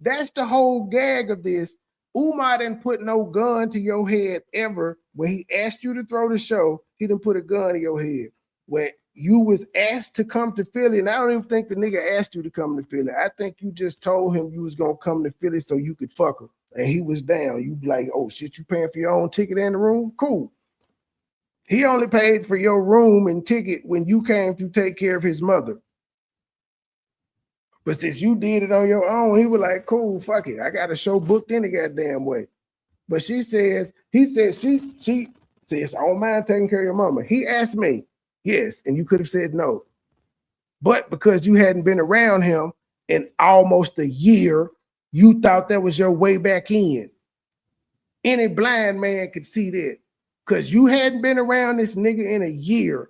That's the whole gag of this. Umar didn't put no gun to your head ever. When he asked you to throw the show, he didn't put a gun to your head. When you was asked to come to Philly, and I don't even think the nigga asked you to come to Philly. I think you just told him you was gonna come to Philly so you could fuck her. and he was down, you be like, oh shit, you paying for your own ticket in the room? Cool. He only paid for your room and ticket when you came to take care of his mother. But since you did it on your own, he was like, cool, fuck it. I got a show booked any goddamn way. But he says, she says, I don't mind taking care of your mama. He asked me, yes, and you could have said no. But because you hadn't been around him in almost a year, you thought that was your way back in. Any blind man could see that. Because you hadn't been around this nigga in a year.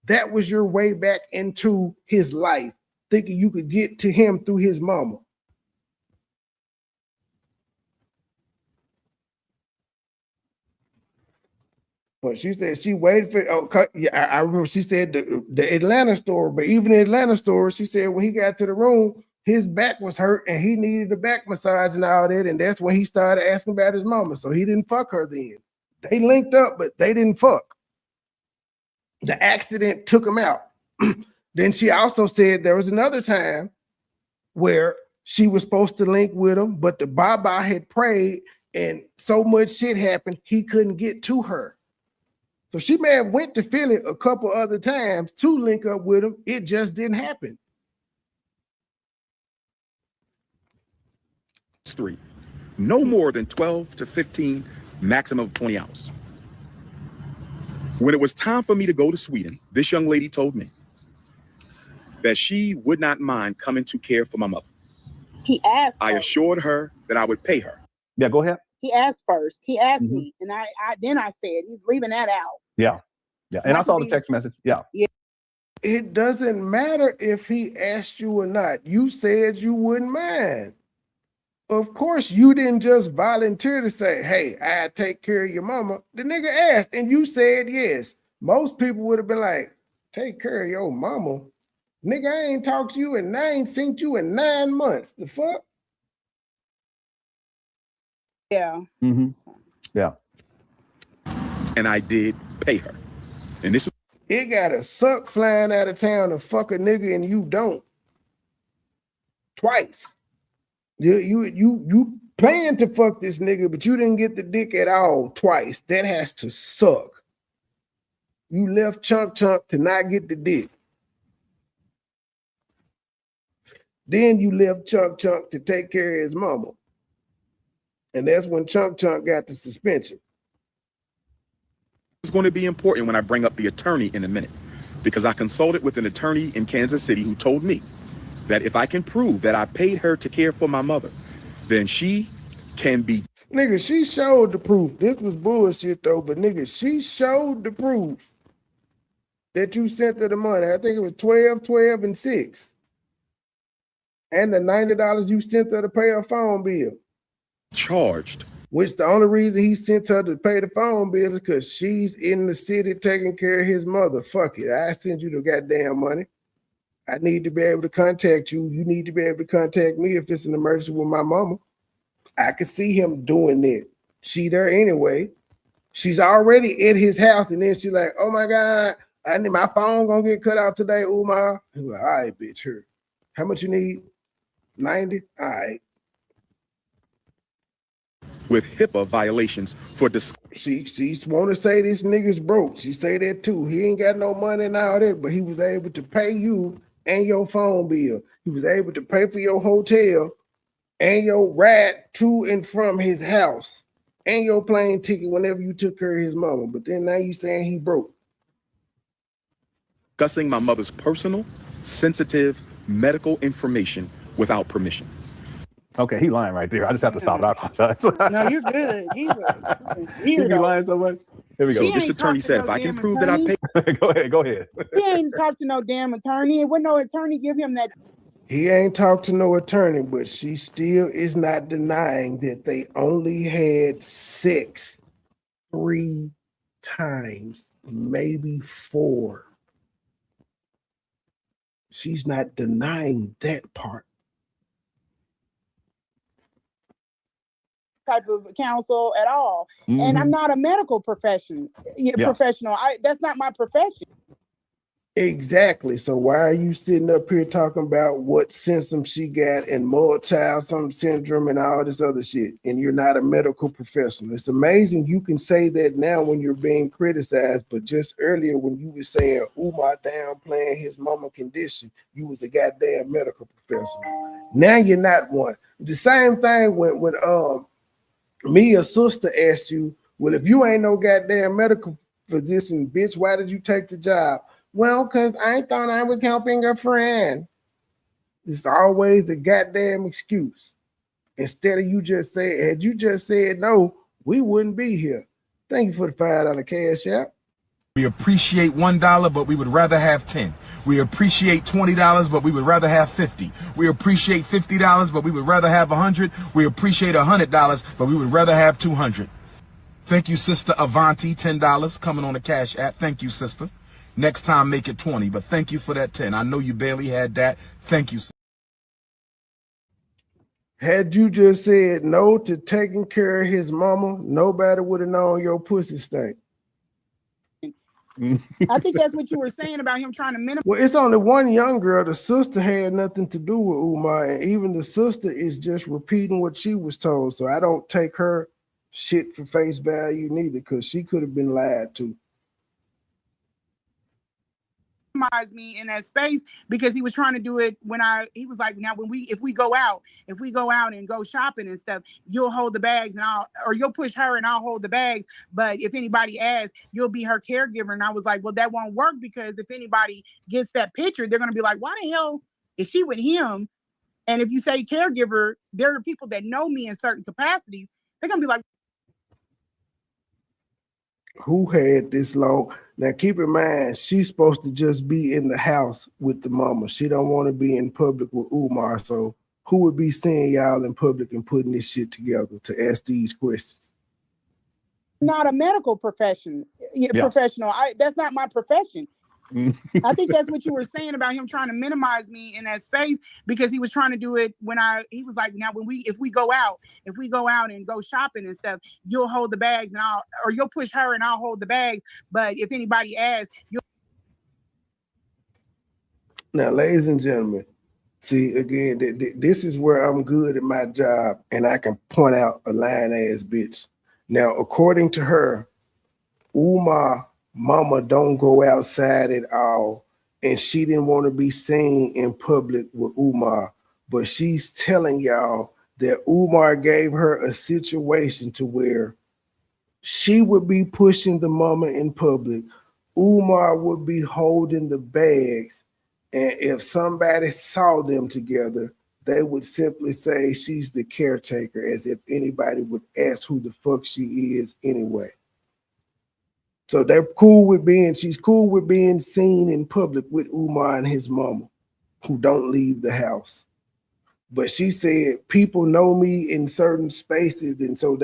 That was your way back into his life, thinking you could get to him through his mama. But she said she waited for, yeah, I remember she said the Atlanta story, but even the Atlanta story, she said when he got to the room, his back was hurt and he needed a back massage and all that. And that's when he started asking about his mama. So he didn't fuck her then. They linked up, but they didn't fuck. The accident took him out. Then she also said there was another time where she was supposed to link with him, but the Baba had prayed and so much shit happened, he couldn't get to her. So she may have went to Philly a couple other times to link up with him. It just didn't happen. Street, no more than 12 to 15, maximum of 20 hours. When it was time for me to go to Sweden, this young lady told me that she would not mind coming to care for my mother. He asked. I assured her that I would pay her. Yeah, go ahead. He asked first. He asked me, and I then I said he's leaving that out. Yeah, yeah. And I saw the text message. Yeah. It doesn't matter if he asked you or not. You said you wouldn't mind. Of course, you didn't just volunteer to say, hey, I take care of your mama. The nigga asked, and you said yes. Most people would have been like, take care of your mama. Nigga, I ain't talked to you and I ain't seen you in 9 months. The fuck? Yeah. Mm-hmm. Yeah. And I did pay her. And this is it gotta suck flying out of town to fuck a nigga and you don't. Twice. You planned to fuck this nigga, but you didn't get the dick at all twice. That has to suck. You left Chunk to not get the dick. Then you left Chunk to take care of his mama. And that's when Chunk got the suspension. It's going to be important when I bring up the attorney in a minute, because I consulted with an attorney in Kansas City who told me that if I can prove that I paid her to care for my mother, then she can be. Nigga, she showed the proof. This was bullshit though, but nigga, she showed the proof that you sent her the money. I think it was 12, and 6. And the $90 you sent her to pay her phone bill. Charged. Which the only reason he sent her to pay the phone bill is because she's in the city taking care of his mother. Fuck it. I send you the goddamn money. I need to be able to contact you. You need to be able to contact me if it's an emergency with my mama. I could see him doing that. She there anyway. She's already at his house, and then she's like, oh my God, I need my phone gonna get cut off today, Umar. He's like, all right, bitch, here. How much you need? 90? All right. With HIPAA violations for She want to say this nigga's broke. She say that too. He ain't got no money and all that, but he was able to pay you and your phone bill. He was able to pay for your hotel and your ride to and from his house and your plane ticket whenever you took care of his mama. But then now you saying he broke. Discussing my mother's personal, sensitive medical information without permission. Okay, he lying right there. I just have to stop it. I apologize. No, you're good. He's He be lying so much. Here we go. She This ain't attorney talked to said no if I can damn prove that I attorney. paid. Go ahead. He ain't talked to no damn attorney. And would no attorney give him that? He ain't talked to no attorney, but she still is not denying that they only had sex 3 times, maybe 4. She's not denying that part. Type of counsel at all. Mm-hmm. And I'm not a medical professional. Yeah. That's not my profession. Exactly. So why are you sitting up here talking about what symptoms she got and more child syndrome and all this other shit? And you're not a medical professional. It's amazing you can say that now when you're being criticized, but just earlier when you were saying Umar downplaying his mama condition, you was a goddamn medical professional. Now you're not one. The same thing when me, a sister, asked you, well, if you ain't no goddamn medical physician, bitch, why did you take the job? Well, because I thought I was helping a friend. It's always the goddamn excuse. Instead of you just say, had you just said no, we wouldn't be here. Thank you for the $5 cash app. We appreciate $1, but we would rather have 10. We appreciate $20, but we would rather have 50. We appreciate $50, but we would rather have 100. We appreciate $100, but we would rather have 200. Thank you, Sister Avanti, $10 coming on the cash app. Thank you, sister. Next time, make it 20, but thank you for that 10. I know you barely had that. Thank you. Had you just said no to taking care of his mama, nobody would have known your pussy stank. I think that's what you were saying about him trying to minimize. Well, it's only one young girl. The sister had nothing to do with Umar, and even the sister is just repeating what she was told. So I don't take her shit for face value neither, because she could have been lied to. Me in that space because he was trying to do it when he was like, now if we go out and go shopping and stuff, you'll hold the bags and you'll push her and I'll hold the bags, but if anybody asks, you'll be her caregiver. And I was like, well, that won't work, because if anybody gets that picture, they're going to be like, why the hell is she with him? And if you say caregiver, there are people that know me in certain capacities, they're going to be like, who had this long? Now, keep in mind, she's supposed to just be in the house with the mama. She don't want to be in public with Umar. So who would be seeing y'all in public and putting this shit together to ask these questions? Not a medical professional. That's not my profession. I think that's what you were saying about him trying to minimize me in that space because he was trying to do it when he was like, now if we go out and go shopping and stuff, you'll hold the bags and you'll push her and I'll hold the bags. But if anybody asks, Now, ladies and gentlemen, see, again, this is where I'm good at my job and I can point out a lying ass bitch. Now, according to her, Umar mama don't go outside at all, and she didn't want to be seen in public with Umar, but she's telling y'all that Umar gave her a situation to where she would be pushing the mama in public, Umar would be holding the bags, and if somebody saw them together, they would simply say she's the caretaker, as if anybody would ask who the fuck she is anyway. So she's cool with being seen in public with Umar and his mama, who don't leave the house. But she said, people know me in certain spaces, and so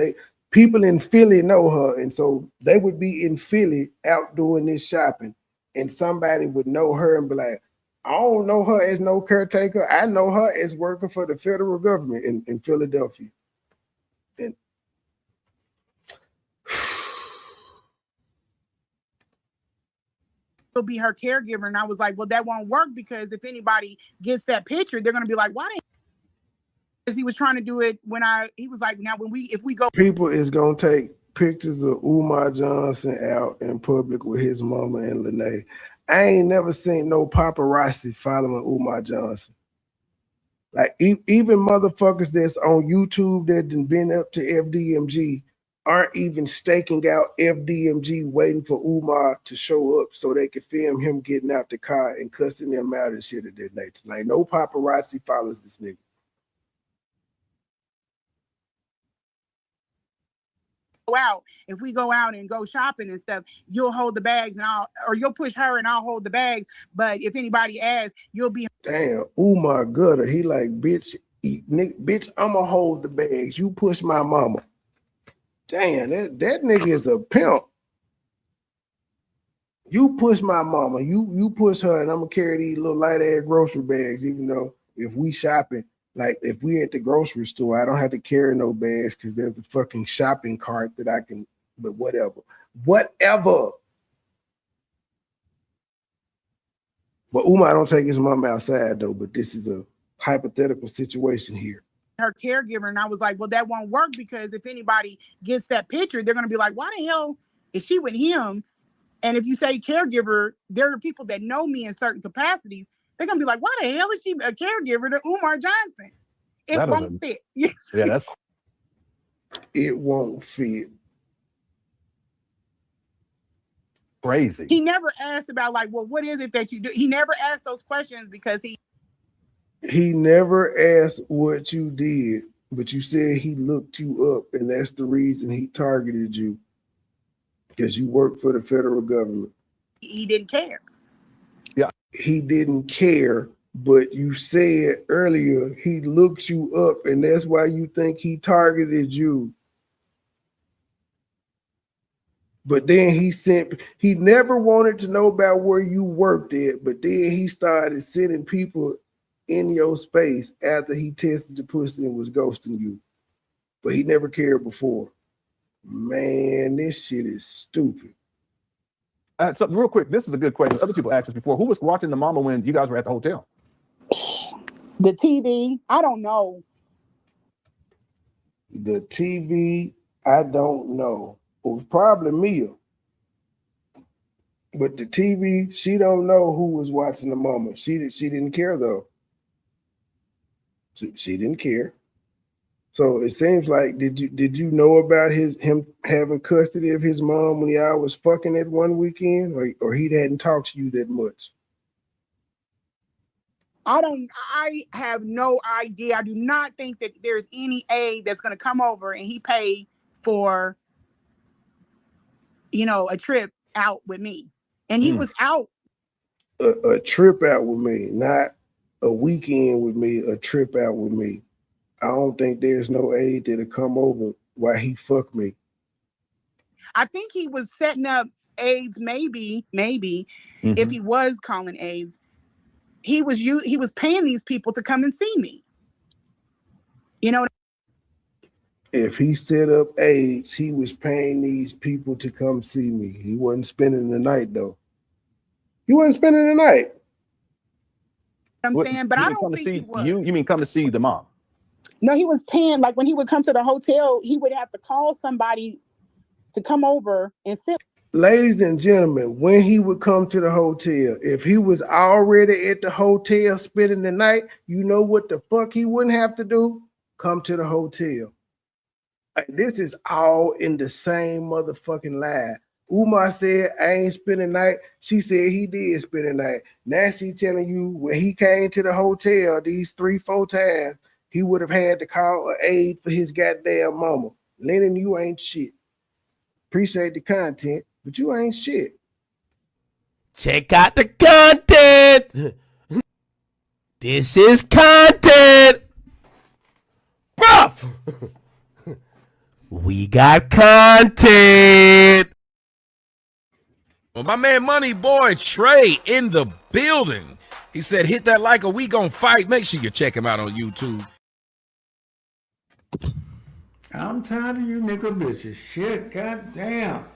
people in Philly know her, and so they would be in Philly out doing this shopping, and somebody would know her and be like, I don't know her as no caretaker. I know her as working for the federal government in Philadelphia. And will be her caregiver. And I was like, well, that won't work, because if anybody gets that picture, they're going to be like, why? Because he was trying to do it when he was like, now if we go. People is going to take pictures of Umar Johnson out in public with his mama and Lanea. I ain't never seen no paparazzi following Umar Johnson. Like even motherfuckers that's on YouTube that done been up to FDMG aren't even staking out FDMG waiting for Umar to show up so they can film him getting out the car and cussing them out and shit of that nature. Like no paparazzi follows this nigga. If we go out and go shopping and stuff, you'll hold the bags and you'll push her and I'll hold the bags. But if anybody asks, you'll be. Damn, Umar gutter. He like, bitch, I'ma hold the bags. You push my mama. Damn, that nigga is a pimp. You push my mama. You push her, and I'm gonna carry these little light ass grocery bags. Even though if we shopping, like if we at the grocery store, I don't have to carry no bags because there's a fucking shopping cart that I can. But whatever. But Umar don't take his mom outside though. But this is a hypothetical situation here. Her caregiver, and I was like, well, that won't work because if anybody gets that picture, they're gonna be like, why the hell is she with him? And if you say caregiver, there are people that know me in certain capacities. They're gonna be like, why the hell is she a caregiver to Umar Johnson? It won't fit. Yes. Yeah, that's it won't fit. Crazy. He never asked about like, well, what is it that you do? He never asked those questions because he never asked what you did, but you said he looked you up, and that's the reason he targeted you. Because you work for the federal government. He didn't care. Yeah. He didn't care, but you said earlier he looked you up, and that's why you think he targeted you. But then he never wanted to know about where you worked at, but then he started sending people in your space after he tested the pussy and was ghosting you. But he never cared before. Man, this shit is stupid. So real quick, this is a good question. Other people asked us before. Who was watching the mama when you guys were at the hotel? The TV, I don't know. The TV, I don't know. It was probably Mia. But the TV, she don't know who was watching the mama. She didn't care though. She didn't care. So it seems like did you know about him having custody of his mom when y'all was fucking that one weekend, or he hadn't talked to you that much? I have no idea. I do not think that there's any aide that's gonna come over and he paid for, a trip out with me. And he was out. A trip out with me, not a weekend with me, a trip out with me. I don't think there's no aide that'll come over while he fucked me. I think he was setting up aides, maybe, if he was calling aides. He was paying these people to come and see me. If he set up aides, he was paying these people to come see me. He wasn't spending the night though. He wasn't spending the night. I'm saying, but I don't think he was. You mean come to see the mom? No, he was paying, like when he would come to the hotel, he would have to call somebody to come over and sit. Ladies and gentlemen, when he would come to the hotel, if he was already at the hotel spending the night, you know what the fuck he wouldn't have to do? Come to the hotel. This is all in the same motherfucking lie. Umar said, I ain't spending the night. She said he did spend the night. Now she telling you when he came to the hotel these 3-4 times, he would have had to call an aide for his goddamn mama. Lennon, you ain't shit. Appreciate the content, but you ain't shit. Check out the content. This is content. Bruv. We got content. Well, my man MoneyBoy Trey in the building. He said, hit that like or we gon' fight. Make sure you check him out on YouTube. I'm tired of you nigga bitches. Shit, goddamn.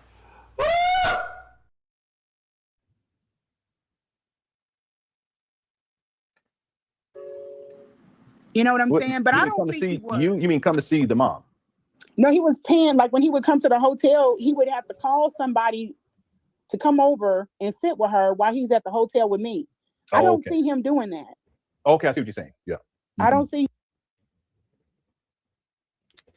You know what I'm saying? But I don't think he was. You mean come to see the mom? No, he was paying, like when he would come to the hotel, he would have to call somebody to come over and sit with her while he's at the hotel with me. I don't see him doing that. Okay, I see what you're saying. Yeah. I don't see.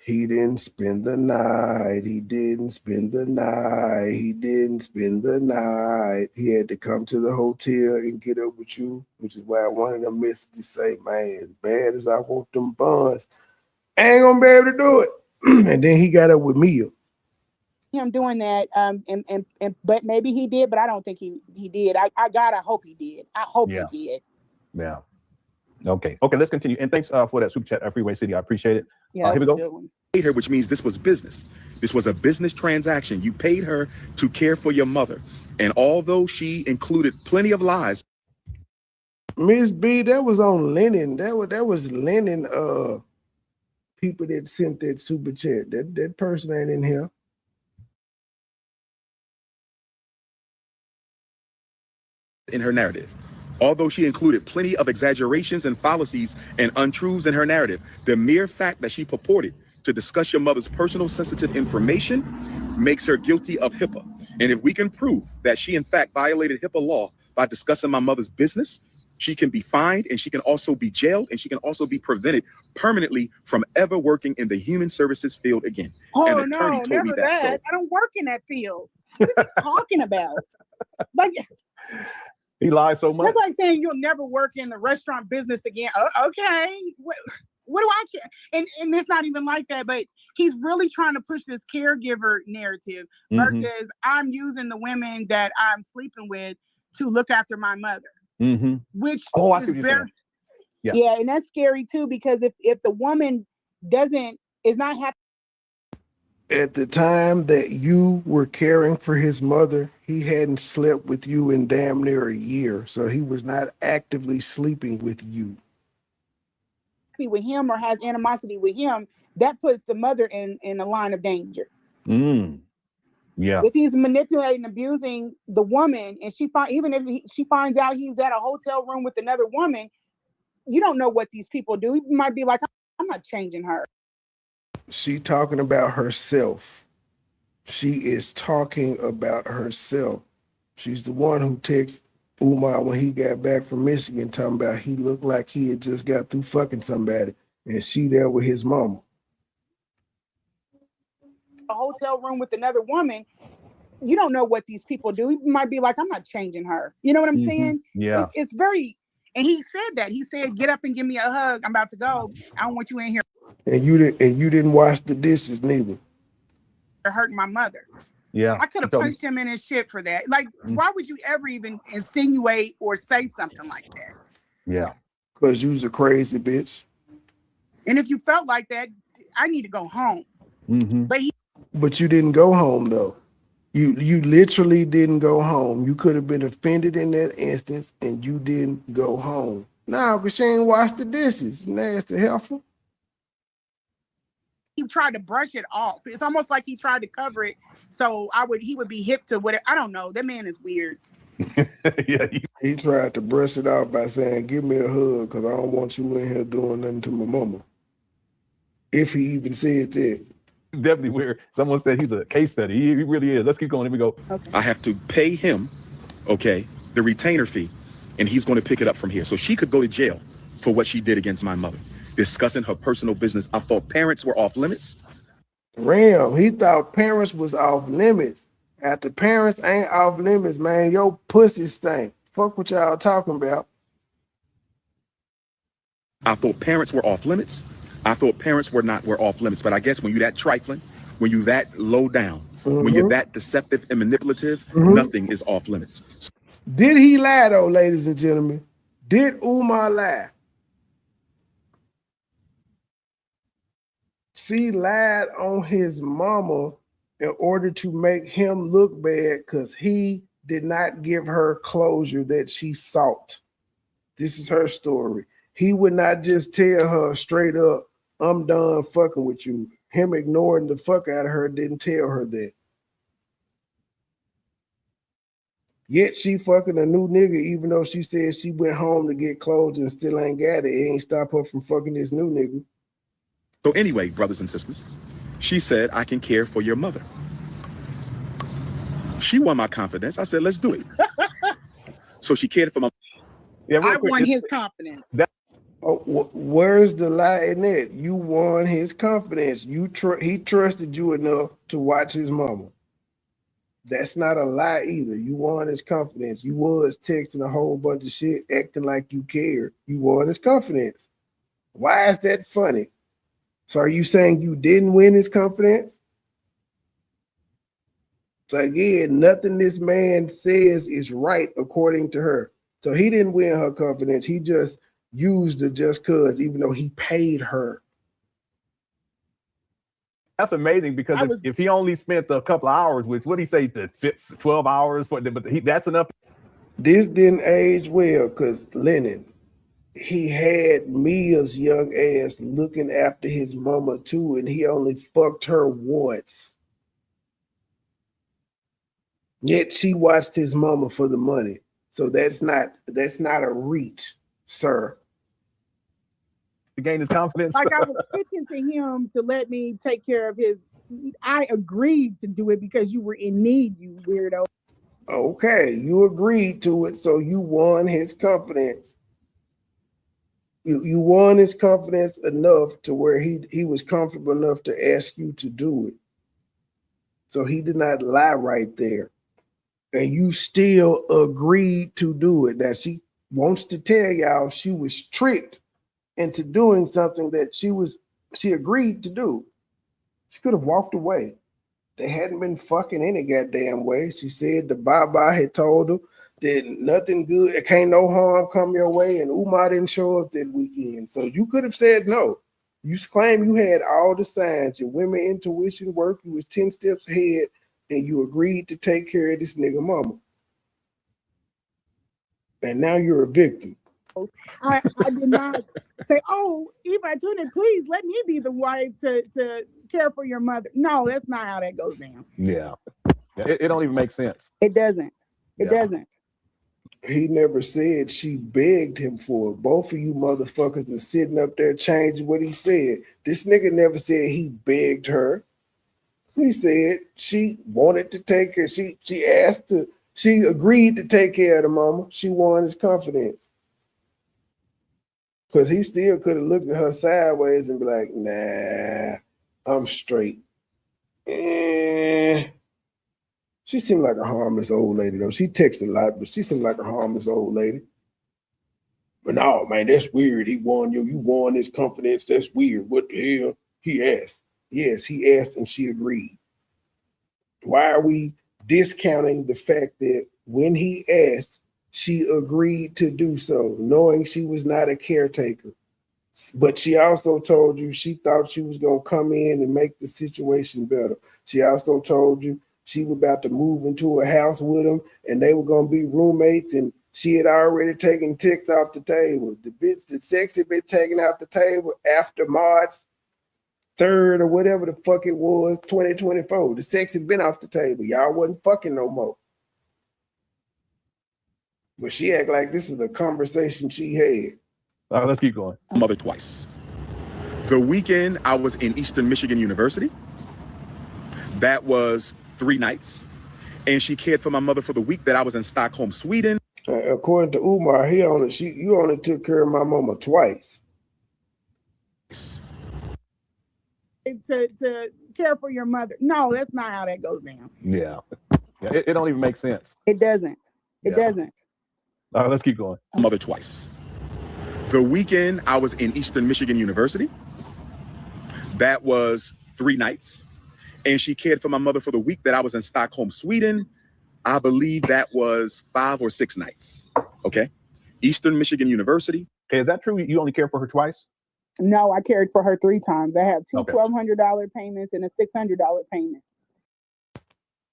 He didn't spend the night. He didn't spend the night. He didn't spend the night. He had to come to the hotel and get up with you, which is why one of them messages say, man, as bad as I want them buns, I ain't gonna be able to do it. And then he got up with Mia. Him doing that, but maybe he did, but I don't think he did. I hope he did. I hope he did. Yeah. Okay, let's continue. And thanks for that super chat, Freeway City. I appreciate it. Yeah, here we go. Paid her, which means this was business. This was a business transaction. You paid her to care for your mother. And although she included plenty of lies. Miss B, that was on Lennon. That was Lennon people that sent that super chat. That person ain't in here. In her narrative. Although she included plenty of exaggerations and fallacies and untruths in her narrative, the mere fact that she purported to discuss your mother's personal sensitive information makes her guilty of HIPAA. And if we can prove that she in fact violated HIPAA law by discussing my mother's business, she can be fined, and she can also be jailed, and she can also be prevented permanently from ever working in the human services field again. Oh, An attorney no, told me never that. So I don't work in that field. What is he talking about? Like, He lies so much. that's like saying you'll never work in the restaurant business again. Okay. What do I care? And it's not even like that, but he's really trying to push this caregiver narrative versus I'm using the women that I'm sleeping with to look after my mother. Which I see is what you're very saying. Yeah. yeah, and that's scary too, because if the woman is not happy At the time that you were caring for his mother, he hadn't slept with you in damn near a year. So he was not actively sleeping with you. with him or has animosity with him, that puts the mother in a line of danger. Yeah. If he's manipulating, abusing the woman, and she finds out he's at a hotel room with another woman, you don't know what these people do. He might be like, I'm not changing her. She talking about herself. She is talking about herself. She's the one who texted Umar when he got back from Michigan, talking about he looked like he had just got through fucking somebody, and she there with his mama. A hotel room with another woman, you don't know what these people do. He might be like, I'm not changing her. You know what I'm saying? Yeah. It's very, and he said that. He said, get up and give me a hug. I'm about to go. I don't want you in here And you didn't wash the dishes neither. hurting my mother. Yeah. I could have punched him in his shit for that. Like, why would you ever even insinuate or say something like that? Yeah. Because you was a crazy bitch. And if you felt like that, I need to go home. But you didn't go home though. You literally didn't go home. You could have been offended in that instance, and you didn't go home. No, because she ain't washed the dishes. Nasty heifer. he tried to brush it off. It's almost like he tried to cover it so he would be hip to whatever. I don't know. That man is weird. Yeah, he tried to brush it off by saying, "Give me a hug, because I don't want you in here doing nothing to my mama." If he even said that. It's definitely weird. Someone said he's a case study. He really is. Let's keep going. Here we go. Okay. I have to pay him, okay, the retainer fee, and he's going to pick it up from here. So she could go to jail for what she did against my mother, discussing her personal business. I thought parents were off limits. Ram, he thought parents was off limits. After parents ain't off limits, man, your pussy stink. Fuck what y'all talking about. I thought parents were off limits. I thought parents were off limits. But I guess when you that trifling, when you that low down, when you're that deceptive and manipulative, nothing is off limits. Did he lie though, ladies and gentlemen? Did Umar lie? She lied on his mama in order to make him look bad because he did not give her closure that she sought. This is her story. He would not just tell her straight up, "I'm done fucking with you." Him ignoring the fuck out of her didn't tell her that. Yet she fucking a new nigga, even though she said she went home to get clothes and still ain't got it. It ain't stop her from fucking this new nigga. So anyway, brothers and sisters, she said, "I can care for your mother." She won my confidence. I said, "Let's do it." So she cared for my. Yeah, I won his confidence. Where's the lie in that? You won his confidence. He trusted you enough to watch his mama. That's not a lie either. You won his confidence. You was texting a whole bunch of shit, acting like you cared. You won his confidence. Why is that funny? So are you saying you didn't win his confidence? So again, nothing this man says is right according to her. So he didn't win her confidence. He just used it just cause, even though he paid her. That's amazing because if he only spent a couple of hours, which what did he say, the 12 hours for, but that's enough. This didn't age well because Lennon, he had Mia's young ass looking after his mama too, and he only fucked her once. Yet she watched his mama for the money. So that's not a reach, sir. To gain his confidence. Like I was pitching to him to let me take care of his. I agreed to do it because you were in need, you weirdo. Okay, you agreed to it, so you won his confidence. You won his confidence enough to where he was comfortable enough to ask you to do it. So he did not lie right there. And you still agreed to do it. Now she wants to tell y'all she was tricked into doing something that she agreed to do. She could have walked away. They hadn't been fucking any goddamn way. She said the Baba had told her that nothing good, it can't no harm come your way, and Umar didn't show up that weekend. So you could have said no. You claim you had all the signs. Your women intuition worked. You was 10 steps ahead, and you agreed to take care of this nigga mama. And now you're a victim. I did not say, oh, Eva Tuna, please let me be the wife to care for your mother. No, that's not how that goes down. Yeah. It don't even make sense. It doesn't. It doesn't. He never said she begged him for it. Both of you motherfuckers are sitting up there changing what he said. This nigga never said he begged her. He said she wanted to take care. She agreed to take care of the mama. She won his confidence. Because he still could have looked at her sideways and be like, nah, I'm straight. She seemed like a harmless old lady, though. She texts a lot, but she seemed like a harmless old lady. But no, man, that's weird. He won you. You won his confidence. That's weird. What the hell? He asked. Yes, he asked and she agreed. Why are we discounting the fact that when he asked, she agreed to do so, knowing she was not a caretaker? But she also told you she thought she was going to come in and make the situation better. She also told you she was about to move into a house with him and they were going to be roommates, and she had already taken ticks off the table. The sex had been taken off the table after March 3rd or whatever the fuck it was, 2024. The sex had been off the table. Y'all wasn't fucking no more. But she act like this is a conversation she had. All right, let's keep going. Mother twice. The weekend I was in Eastern Michigan University, that was 3 nights. And she cared for my mother for the week that I was in Stockholm, Sweden. According to Umar, you only took care of my mama twice. To care for your mother. No, that's not how that goes down. Yeah. It don't even make sense. It doesn't. It doesn't. All right, let's keep going. Mother twice. The weekend I was in Eastern Michigan University, that was 3 nights. And she cared for my mother for the week that I was in Stockholm, Sweden. I believe that was 5 or 6 nights. Okay. Eastern Michigan University. Hey, is that true? You only care for her twice? No, I cared for her 3 times. I have two $1,200 payments and a $600 payment.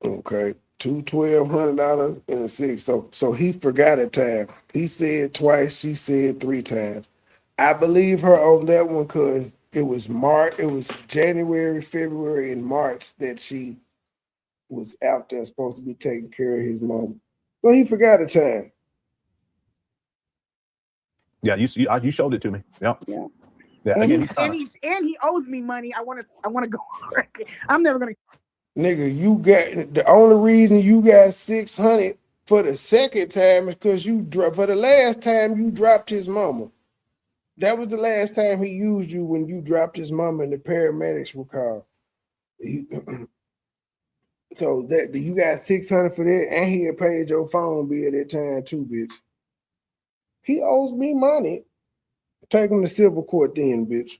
Okay. $2 $1,200 and a 6. So he forgot a time. He said twice, she said 3 times. I believe her on that one because it was January, February, and March that she was out there supposed to be taking care of his mom. Well, he forgot a time. Yeah, you showed it to me. Yep. Yeah. Yeah. And he owes me money. I want to go. I'm never gonna. Nigga, you got the only reason you got 600 for the second time is because for the last time you dropped his mama. That was the last time he used you, when you dropped his mama and the paramedics were called. So that you got 600 for that, and he had paid your phone bill that time too, bitch. He owes me money. Take him to civil court then, bitch.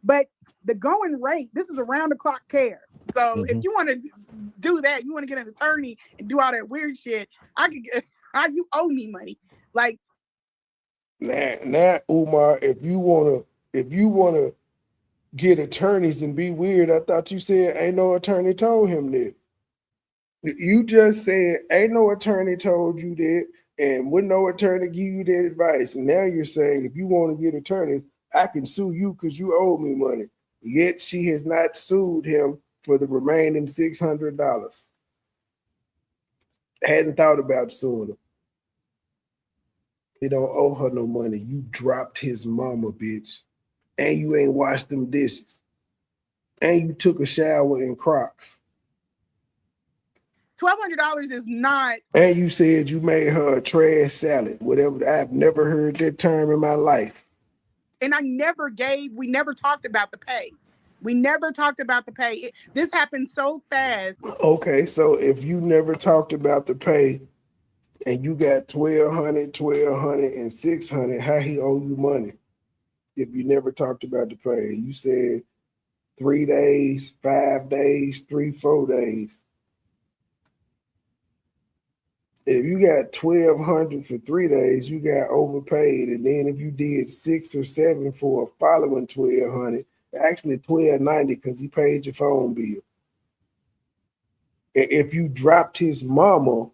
But the going rate, this is around the clock care. So if you want to do that, you want to get an attorney and do all that weird shit, you owe me money. Like, now, Umar, if you wanna get attorneys and be weird, I thought you said ain't no attorney told him that. You just said ain't no attorney told you that, and wouldn't no attorney give you that advice. And now you're saying if you want to get attorneys, I can sue you because you owe me money. Yet she has not sued him for the remaining $600. Hadn't thought about suing her. He don't owe her no money. You dropped his mama, bitch. And you ain't washed them dishes. And you took a shower in Crocs. $1,200 is not. And you said you made her a trash salad, whatever. I've never heard that term in my life. And we never talked about the pay. We never talked about the pay. This happened so fast. Okay, so if you never talked about the pay and you got 1,200, and 600, how he owe you money? If you never talked about the pay, you said 3 days, 5 days, 4 days. If you got 1,200 for 3 days, you got overpaid. And then if you did 6 or 7 for a following 1,200, actually 1,290 because he paid your phone bill. If you dropped his mama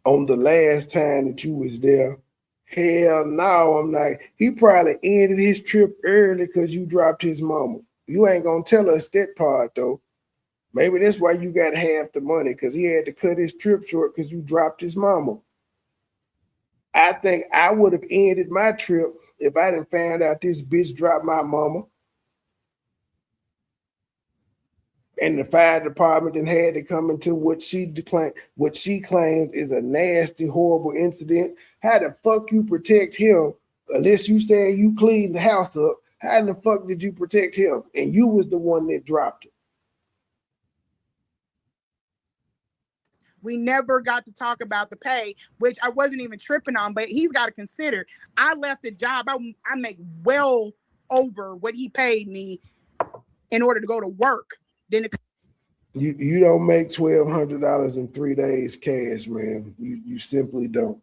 on the last time that you was there, hell no, I'm not. He probably ended his trip early because you dropped his mama. You ain't gonna tell us that part though. Maybe that's why you got half the money, because he had to cut his trip short because you dropped his mama. I think I would have ended my trip if I didn't find out this bitch dropped my mama. And the fire department then had to come into what she claims is a nasty, horrible incident. How the fuck you protect him unless you say you cleaned the house up? How in the fuck did you protect him? And you was the one that dropped it. We never got to talk about the pay, which I wasn't even tripping on, but he's got to consider. I left the job. I make well over what he paid me in order to go to work. Then you don't make $1,200 in 3 days cash, man. You simply don't.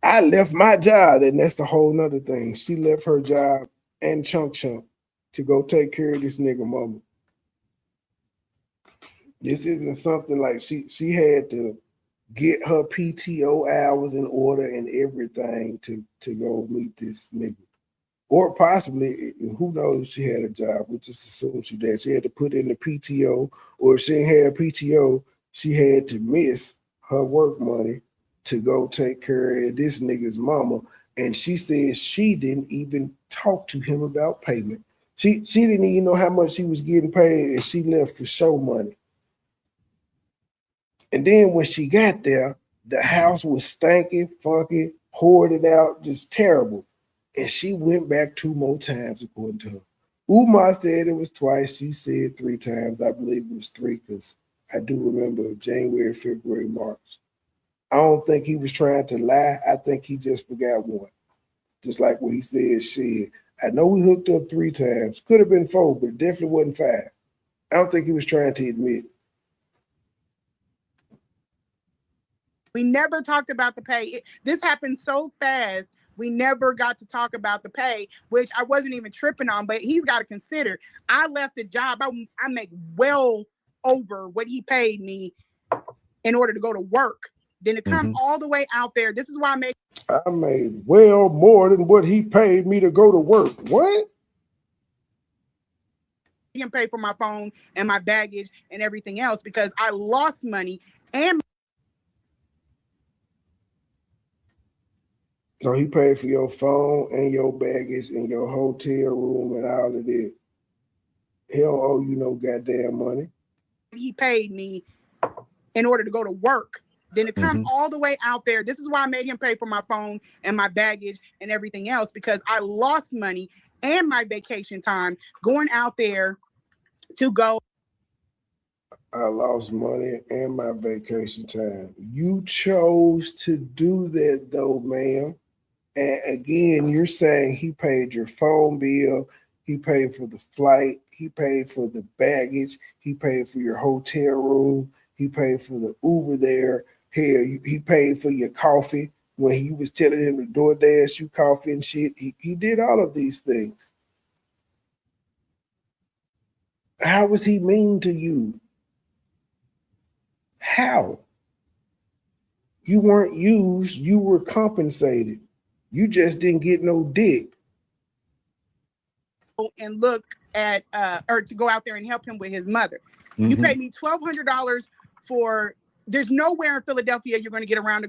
I left my job, and that's a whole nother thing. She left her job and Chunk to go take care of this nigga mama. This isn't something like she had to get her PTO hours in order and everything to go meet this nigga. Or possibly, who knows, she had a job. We just assume she did. She had to put in the PTO, or if she didn't have PTO, she had to miss her work money to go take care of this nigga's mama. And she said she didn't even talk to him about payment. She didn't even know how much she was getting paid, and she left for show money. And then when she got there, the house was stanky, funky, hoarded out, just terrible. And she went back 2 more times, according to her. Umar said it was twice. She said 3 times. I believe it was 3 because I do remember January, February, March. I don't think he was trying to lie. I think he just forgot one. Just like what he said, shit. I know we hooked up 3 times. Could have been 4, but it definitely wasn't 5. I don't think he was trying to admit. We never talked about the pay. This happened so fast. We never got to talk about the pay, which I wasn't even tripping on, but he's got to consider. I left the job. I make well over what he paid me in order to go to work. Then to come all the way out there. This is why I made well more than what he paid me to go to work. What? He can pay for my phone and my baggage and everything else because I lost money and So he paid for your phone and your baggage and your hotel room and all of that. He don't owe you no goddamn money. He paid me in order to go to work. Then to come all the way out there. This is why I made him pay for my phone and my baggage and everything else because I lost money and my vacation time going out there to go. I lost money and my vacation time. You chose to do that though, ma'am. And again, you're saying he paid your phone bill, he paid for the flight, he paid for the baggage, he paid for your hotel room, he paid for the Uber there. Here, he paid for your coffee when he was telling him to DoorDash you coffee and shit. He did all of these things. How was he mean to you? How? You weren't used, you were compensated. You just didn't get no dick. And look at, or to go out there and help him with his mother. You pay me $1,200 for. There's nowhere in Philadelphia you're going to get around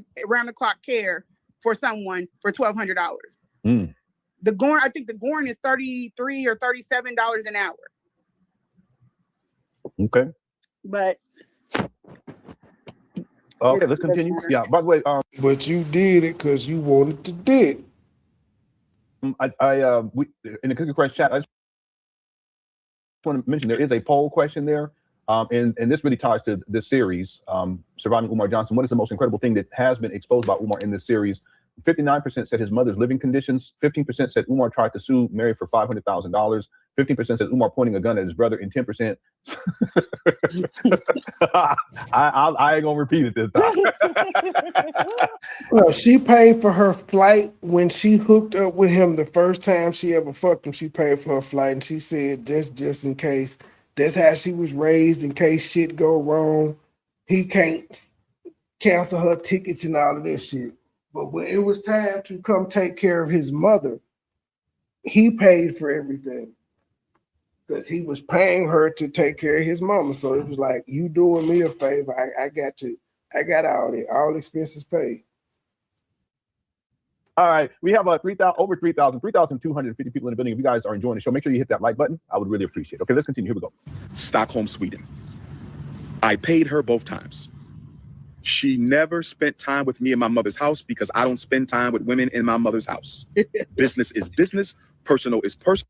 the clock care for someone for $1,200. The Gorn, I think the Gorn is $33 or $37 an hour. Okay. But okay, let's continue. Yeah. By the way, but you did it because you wanted to dick. We in the Cookie Crush chat, I just want to mention there is a poll question there. And this really ties to this series, Surviving Umar Johnson. What is the most incredible thing that has been exposed by Umar in this series? 59% said his mother's living conditions. 15% said Umar tried to sue Mary for $500,000. 15% said Umar pointing a gun at his brother, and 10%. I ain't gonna repeat it this time. No, she paid for her flight when she hooked up with him the first time she ever fucked him. She paid for her flight, and she said just in case. That's how she was raised. In case shit go wrong, he can't cancel her tickets and all of this shit. But when it was time to come take care of his mother, he paid for everything because he was paying her to take care of his mama. So it was like, you doing me a favor. I got you. I got all expenses paid. All right, we have over 3,250 people in the building. If you guys are enjoying the show, make sure you hit that like button. I would really appreciate it. Okay, let's continue. Here we go. Stockholm, Sweden. I paid her both times. She never spent time with me in my mother's house because I don't spend time with women in my mother's house. Business is business. Personal is personal.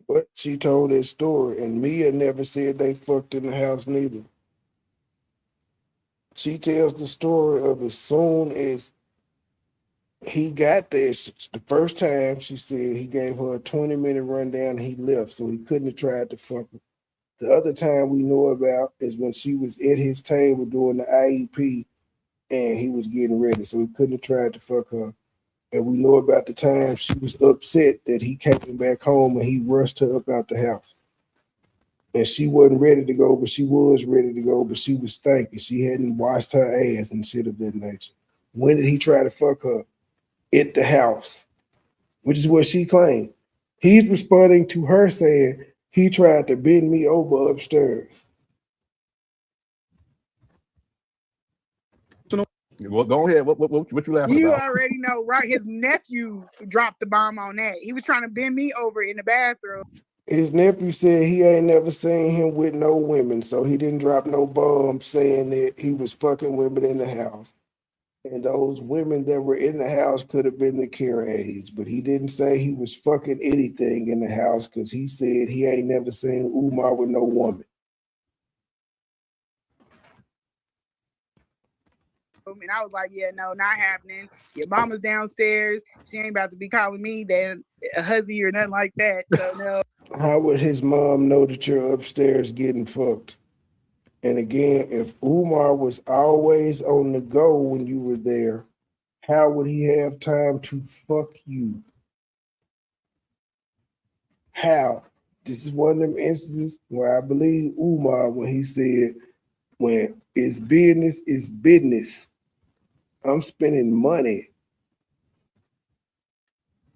But she told that story, and Mia never said they fucked in the house neither. She tells the story of as soon as he got there, the first time she said he gave her a 20-minute rundown and he left, so he couldn't have tried to fuck her. The other time we know about is when she was at his table doing the IEP and he was getting ready, so he couldn't have tried to fuck her. And we know about the time she was upset that he came back home and he rushed her up out the house. And she wasn't ready to go, but she was ready to go, but she was stinking. She hadn't washed her ass and shit of that nature. When did he try to fuck her? At the house, which is what she claimed. He's responding to her saying he tried to bend me over upstairs. Well, go ahead. What you laughing You about? already know, right? His nephew dropped the bomb on that. He was trying to bend me over in the bathroom. His nephew said he ain't never seen him with no women, so he didn't drop no bomb saying that he was fucking women in the house. And those women that were in the house could have been the care aides, but he didn't say he was fucking anything in the house because he said he ain't never seen Umar with no woman. And I was like, yeah, no, not happening. Your mama's downstairs. She ain't about to be calling me that a hussy or nothing like that. So no. How would his mom know that you're upstairs getting fucked? And again, if Umar was always on the go when you were there, how would he have time to fuck you? How? This is one of them instances where I believe Umar when he said, when it's business, it's business. I'm spending money.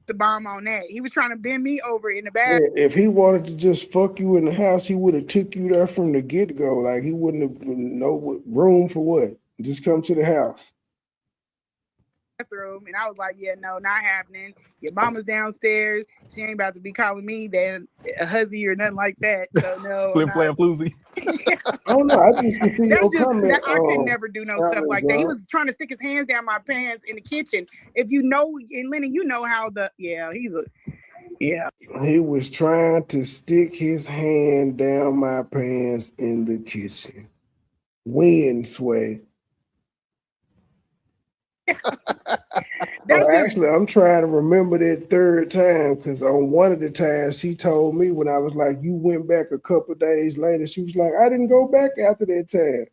The bomb on that. He was trying to bend me over in the bathroom. Yeah, if he wanted to just fuck you in the house, he would have took you there from the get-go. Like he wouldn't have no room for what? Just come to the house. Bathroom, and I was like, yeah, no, not happening. Your mama's downstairs. She ain't about to be calling me that a hussy or nothing like that. So no. Flim flam floozy. I don't know. I just can see your comment. I could never do no stuff like that. He was trying to stick his hands down my pants in the kitchen. If you know, and Lenny, you know how he was trying to stick his hand down my pants in the kitchen. When, Sway? Actually, I'm trying to remember that third time because on one of the times she told me when I was like, you went back a couple of days later, she was like, I didn't go back after that time.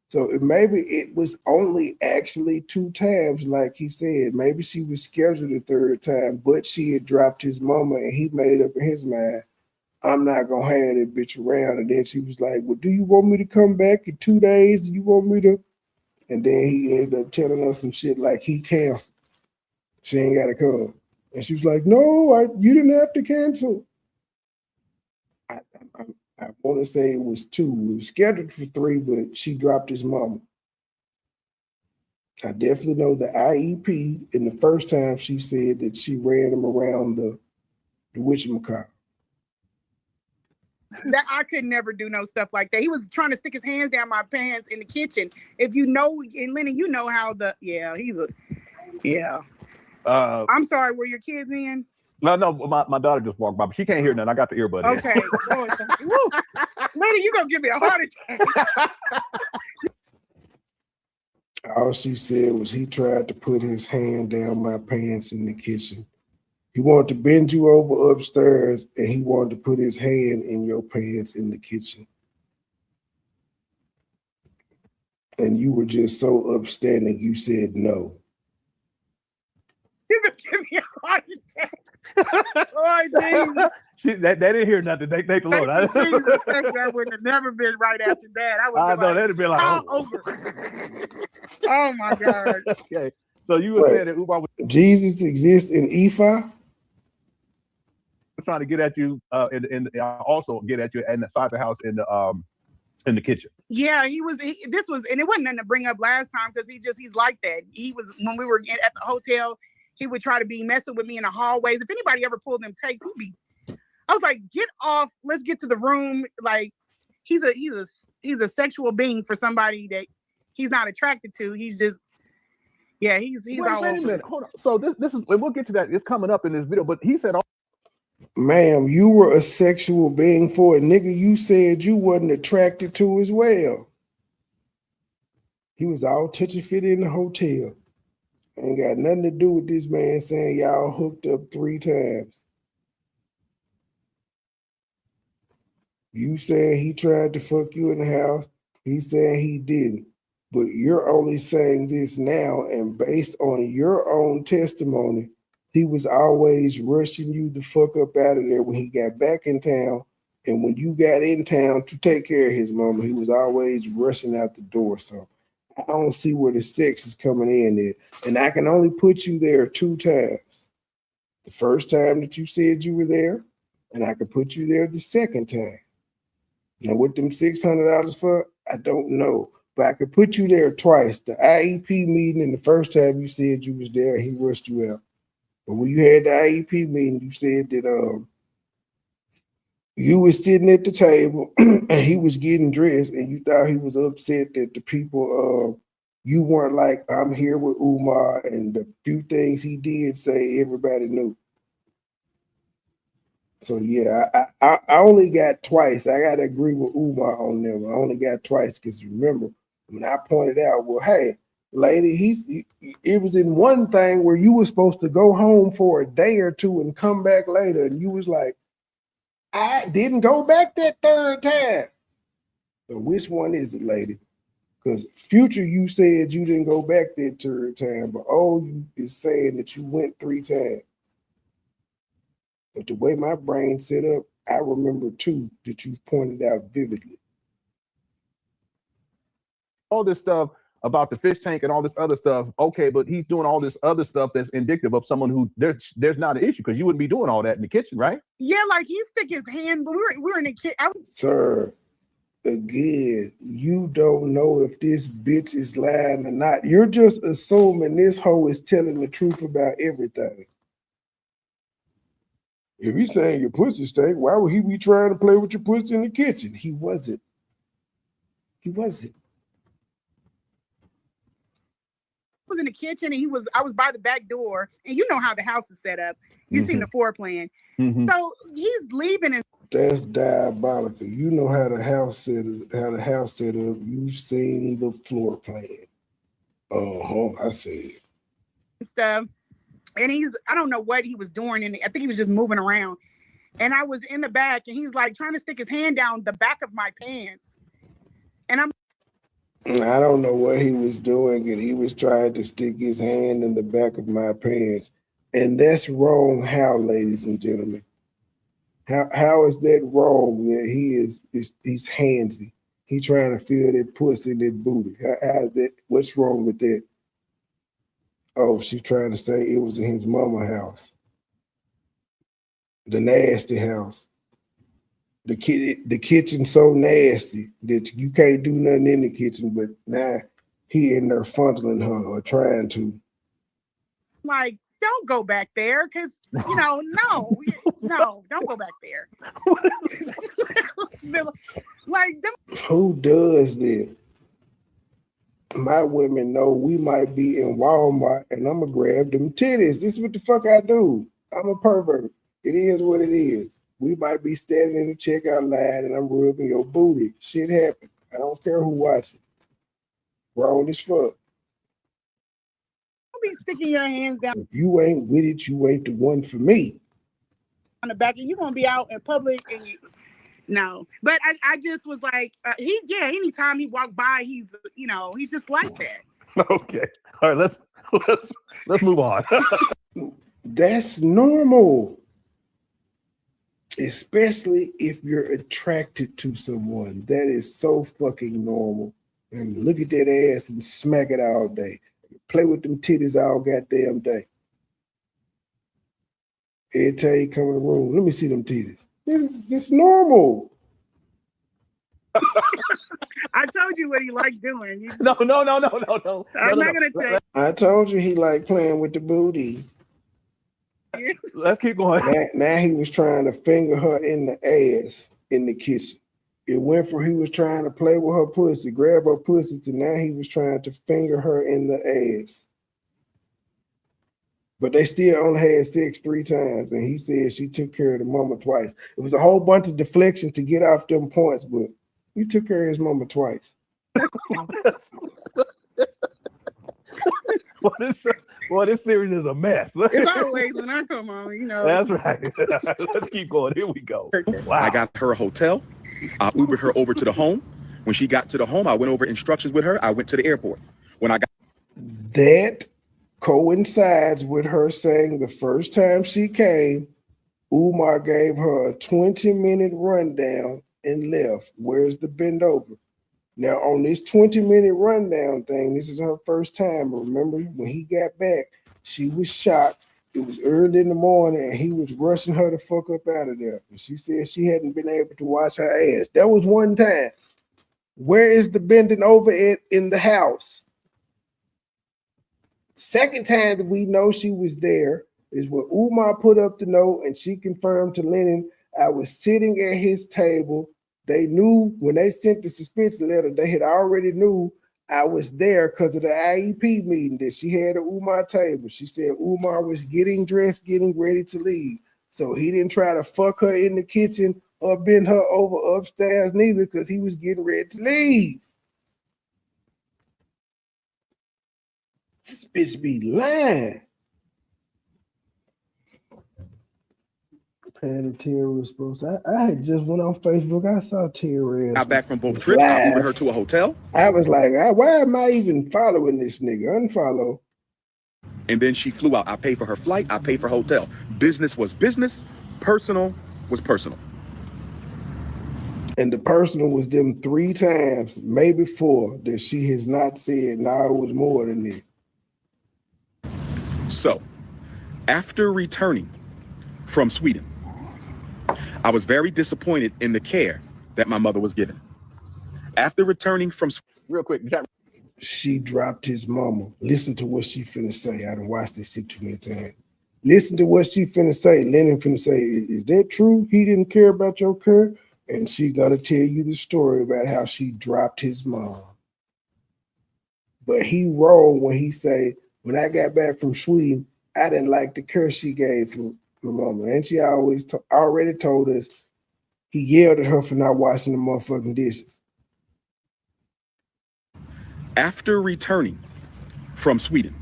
So maybe it was only actually 2 times, like he said. Maybe she was scheduled a third time, but she had dropped his mama and he made up in his mind, I'm not going to have that bitch around. And then she was like, well, do you want me to come back in 2 days? Do you want me to? And then he ended up telling us some shit like he canceled. She ain't got to come. And she was like, no, you didn't have to cancel. I want to say it was 2. We were scheduled for 3, but she dropped his mama. I definitely know the IEP, and the first time she said that she ran him around the whatchamacallit. That I could never do no stuff like that. He was trying to stick his hands down my pants in the kitchen. If you know, and Lenny, you know how I'm sorry, were your kids in? No, my daughter just walked by, but she can't hear nothing. I got the earbud in. Okay. Lord, Lenny, you gonna give me a heart attack. All she said was he tried to put his hand down my pants in the kitchen. He wanted to bend you over upstairs, and he wanted to put his hand in your pants in the kitchen. And you were just so upstanding, you said no. You gonna give me a heart attack. Oh, Jesus. They didn't hear nothing. Thank the Lord. That would have never been right after that. I know that'd have been like, over. Oh my God. Okay. So you were saying that Umar was Jesus exists in Ephi? trying to get at you, and also get at you inside the house in the kitchen. Yeah, this was, and it wasn't nothing to bring up last time because he's like that. He was, when we were at the hotel, he would try to be messing with me in the hallways. If anybody ever pulled them takes, I was like, get off, let's get to the room. Like, he's a sexual being for somebody that he's not attracted to. He's just, yeah, he's all wait a over. minute, hold on. So this is, and we'll get to that. It's coming up in this video, but he said, Ma'am, you were a sexual being for a nigga you said you wasn't attracted to as well. He was all touchy-feely in the hotel. Ain't got nothing to do with this man saying y'all hooked up 3 times. You saying he tried to fuck you in the house. He saying he didn't. But you're only saying this now, and based on your own testimony, he was always rushing you the fuck up out of there when he got back in town. And when you got in town to take care of his mama, he was always rushing out the door. So I don't see where the sex is coming in there. And I can only put you there 2 times. The first time that you said you were there, and I could put you there the second time. Now, what them $600 for, I don't know. But I could put you there twice. The IEP meeting, and the first time you said you was there, he rushed you out. But when you had the IEP meeting, you said that you was sitting at the table and he was getting dressed, and you thought he was upset that the people, you weren't like, I'm here with Umar, and the few things he did say, everybody knew. So yeah, I only got twice. I gotta agree with Umar on them. I only got twice because remember when I pointed out, well, hey, lady, it was in one thing where you were supposed to go home for a day or 2 and come back later, and you was like, I didn't go back that 3rd time. So which one is it, lady? Because Future, you said you didn't go back that 3rd time, but you is saying that you went 3 times. But the way my brain set up, I remember 2 that you pointed out vividly. all this stuff about the fish tank and all this other stuff. Okay, but he's doing all this other stuff that's indicative of someone who there's not an issue, because you wouldn't be doing all that in the kitchen, right? Yeah, like he stick his hand. We were in the kitchen. Sir, again, you don't know if this bitch is lying or not. You're just assuming this hoe is telling the truth about everything. If he's saying your pussy stank, why would he be trying to play with your pussy in the kitchen? He wasn't. He wasn't. I was in the kitchen and I was by the back door, and you know how the house is set up. You seen the floor plan. So he's leaving, and that's diabolical. You know how the house set up. You've seen the floor plan. I see it. Stuff. And I don't know what he was doing, and I think he was just moving around. And I was in the back, and he's like trying to stick his hand down the back of my pants. And I don't know what he was doing, and he was trying to stick his hand in the back of my pants. And that's wrong. How, ladies and gentlemen? How is that wrong? That he's handsy. He trying to feel that pussy in that booty. How is that? What's wrong with that? Oh, she trying to say it was in his mama house. The nasty house. the kitchen so nasty that you can't do nothing in the kitchen, but now he in there fondling her or trying to. Like, don't go back there, because no, don't go back there. Like, who does that? My women know we might be in Walmart and I'm gonna grab them titties. This is what the fuck I do. I'm a pervert. It is what it is. We might be standing in the checkout line and I'm rubbing your booty. Shit happens. I don't care who watches. Grown as fuck. Don't be sticking your hands down. If you ain't with it, you ain't the one for me. On the back, and you're gonna be out in public and no. But I just was like, anytime he walked by, he's just like that. Okay. All right, let's move on. That's normal. Especially if you're attracted to someone. That is so fucking normal. And look at that ass and smack it all day. Play with them titties all goddamn day. Every time you come in the room, let me see them titties. It's normal. I told you what he liked doing. No. I'm not gonna tell you. I told you he liked playing with the booty. Let's keep going. Now he was trying to finger her in the ass in the kitchen. It went from he was trying to play with her pussy, grab her pussy, to now he was trying to finger her in the ass. But they still only had sex 3 times, and he said she took care of the mama twice. It was a whole bunch of deflection to get off them points, but you took care of his mama twice. Well, this series is a mess. It's always when I come on, That's right. Let's keep going. Here we go. Wow. I got her a hotel. I Ubered her over to the home. When she got to the home, I went over instructions with her. I went to the airport. When I got that coincides with her saying the first time she came, Umar gave her a 20-minute rundown and left. Where's the bend over? Now, on this 20-minute rundown thing, this is her first time. But remember, when he got back, she was shocked. It was early in the morning, and he was rushing her the fuck up out of there. And she said she hadn't been able to wash her ass. That was one time. Where is the bending over it in the house? Second time that we know she was there is when Umar put up the note and she confirmed to Lennon, I was sitting at his table. They knew when they sent the suspension letter, they had already knew I was there because of the IEP meeting that she had at Umar table. She said Umar was getting dressed, getting ready to leave. So he didn't try to fuck her in the kitchen or bend her over upstairs neither, because he was getting ready to leave. This bitch be lying. Patty Terry was supposed to. I had just went on Facebook. I saw Terry. got back from both trips, I Ubered her to a hotel. I was like, why am I even following this nigga? Unfollow. And then she flew out. I paid for her flight. I paid for hotel. Business was business. Personal was personal. And the personal was them 3 times, maybe 4, that she has not said, no, it was more than that. So, after returning from Sweden, I was very disappointed in the care that my mother was given. After returning from real quick, she dropped his mama. Listen to what she finna say. I done watched this shit too many times. Listen to what she finna say. Lennon finna say, is that true? He didn't care about your care? And she's gonna tell you the story about how she dropped his mom. But he wrong when he say, when I got back from Sweden, I didn't like the care she gave to my mama. And she already told us he yelled at her for not washing the motherfucking dishes. After returning from Sweden.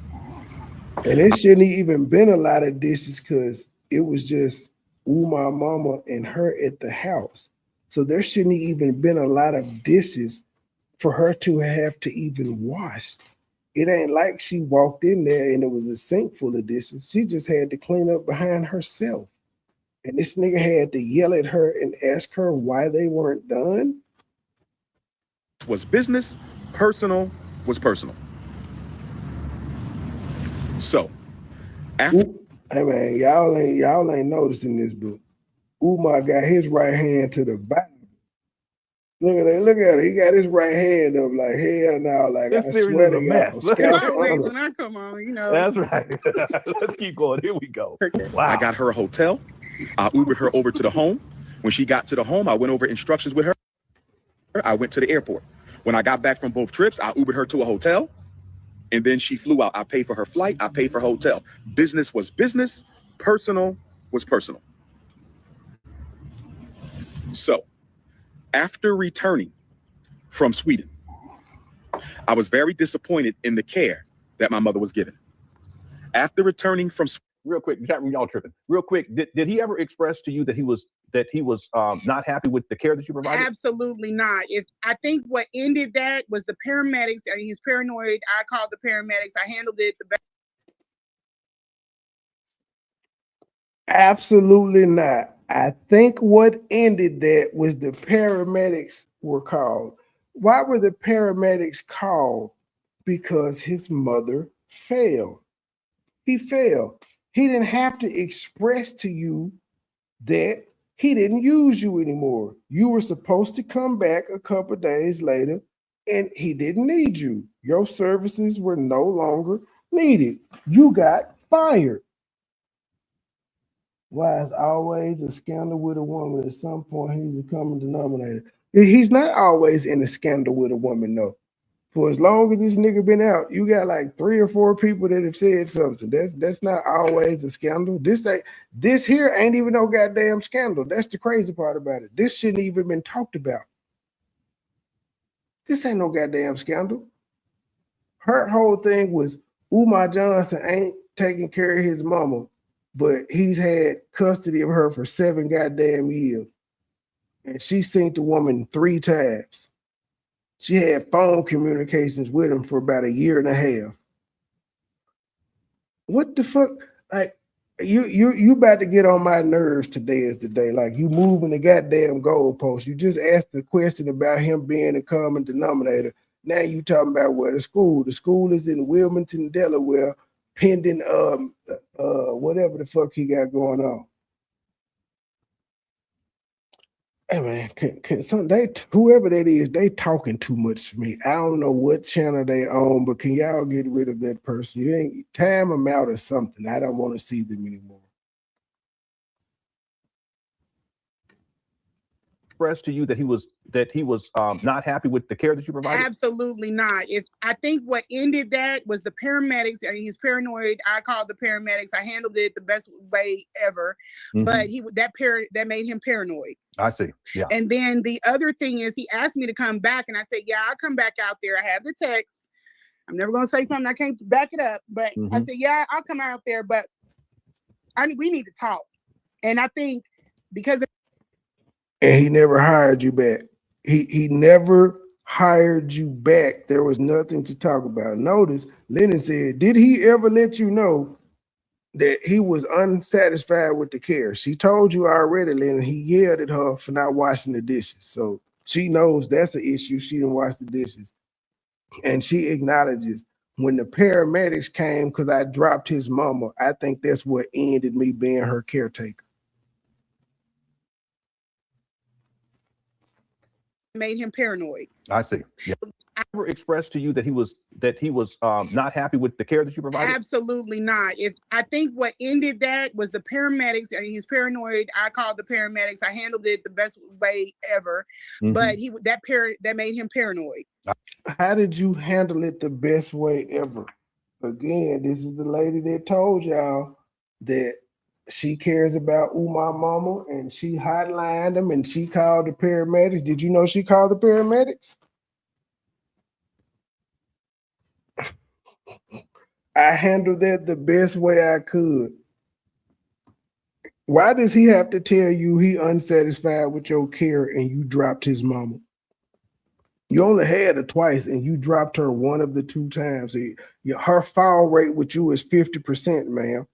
And it shouldn't even been a lot of dishes because it was just Umar mama and her at the house. So there shouldn't even been a lot of dishes for her to have to even wash. It ain't like she walked in there and it was a sink full of dishes. She just had to clean up behind herself. And this nigga had to yell at her and ask her why they weren't done. Was business, personal was personal. So, after hey man, y'all ain't noticing this, but Umar got his right hand to the Bible. Look at that, look at it. He got his right hand up like hell now. Like This I series swear is to a y'all, mess. Scout's Always honor. when I come on, you know. That's right. Let's keep going. Here we go. Wow. I got her a hotel. I Ubered her over to the home. When she got to the home, I went over instructions with her. I went to the airport. When I got back from both trips, I Ubered her to a hotel. And then she flew out. I paid for her flight. I paid for her hotel. Business was business. Personal was personal. So after returning from Sweden, I was very disappointed in the care that my mother was given. After returning from real quick, y'all tripping. Real quick, did he ever express to you that he was not happy with the care that you provided? Absolutely not. If I think what ended that was the paramedics. I mean, he's paranoid. I called the paramedics. I handled it the best. Absolutely not. I think what ended that was the paramedics were called. Why were the paramedics called? Because his mother failed. He failed. He didn't have to express to you that he didn't use you anymore. You were supposed to come back a couple of days later and he didn't need you. Your services were no longer needed. You got fired. Why is always a scandal with a woman? At some point, he's a common denominator. He's not always in a scandal with a woman, though. For as long as this nigga been out, you got like 3 or 4 people that have said something. That's not always a scandal. This here ain't even no goddamn scandal. That's the crazy part about it. This shouldn't even been talked about. This ain't no goddamn scandal. Her whole thing was Umar Johnson ain't taking care of his mama, but he's had custody of her for 7 goddamn years. And she seen the woman 3 times. She had phone communications with him for about 1.5 years. What the fuck? Like, you about to get on my nerves. Today is the day. Like, you moving the goddamn goalpost. You just asked the question about him being a common denominator. Now you talking about where the school. The school is in Wilmington, Delaware, pending whatever the fuck he got going on. Hey man, whoever that is, they talking too much for me. I don't know what channel they own, but can y'all get rid of that person? You ain't time them out or something. I don't want to see them anymore. Expressed to you that he was not happy with the care that you provided? Absolutely not. If I think what ended that was the paramedics. I mean, he's paranoid. I called the paramedics. I handled it the best way ever. But that made him paranoid. I see. Yeah. And then the other thing is he asked me to come back, and I said, yeah, I'll come back out there. I have the text. I'm never gonna say something I can't back it up. But I said, yeah, I'll come out there, but we need to talk. And I think because and he never hired you back. He never hired you back. There was nothing to talk about. Notice Lennon said, did he ever let you know that he was unsatisfied with the care? She told you already, Lennon. He yelled at her for not washing the dishes. So she knows that's an issue. She didn't wash the dishes. And she acknowledges when the paramedics came because I dropped his mama, I think that's what ended me being her caretaker. Made him paranoid. I see. Yeah. Ever expressed to you that he was not happy with the care that you provided? Absolutely not. If I think what ended that was the paramedics. I mean, he's paranoid. I called the paramedics. I handled it the best way ever. But that made him paranoid. How did you handle it the best way ever? Again, this is the lady that told y'all that she cares about Umar mama, and she hotlined them and she called the paramedics. Did you know she called the paramedics? I handled that the best way I could. Why does he have to tell you he unsatisfied with your care and you dropped his mama? You only had her twice and you dropped her one of the 2 times. Her fall rate with you is 50%, ma'am.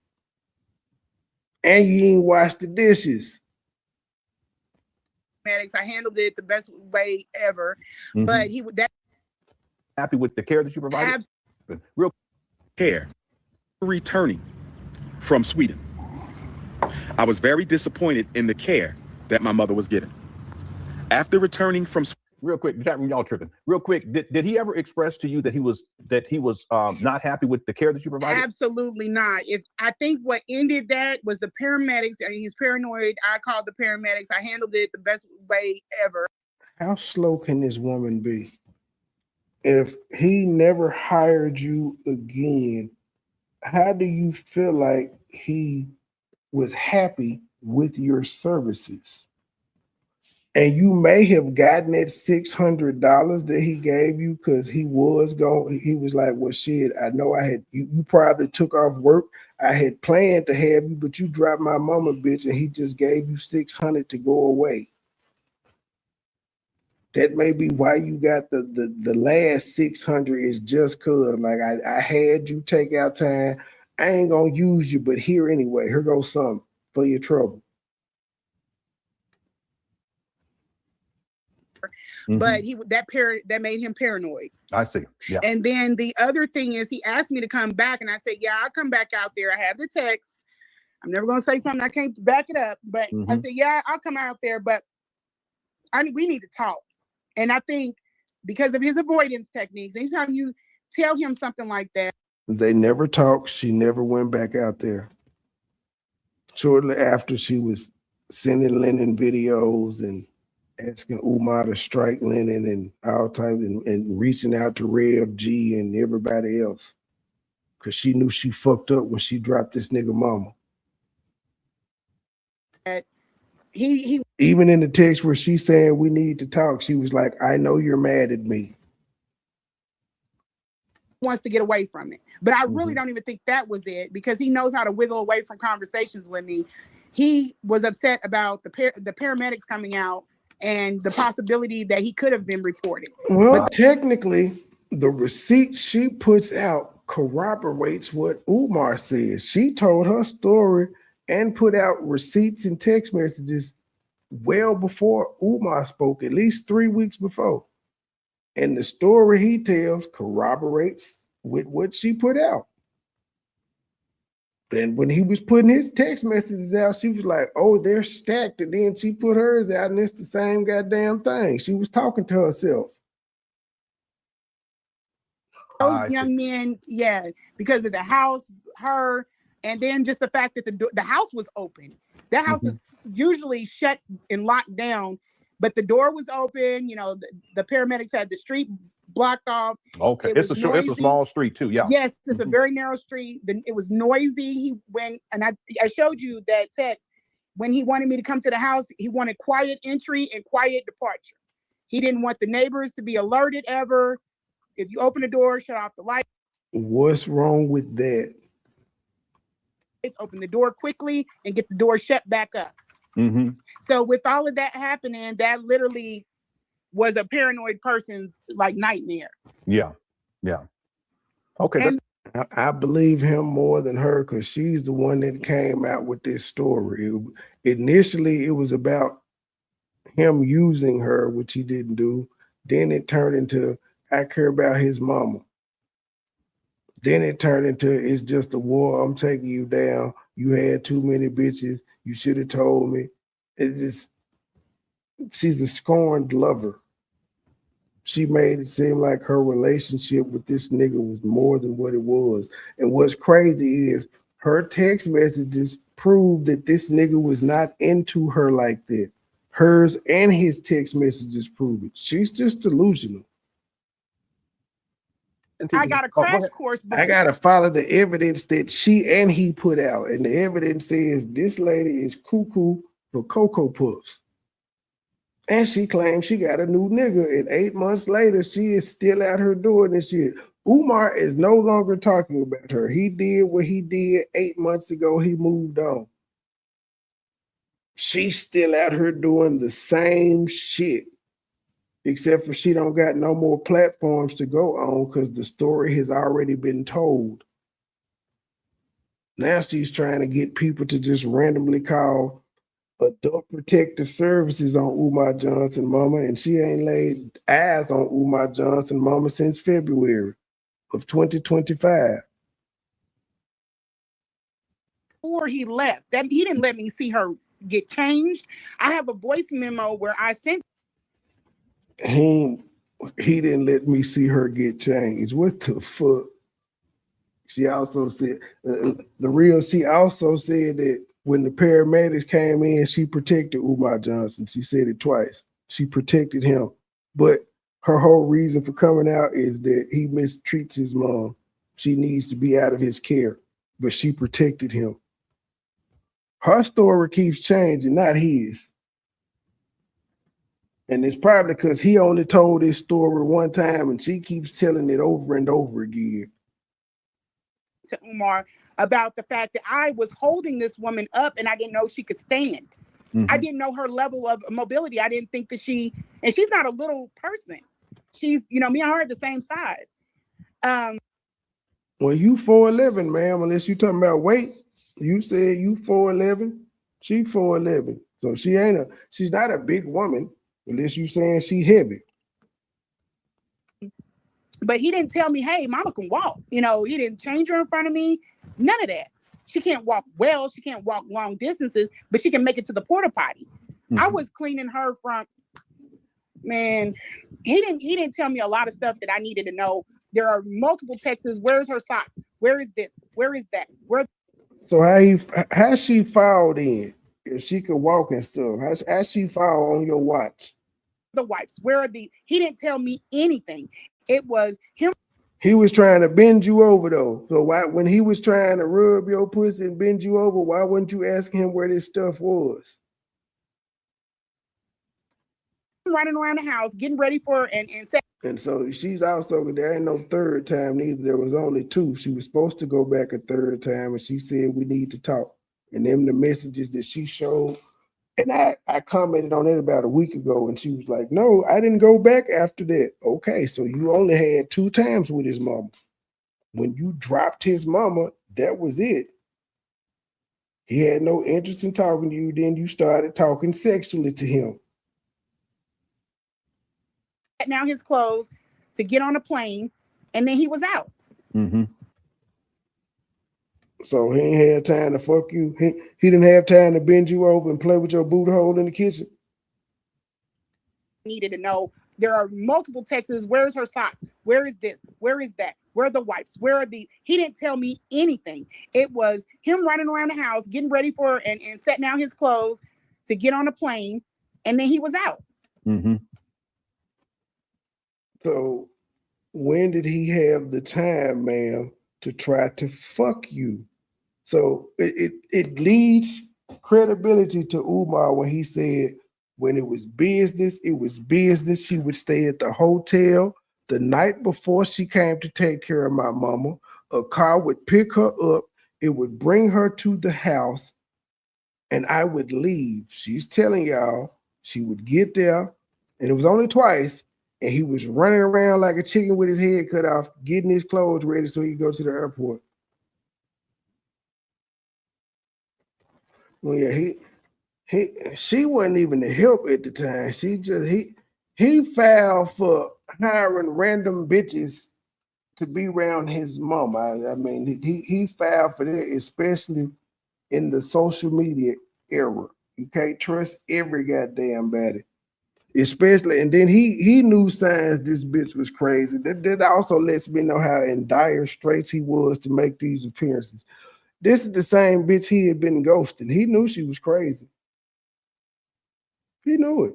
And you ain't washed the dishes. I handled it the best way ever. But happy with the care that you provided? Real care. Returning from Sweden, I was very disappointed in the care that my mother was given. After returning from real quick, chat room, y'all tripping. Real quick, did he ever express to you that he was not happy with the care that you provided? Absolutely not. If I think what ended that was the paramedics. I mean, he's paranoid. I called the paramedics. I handled it the best way ever. How slow can this woman be? If he never hired you again, how do you feel like he was happy with your services? And you may have gotten that $600 that he gave you because he was like, well, shit, I know I had, you probably took off work. I had planned to have you, but you dropped my mama, bitch, and he just gave you $600 to go away. That may be why you got the last 600 is just cause like I had you take out time. I ain't gonna use you, but here anyway. Here goes some for your trouble. But that made him paranoid. I see. Yeah. And then the other thing is he asked me to come back, and I said, yeah, I'll come back out there. I have the text. I'm never gonna say something I can't back it up. But I said, yeah, I'll come out there, but we need to talk. And I think because of his avoidance techniques, anytime you tell him something like that. They never talked. She never went back out there. Shortly after, she was sending Lennon videos and asking Umar to strike Lennon and all types and reaching out to Rev G and everybody else. Because she knew she fucked up when she dropped this nigga mama. He even in the text where she's saying we need to talk, she was like, I know you're mad at me. Wants to get away from it. But I really don't even think that was it, because he knows how to wiggle away from conversations with me. He was upset about the paramedics coming out and the possibility that he could have been reported. Well, technically, the receipt she puts out corroborates what Umar says. She told her story and put out receipts and text messages well before Umar spoke, at least 3 weeks before. And the story he tells corroborates with what she put out. And when he was putting his text messages out, she was like, oh, they're stacked. And then she put hers out, and it's the same goddamn thing. She was talking to herself. Those young men, yeah, because of the house, her, and then just the fact that the house was open. That house is usually shut and locked down, but the door was open. You know, the paramedics had the street blocked off. Okay, it's a small street too. Yeah. Yes, it's a very narrow street. It was noisy. He went, and I showed you that text. When he wanted me to come to the house, he wanted quiet entry and quiet departure. He didn't want the neighbors to be alerted ever. If you open the door, shut off the light. What's wrong with that? It's open the door quickly and get the door shut back up. So with all of that happening, that literally was a paranoid person's like nightmare. Yeah. Okay. And I believe him more than her, because she's the one that came out with this story. Initially, it was about him using her, which he didn't do. Then it turned into, I care about his mama. Then it turned into, it's just a war. I'm taking you down. You had too many bitches. You should have told me. She's a scorned lover. She made it seem like her relationship with this nigga was more than what it was. And what's crazy is her text messages prove that this nigga was not into her like that. Hers and his text messages prove it. She's just delusional. I got a crash course. I got to follow the evidence that she and he put out. And the evidence says this lady is cuckoo for Cocoa Puffs. And she claims she got a new nigga. And 8 months later, she is still out here doing this shit. Umar is no longer talking about her. He did what he did 8 months ago. He moved on. She's still out here doing the same shit. Except for she don't got no more platforms to go on because the story has already been told. Now she's trying to get people to just randomly call Adult Protective Services on Umar Johnson mama, and she ain't laid eyes on Umar Johnson mama since February of 2025. Before he left, that he didn't let me see her get changed. I have a voice memo where I sent. He didn't let me see her get changed. What the fuck? She also said she also said that when the paramedics came in, she protected Umar Johnson. She said it twice. She protected him. But her whole reason for coming out is that he mistreats his mom. She needs to be out of his care. But she protected him. Her story keeps changing, not his. And it's probably because he only told this story one time and she keeps telling it over and over again. To Umar about the fact that I was holding this woman up and I didn't know she could stand. I didn't know her level of mobility. I didn't think that she's not a little person. She's, me and her are the same size. Well, you 4'11", ma'am, unless you talking about weight. You said you 4'11". She 4'11". So she's not a big woman, unless you saying she heavy. But he didn't tell me, hey, mama can walk. He didn't change her in front of me. None of that. She can't walk well. She can't walk long distances, but she can make it to the porta potty. I was cleaning her from, man, he didn't tell me a lot of stuff that I needed to know. There are multiple texts. Where's her socks? Where is this? Where is that? So how she filed in? If she could walk and stuff, how she filed on your watch? The wipes. He didn't tell me anything. It was him. He was trying to bend you over though. So when he was trying to rub your pussy and bend you over, why wouldn't you ask him where this stuff was? Running around the house, getting ready for and so she's also, there ain't no third time neither. There was only two. She was supposed to go back a third time and she said we need to talk. And then the messages that she showed, and I commented on it about a week ago, and she was like, no, I didn't go back after that. Okay, so you only had 2 times with his mama. When you dropped his mama, that was it. He had no interest in talking to you. Then you started talking sexually to him. Now his clothes to get on a plane, and then he was out. So he ain't had time to fuck you. He didn't have time to bend you over and play with your boot hole in the kitchen. Needed to know. There are multiple texts. Where's her socks? Where is this? Where is that? Where are the wipes? Where are the? He didn't tell me anything. It was him running around the house, getting ready for and setting out his clothes to get on a plane, and then he was out. So when did he have the time, ma'am, to try to fuck you? So it leads credibility to Umar when he said when it was business, it was business. She would stay at the hotel the night before she came to take care of my mama. A car would pick her up. It would bring her to the house, and I would leave. She's telling y'all she would get there, and it was only twice, and he was running around like a chicken with his head cut off, getting his clothes ready so he could go to the airport. Well, yeah, she wasn't even the help at the time. He filed for hiring random bitches to be around his mom. I mean, he filed for that, especially in the social media era. You can't trust every goddamn body. Especially, and then he knew signs this bitch was crazy. That also lets me know how in dire straits he was to make these appearances. This is the same bitch he had been ghosting. He knew she was crazy. He knew it.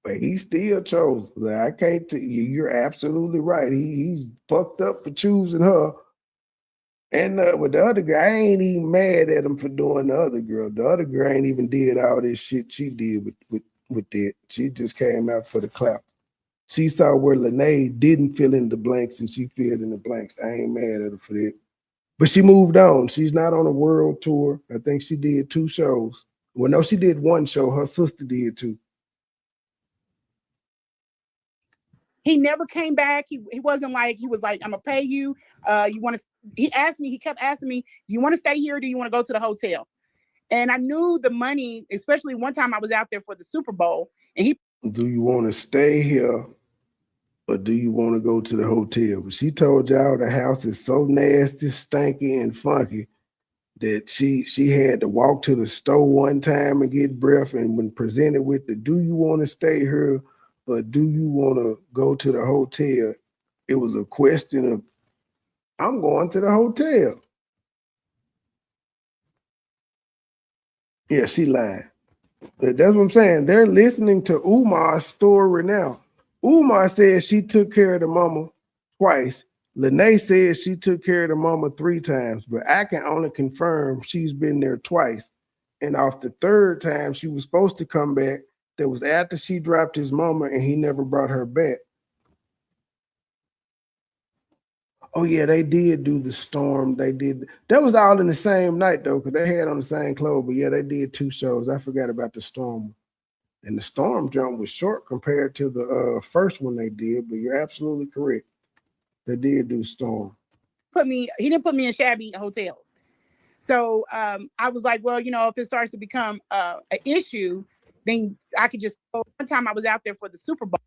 But he still chose. Like, I can't tell you, you're absolutely right. He's fucked up for choosing her. And with the other guy, I ain't even mad at him for doing the other girl. The other girl ain't even did all this shit she did with that. She just came out for the clap. She saw where Lanea didn't fill in the blanks and she filled in the blanks. I ain't mad at her for that. But she moved on. She's not on a world tour. I think she did 2 shows. Well, no, she did 1 show. Her sister did 2. He never came back. He wasn't like, he was like, I'm gonna pay you. He kept asking me, do you want to stay here or do you want to go to the hotel? And I knew the money, especially one time I was out there for the Super Bowl. And do you want to stay here or do you want to go to the hotel? But she told y'all the house is so nasty, stanky, and funky that she had to walk to the store one time and get breath, and when presented with the do you want to stay here or do you want to go to the hotel, it was a question of I'm going to the hotel. Yeah, she lied. That's what I'm saying. They're listening to Umar's story now. Umar said she took care of the mama twice. Lanea says she took care of the mama 3 times, but I can only confirm she's been there twice. And off the 3rd time she was supposed to come back, that was after she dropped his mama and he never brought her back. Oh yeah, they did do the storm. They did. That was all in the same night though, because they had on the same clothes. But yeah, they did 2 shows. I forgot about the storm. And the storm jump was short compared to the first one they did. But you're absolutely correct. They did do storm. He didn't put me in shabby hotels. So I was like, well, you know, if it starts to become an issue, then I could just go. One time I was out there for the Super Bowl.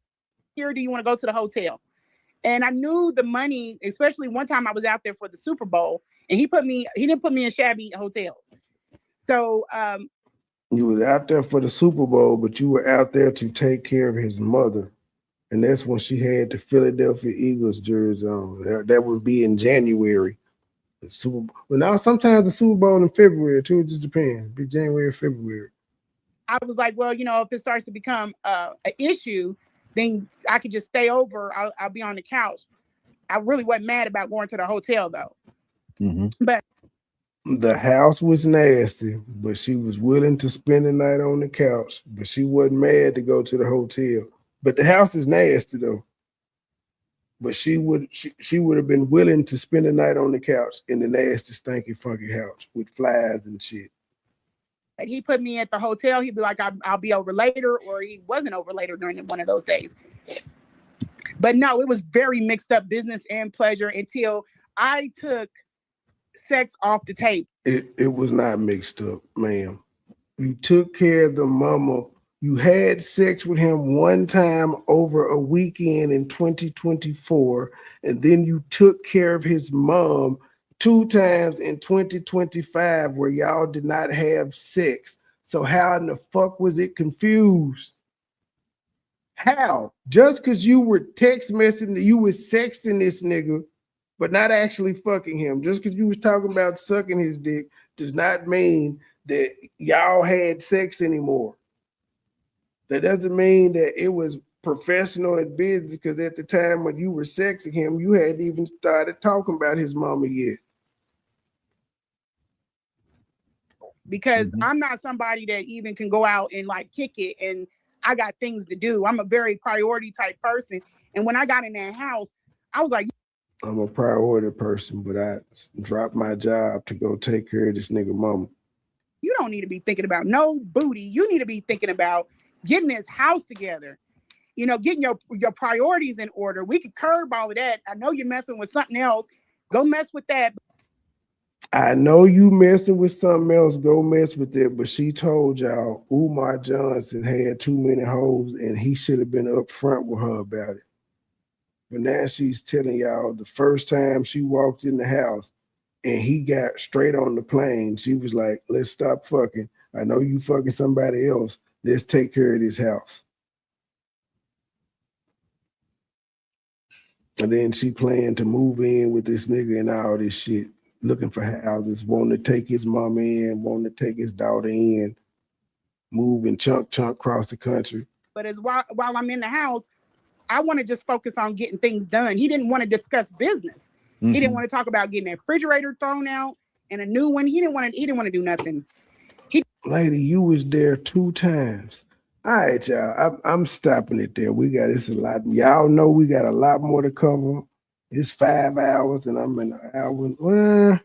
Here, do you want to go to the hotel? And I knew the money, especially one time I was out there for the Super Bowl, and he didn't put me in shabby hotels. So you was out there for the Super Bowl, but you were out there to take care of his mother. And that's when she had the Philadelphia Eagles jersey on. That would be in January. The Super Bowl. Well, now sometimes the Super Bowl in February too. It just depends. Be January or February. I was like, well, you know, if it starts to become an issue, then I could just stay over. I'll be on the couch. I really wasn't mad about going to the hotel though. Mm-hmm. But the house was nasty, but she was willing to spend the night on the couch. But she wasn't mad to go to the hotel. But the house is nasty though. But she would have been willing to spend the night on the couch in the nasty, stinky, funky house with flies and shit. And he put me at the hotel. He'd be like, I'll be over later, or he wasn't over later during one of those days. But no, it was very mixed up business and pleasure until I took sex off the table. It was not mixed up, ma'am. You took care of the mama. You had sex with him one time over a weekend in 2024, and then you took care of his mom 2 times in 2025 where y'all did not have sex. So how in the fuck was it confused? How? Just because you were text messaging, you was sexting this nigga, but not actually fucking him. Just because you was talking about sucking his dick does not mean that y'all had sex anymore. That doesn't mean that it was professional and business, because at the time when you were sexing him, you hadn't even started talking about his mama yet. Because I'm not somebody that even can go out and like kick it, and I got things to do. I'm a very priority type person. And when I got in that house, I was like, I'm a priority person, but I dropped my job to go take care of this nigga mama. You don't need to be thinking about no booty. You need to be thinking about getting this house together. You know, getting your priorities in order. We could curb all of that. I know you're messing with something else. Go mess with that. I know you messing with something else. Go mess with it. But she told y'all Umar Johnson had too many hoes and he should have been upfront with her about it. But now she's telling y'all the first time she walked in the house and he got straight on the plane, she was like, let's stop fucking. I know you fucking somebody else. Let's take care of this house. And then she planned to move in with this nigga and all this shit, looking for houses, wanting to take his mom in, wanting to take his daughter in, moving chunk across the country. But as while I'm in the house, I want to just focus on getting things done. He didn't want to discuss business. He didn't want to talk about getting that refrigerator thrown out and a new one. He didn't want to do nothing. Lady, you was there 2 times. All right, y'all. I'm stopping it there. It's a lot. Y'all know we got a lot more to cover. It's 5 hours and I'm in an hour. Well,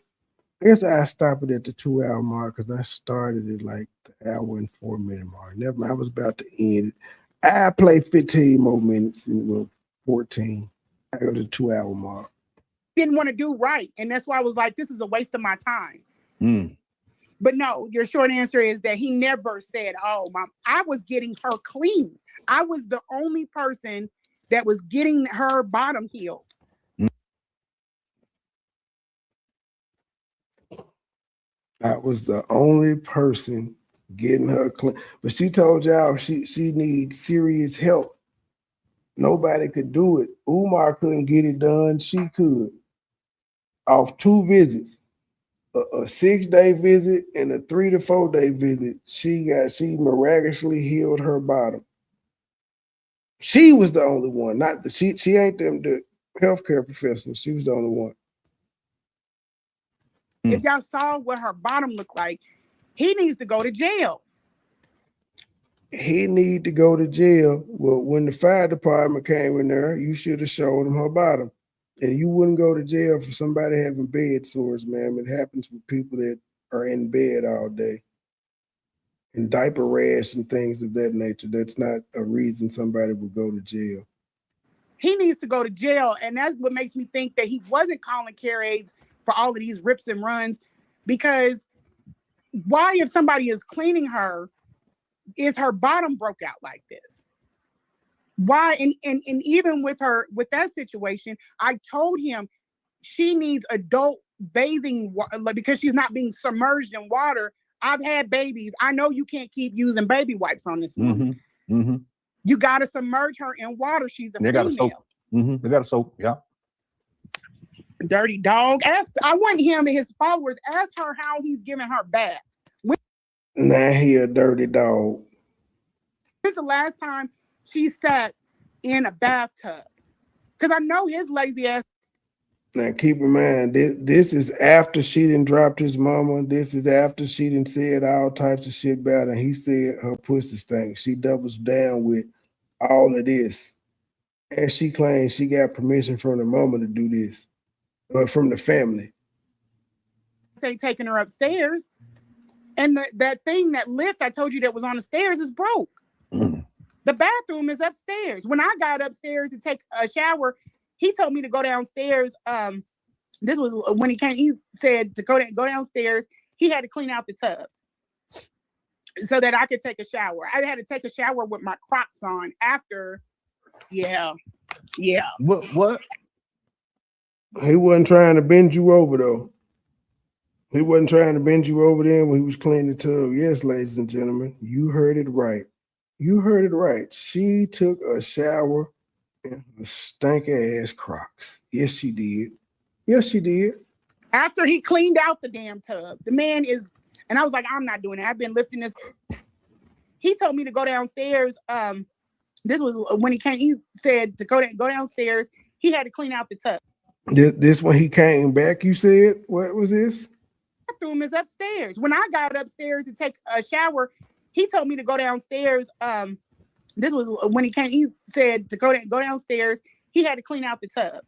I guess I stop it at the 2-hour mark because I started it like the hour and 4-minute mark. Never mind, I was about to end it. I play 15 more minutes and 14. I go to the 2-hour mark. Didn't want to do right. And that's why I was like, this is a waste of my time. But no, your short answer is that he never said, oh, mom, I was getting her clean. I was the only person that was getting her bottom healed. I was the only person getting her clean. But she told y'all she needs serious help. Nobody could do it. Umar couldn't get it done. She could. Off 2 visits. A 6-day visit and a 3 to 4 day visit. She miraculously healed her bottom. She was the only one, not the she ain't the healthcare professional. She was the only one. If y'all saw what her bottom looked like, he needs to go to jail. He need to go to jail. Well, when the fire department came in there, you should have showed him her bottom. And you wouldn't go to jail for somebody having bed sores, ma'am. It happens with people that are in bed all day. And diaper rash and things of that nature. That's not a reason somebody would go to jail. He needs to go to jail. And that's what makes me think that he wasn't calling care aides for all of these rips and runs. Because why, if somebody is cleaning her, is her bottom broke out like this? Why? And even with her, with that situation, I told him she needs adult bathing because she's not being submerged in water. I've had babies. I know you can't keep using baby wipes on this woman. You got to submerge her in water. She's a female. Got to soak. They got to soak. Yeah. Dirty dog. I want him and his followers, ask her how he's giving her baths. Now he a dirty dog. When's the last time she sat in a bathtub? Because I know his lazy ass. Now keep in mind, this is after she done dropped his mama. This is after she done said all types of shit about her. He said her pussy stank. She doubles down with all of this. And she claims she got permission from the mama to do this. From the family. Say taking her upstairs. And that thing, that lift I told you that was on the stairs is broke. The bathroom is upstairs. When I got upstairs to take a shower, he told me to go downstairs. This was when he came. He said to go downstairs. He had to clean out the tub so that I could take a shower. I had to take a shower with my Crocs on after. Yeah. What? He wasn't trying to bend you over though. He wasn't trying to bend you over there when he was cleaning the tub. Yes, ladies and gentlemen, you heard it right. You heard it right. She took a shower in her stank ass Crocs. Yes, she did. Yes, she did. After he cleaned out the damn tub, the man is, and I was like, I'm not doing it. I've been lifting this. He told me to go downstairs. This was when he came. He said to go downstairs. He had to clean out the tub. This when he came back, you said? What was this? Bathroom is upstairs. When I got upstairs to take a shower, he told me to go downstairs. This was when he came. He said to go downstairs. He had to clean out the tub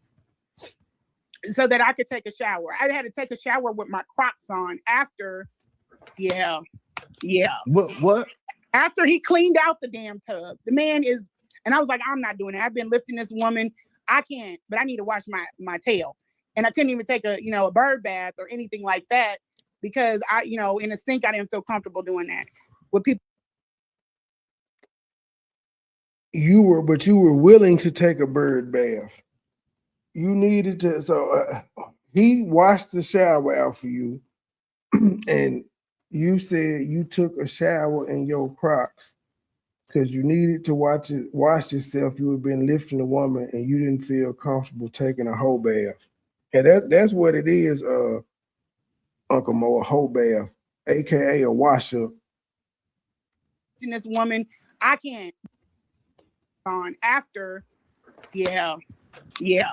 so that I could take a shower. I had to take a shower with my Crocs on after. Yeah. What? After he cleaned out the damn tub, the man is, and I was like, I'm not doing it. I've been lifting this woman. I can't, but I need to wash my tail. And I couldn't even take a bird bath or anything like that because in a sink, I didn't feel comfortable doing that with people. You were willing to take a bird bath. You needed to, so he washed the shower out for you. And you said you took a shower in your Crocs because you needed to wash yourself. You had been lifting a woman and you didn't feel comfortable taking a whole bath. And that's what it is, Uncle Mo, a whole bath, aka a wash up. This woman, I can't on after. Yeah.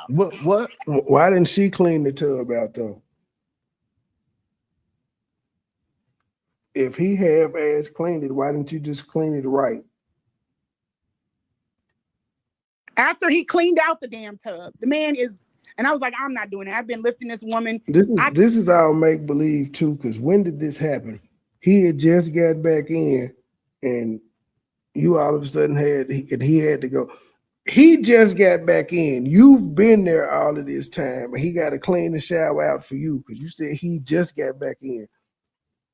What? Why didn't she clean the tub out though? If he half-ass cleaned it, why didn't you just clean it right? After he cleaned out the damn tub, the man is, and I was like, I'm not doing it. I've been lifting this woman. This is all make-believe too, because when did this happen? He had just got back in and you all of a sudden he had to go. He just got back in. You've been there all of this time and he got to clean the shower out for you because you said he just got back in.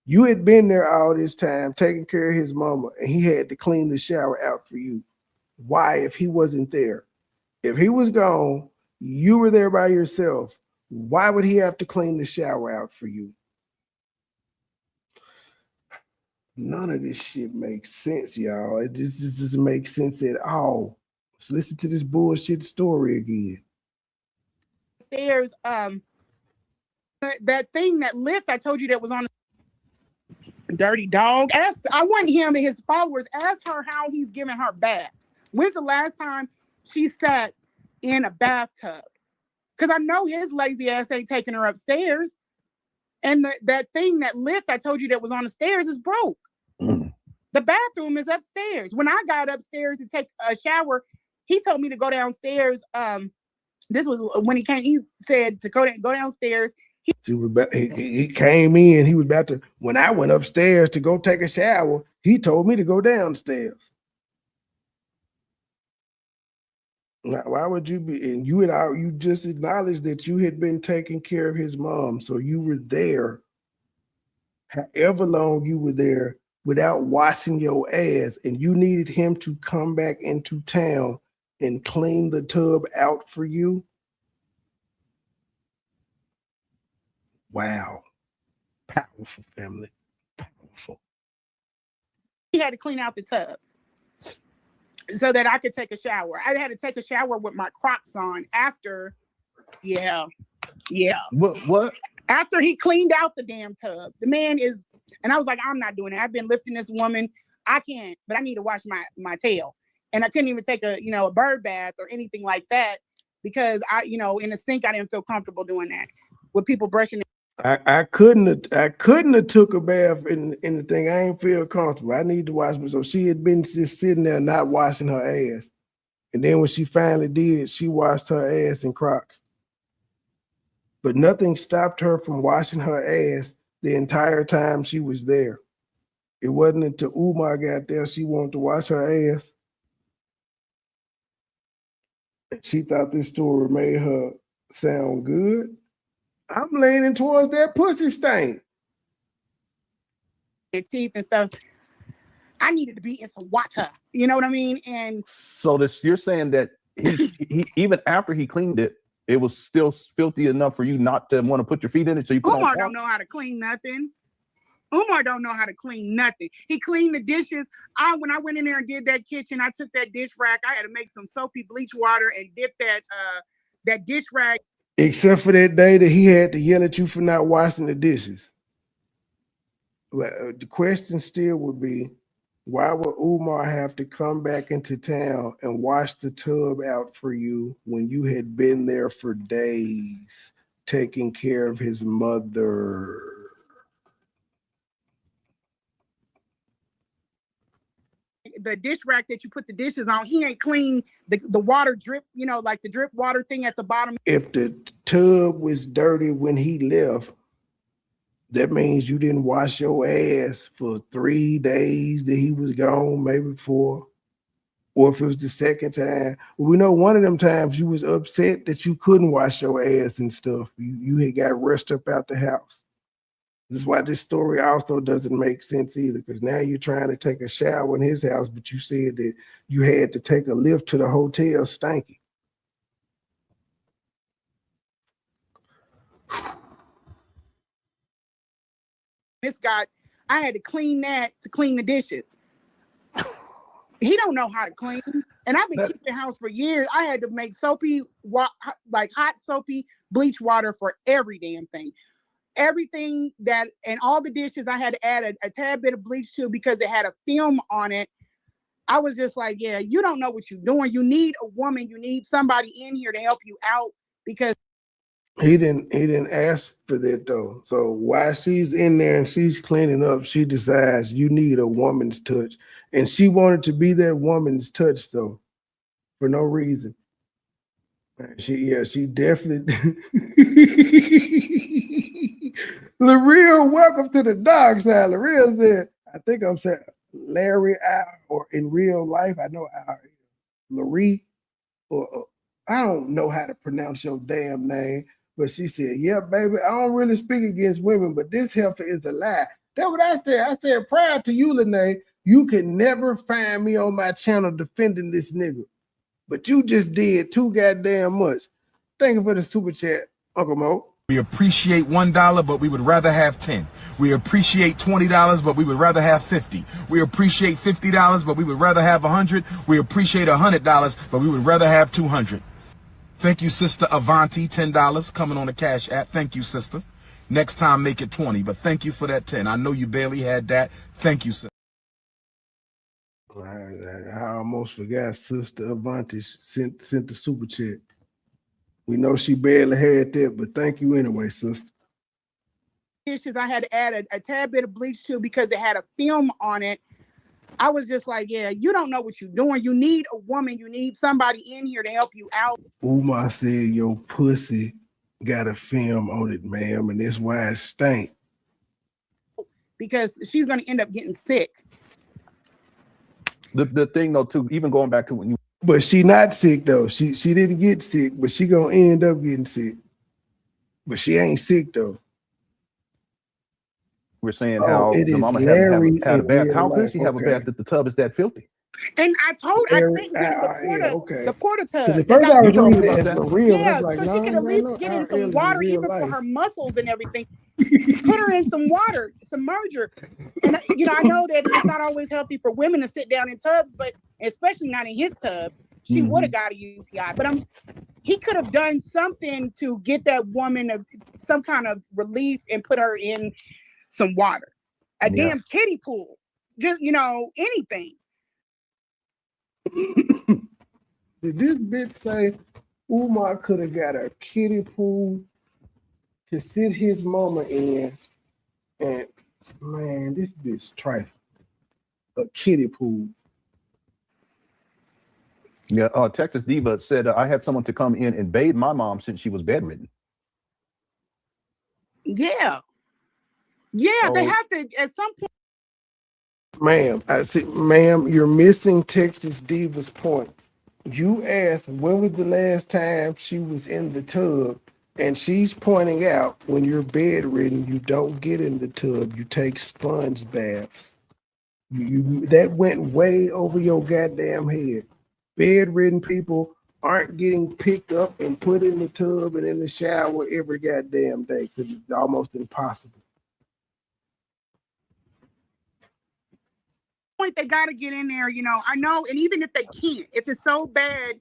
You had been there all this time taking care of his mama and he had to clean the shower out for you. Why, if he wasn't there? If he was gone, you were there by yourself. Why would he have to clean the shower out for you? None of this shit makes sense, y'all. It just doesn't make sense at all. Let's listen to this bullshit story again. Stairs, that thing, that lift I told you that was on the dirty dog. I want him and his followers, ask her how he's giving her baths. When's the last time she sat in a bathtub? Because I know his lazy ass ain't taking her upstairs. And that thing, that lift I told you that was on the stairs is broke. The bathroom is upstairs. When I got upstairs to take a shower, he told me to go downstairs. This was when he came. He said to go downstairs. He came in. He was about to. When I went upstairs to go take a shower, he told me to go downstairs. Now, why would you be? And you just acknowledged that you had been taking care of his mom, so you were there, however long you were there, without washing your ass, and you needed him to come back into town and clean the tub out for you. Wow. Powerful, family. Powerful. He had to clean out the tub so that I could take a shower. I had to take a shower with my Crocs on after. Yeah. What? After he cleaned out the damn tub. The man is, and I was like, I'm not doing it. I've been lifting this woman. I can't, but I need to wash my tail. And I couldn't even take a bird bath or anything like that because in the sink, I didn't feel comfortable doing that with people brushing. I couldn't have took a bath in the thing. I ain't feel comfortable. I need to wash me. So she had been just sitting there not washing her ass. And then when she finally did, she washed her ass in Crocs. But nothing stopped her from washing her ass the entire time she was there. It wasn't until Umar got there she wanted to wash her ass. She thought this story made her sound good. I'm leaning towards that pussy stain. Their teeth and stuff. I needed to be in some water. You know what I mean? And so you're saying that he even after he cleaned it, it was still filthy enough for you not to want to put your feet in it. So you put Umar don't know how to clean nothing. Umar don't know how to clean nothing. He cleaned the dishes. When I went in there and did that kitchen, I took that dish rack. I had to make some soapy bleach water and dip that dish rack. Except for that day that he had to yell at you for not washing the dishes. Well, the question still would be, why would Umar have to come back into town and wash the tub out for you when you had been there for days taking care of his mother? The dish rack that you put the dishes on, he ain't clean the water drip, like the drip water thing at the bottom. If the tub was dirty when he left, that means you didn't wash your ass for 3 days that he was gone, maybe 4. Or if it was the second time. Well, we know one of them times you was upset that you couldn't wash your ass and stuff. You had got rushed up out the house. This is why this story also doesn't make sense either, because now you're trying to take a shower in his house, but you said that you had to take a lift to the hotel stanky. This guy, I had to clean that to clean the dishes. He don't know how to clean. And I've been keeping the house for years. I had to make hot soapy bleach water for every damn thing. Everything and all the dishes I had to add a tad bit of bleach to because it had a film on it. I was just like, yeah, you don't know what you're doing. You need a woman. You need somebody in here to help you out because he didn't ask for that though. So while she's in there and she's cleaning up, she decides you need a woman's touch. And she wanted to be that woman's touch though, for no reason. She definitely. L'Real, welcome to the dark side. L'Real said, I think I'm saying Larry, or in real life, I know Larry, or I don't know how to pronounce your damn name, but she said, yeah, baby, I don't really speak against women, but this heifer is a lie. That's what I said. I said, prior to you, Lanea, you can never find me on my channel defending this nigga. But you just did too goddamn much. Thank you for the super chat, Uncle Mo. We appreciate $1, but we would rather have 10. We appreciate $20, but we would rather have 50. We appreciate $50, but we would rather have 100. We appreciate $100, but we would rather have 200. Thank you, Sister Avanti, $10 coming on the Cash App. Thank you, sister. Next time, make it 20, but thank you for that 10. I know you barely had that. Thank you, sister. I almost forgot Sister Avanti sent the super chat. We know she barely had that, but thank you anyway, sister. Dishes I had to add a tad bit of bleach to because it had a film on it. I was just like, yeah, you don't know what you're doing. You need a woman. You need somebody in here to help you out. Umar said your pussy got a film on it, ma'am, and that's why it stank. Because she's going to end up getting sick. The thing though, too, even going back to when you. But she not sick though. She didn't get sick, but she gonna end up getting sick. But she ain't sick though. We're saying how the mama had a bath. How could she have a bath if the tub is that filthy? And I sent him the porta tub. Because at first I was reading that as the real. Yeah, like, so she could at least get in some water, even for her muscles and everything. Put her in some water, submerge her. And I know that it's not always healthy for women to sit down in tubs, but especially not in his tub. She would have got a UTI. But he could have done something to get that woman some kind of relief and put her in some water, a damn kiddie pool, just anything. Did this bitch say Umar could have got a kiddie pool to sit his mama in? And man, this bitch trifling. A kiddie pool. Yeah, Texas Diva said I had someone to come in and bathe my mom since she was bedridden. Yeah, they have to at some point. Ma'am, you're missing Texas Diva's point. You asked when was the last time she was in the tub, and she's pointing out when you're bedridden, you don't get in the tub, you take sponge baths. That went way over your goddamn head. Bedridden people aren't getting picked up and put in the tub and in the shower every goddamn day because it's almost impossible. They got to get in there, I know, and even if they can't, if it's so bad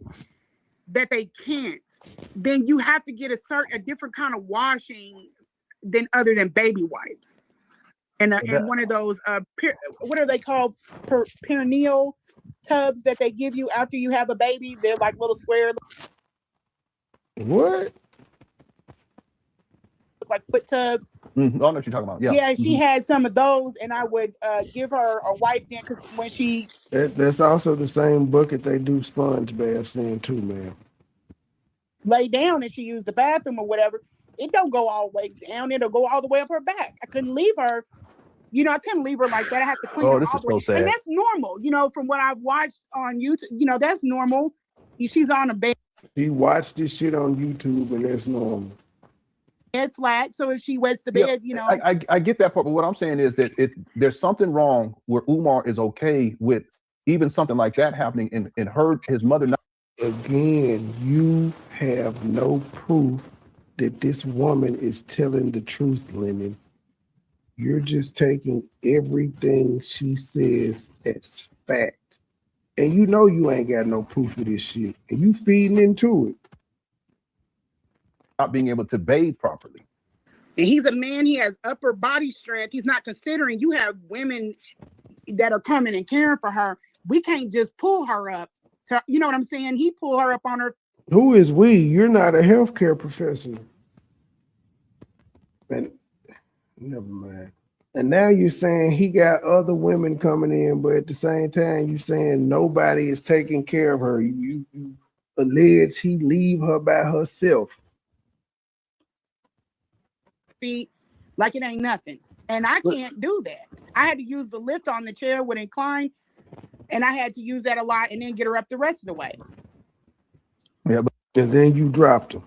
that they can't, then you have to get a different kind of washing than other than baby wipes, and one of those what are they called, perineal tubs that they give you after you have a baby. They're like little square. What? Look like foot tubs. I know what you're talking about. Yeah, she had some of those, and I would give her a wipe then, because when she that's also the same bucket they do sponge baths in too, man. Lay down and she used the bathroom or whatever, it don't go all the way down, it'll go all the way up her back. I couldn't leave her, I couldn't leave her like that. I have to clean her this all is the way. so sad. And that's normal, from what I've watched on YouTube, that's normal. She's on a bed. She watched this shit on YouTube, and that's normal. Head flat, so if she wets the bed, I get that part, but what I'm saying is that there's something wrong where Umar is okay with even something like that happening and his mother not. Again, you have no proof that this woman is telling the truth, Lennon. You're just taking everything she says as fact. And you ain't got no proof of this shit. And you feeding into it. Not being able to bathe properly. And he's a man, he has upper body strength. He's not considering you have women that are coming and caring for her. We can't just pull her up. You know what I'm saying? He pulled her up on her. Who is we? You're not a healthcare professional. And never mind. And now you're saying he got other women coming in, but at the same time, you're saying nobody is taking care of her. You allege he leave her by herself. Feet like it ain't nothing. And I can't do that. I had to use the lift on the chair with incline, and I had to use that a lot and then get her up the rest of the way. Yeah, and then you dropped her.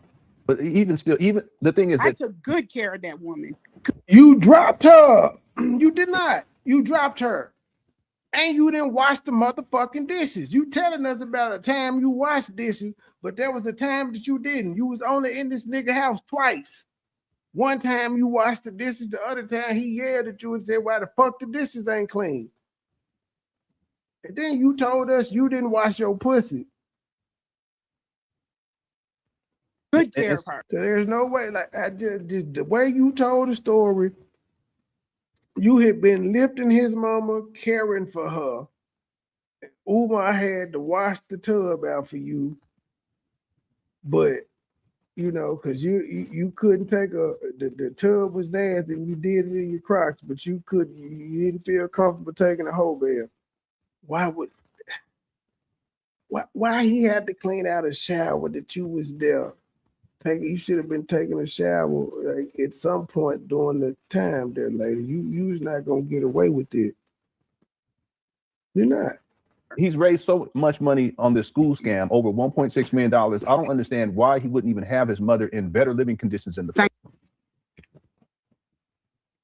But even the thing is, I took good care of that woman. You dropped her. You did not. You dropped her. And you didn't wash the motherfucking dishes. You telling us about a time you washed dishes, but there was a time that you didn't. You was only in this nigga house twice. One time you washed the dishes, the other time he yelled at you and said, why the fuck the dishes ain't clean? And then you told us you didn't wash your pussy. Good care of her. So there's no way, like I just the way you told the story, you had been lifting his mama, caring for her. Umar had to wash the tub out for you, but you know, because you couldn't take the tub was nasty and you did it in your Crocs, but you didn't feel comfortable taking a whole bath. Why he had to clean out a shower that you was there? You should have been taking a shower like at some point during the time there, lady. You was not gonna get away with it. You're not. He's raised so much money on this school scam, over $1.6 million. I don't understand why he wouldn't even have his mother in better living conditions in the first.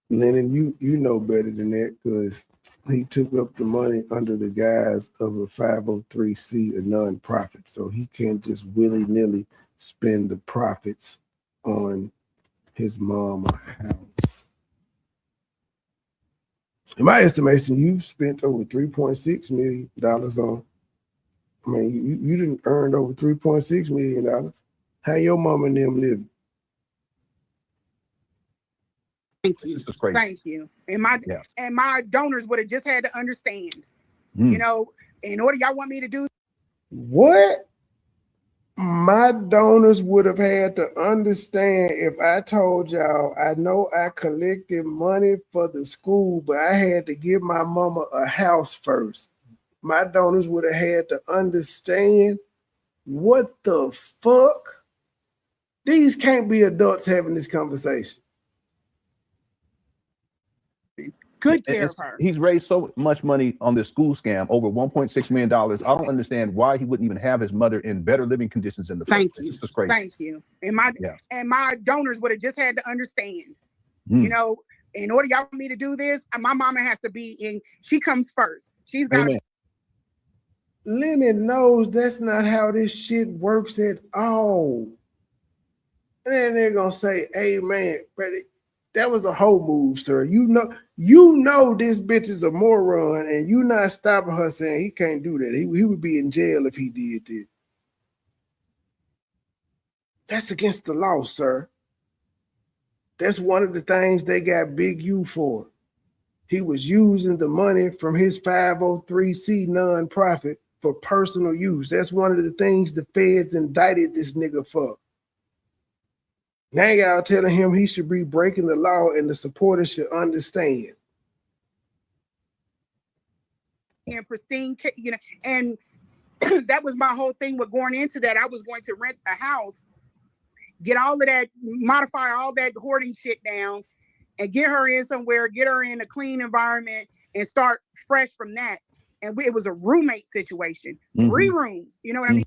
Lennon, you know better than that because he took up the money under the guise of a 503c, a nonprofit. So he can't just willy-nilly spend the profits on his mom or house. In my estimation, you've spent over $3.6 million on. I mean, you didn't earn over $3.6 million. How your mom and them living? Thank you. This is crazy. Thank you. And my donors would have just had to understand. You know, in order y'all want me to do what? My donors would have had to understand if I told y'all, I know I collected money for the school, but I had to give my mama a house first. My donors would have had to understand what the fuck? These can't be adults having this conversation. Good care of her. He's raised so much money on this school scam, over $1.6 million. I don't understand why he wouldn't even have his mother in better living conditions in the first place. This is crazy. Thank you. And my donors would have just had to understand. You know, in order y'all want me to do this, my mama has to be in. She comes first. She's got to. Lennon knows that's not how this shit works at all. And then they're gonna say, "Hey man, that was a whole move, sir. You know this bitch is a moron, and you not stopping her saying he can't do that. He would be in jail if he did this. That's against the law, sir. That's one of the things they got Big U for. He was using the money from his 503c nonprofit for personal use. That's one of the things the feds indicted this nigga for. Now y'all telling him he should be breaking the law and the supporters should understand. And pristine, you know, and that was my whole thing with going into that. I was going to rent a house, get all of that, modify all that hoarding shit down, and get her in somewhere, get her in a clean environment, and start fresh from that. And it was a roommate situation, 3 rooms. You know what I mean?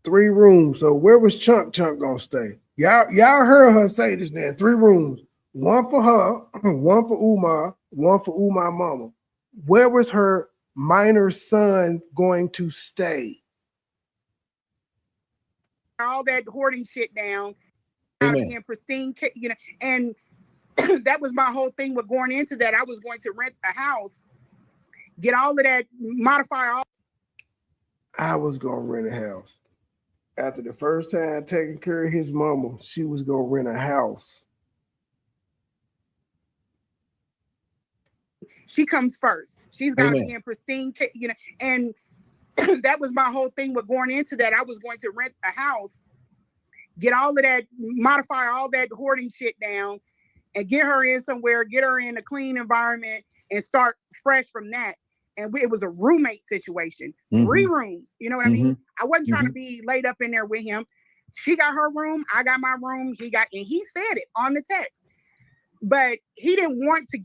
3 rooms. So where was Chunk gonna stay? Y'all heard her say this now. 3 rooms. 1 for her, 1 for Umar, 1 for Umar mama. Where was her minor son going to stay? All that hoarding shit down, in pristine, you know, and that was my whole thing with going into that. I was going to rent a house, get all of that, modify all. I was gonna rent a house. After the first time taking care of his mama, she was gonna rent a house. She comes first. She's got to be in pristine, you know, and that was my whole thing with going into that. I was going to rent a house, get all of that, modify all that hoarding shit down, and get her in somewhere, get her in a clean environment, and start fresh from that. And it was a roommate situation, 3 rooms. You know what I mean? I wasn't trying to be laid up in there with him. She got her room, I got my room. And he said it on the text, but he didn't want to.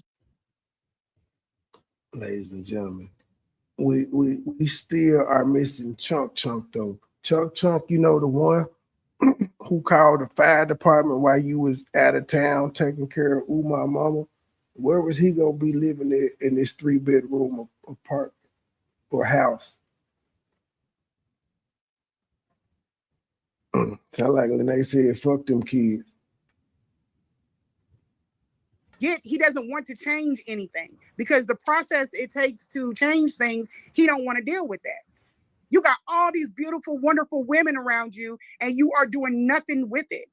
Ladies and gentlemen, we still are missing Chunk though. Chunk, you know, the one who called the fire department while you was out of town taking care of Umar mama. Where was he gonna be living in this 3-bedroom apartment or house? Sound like Lanea said, fuck them kids. he doesn't want to change anything because the process it takes to change things, he don't want to deal with that. You got all these beautiful, wonderful women around you and you are doing nothing with it.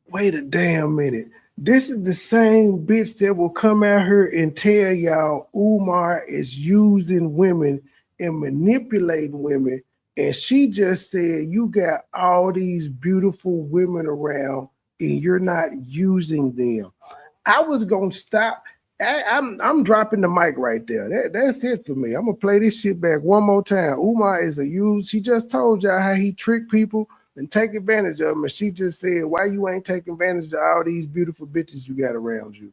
Wait a damn minute. This is the same bitch that will come out here and tell y'all Umar is using women and manipulating women. And she just said, you got all these beautiful women around and you're not using them. I was going to stop. I'm dropping the mic right there. That's it for me. I'm going to play this shit back one more time. Umar is a use. She just told y'all how he tricked people and take advantage of them. And she just said, why you ain't taking advantage of all these beautiful bitches you got around you?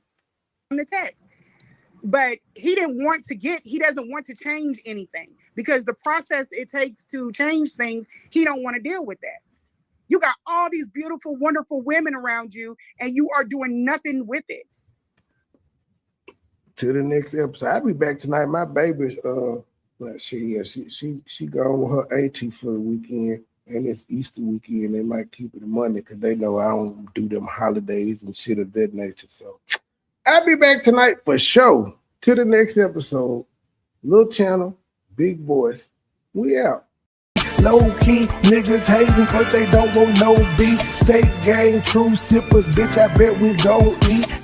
On the text. But he doesn't want to change anything because the process it takes to change things, he don't want to deal with that. You got all these beautiful, wonderful women around you and you are doing nothing with it. To the next episode. I'll be back tonight. My baby, she gone with her AT for the weekend, and it's Easter weekend. They might keep it Monday because they know I don't do them holidays and shit of that nature. So I'll be back tonight for sure. To the next episode. Little channel, big voice. We out. Low key niggas hating, but they don't want no beef. State gang, true sippers, bitch. I bet we gon' eat.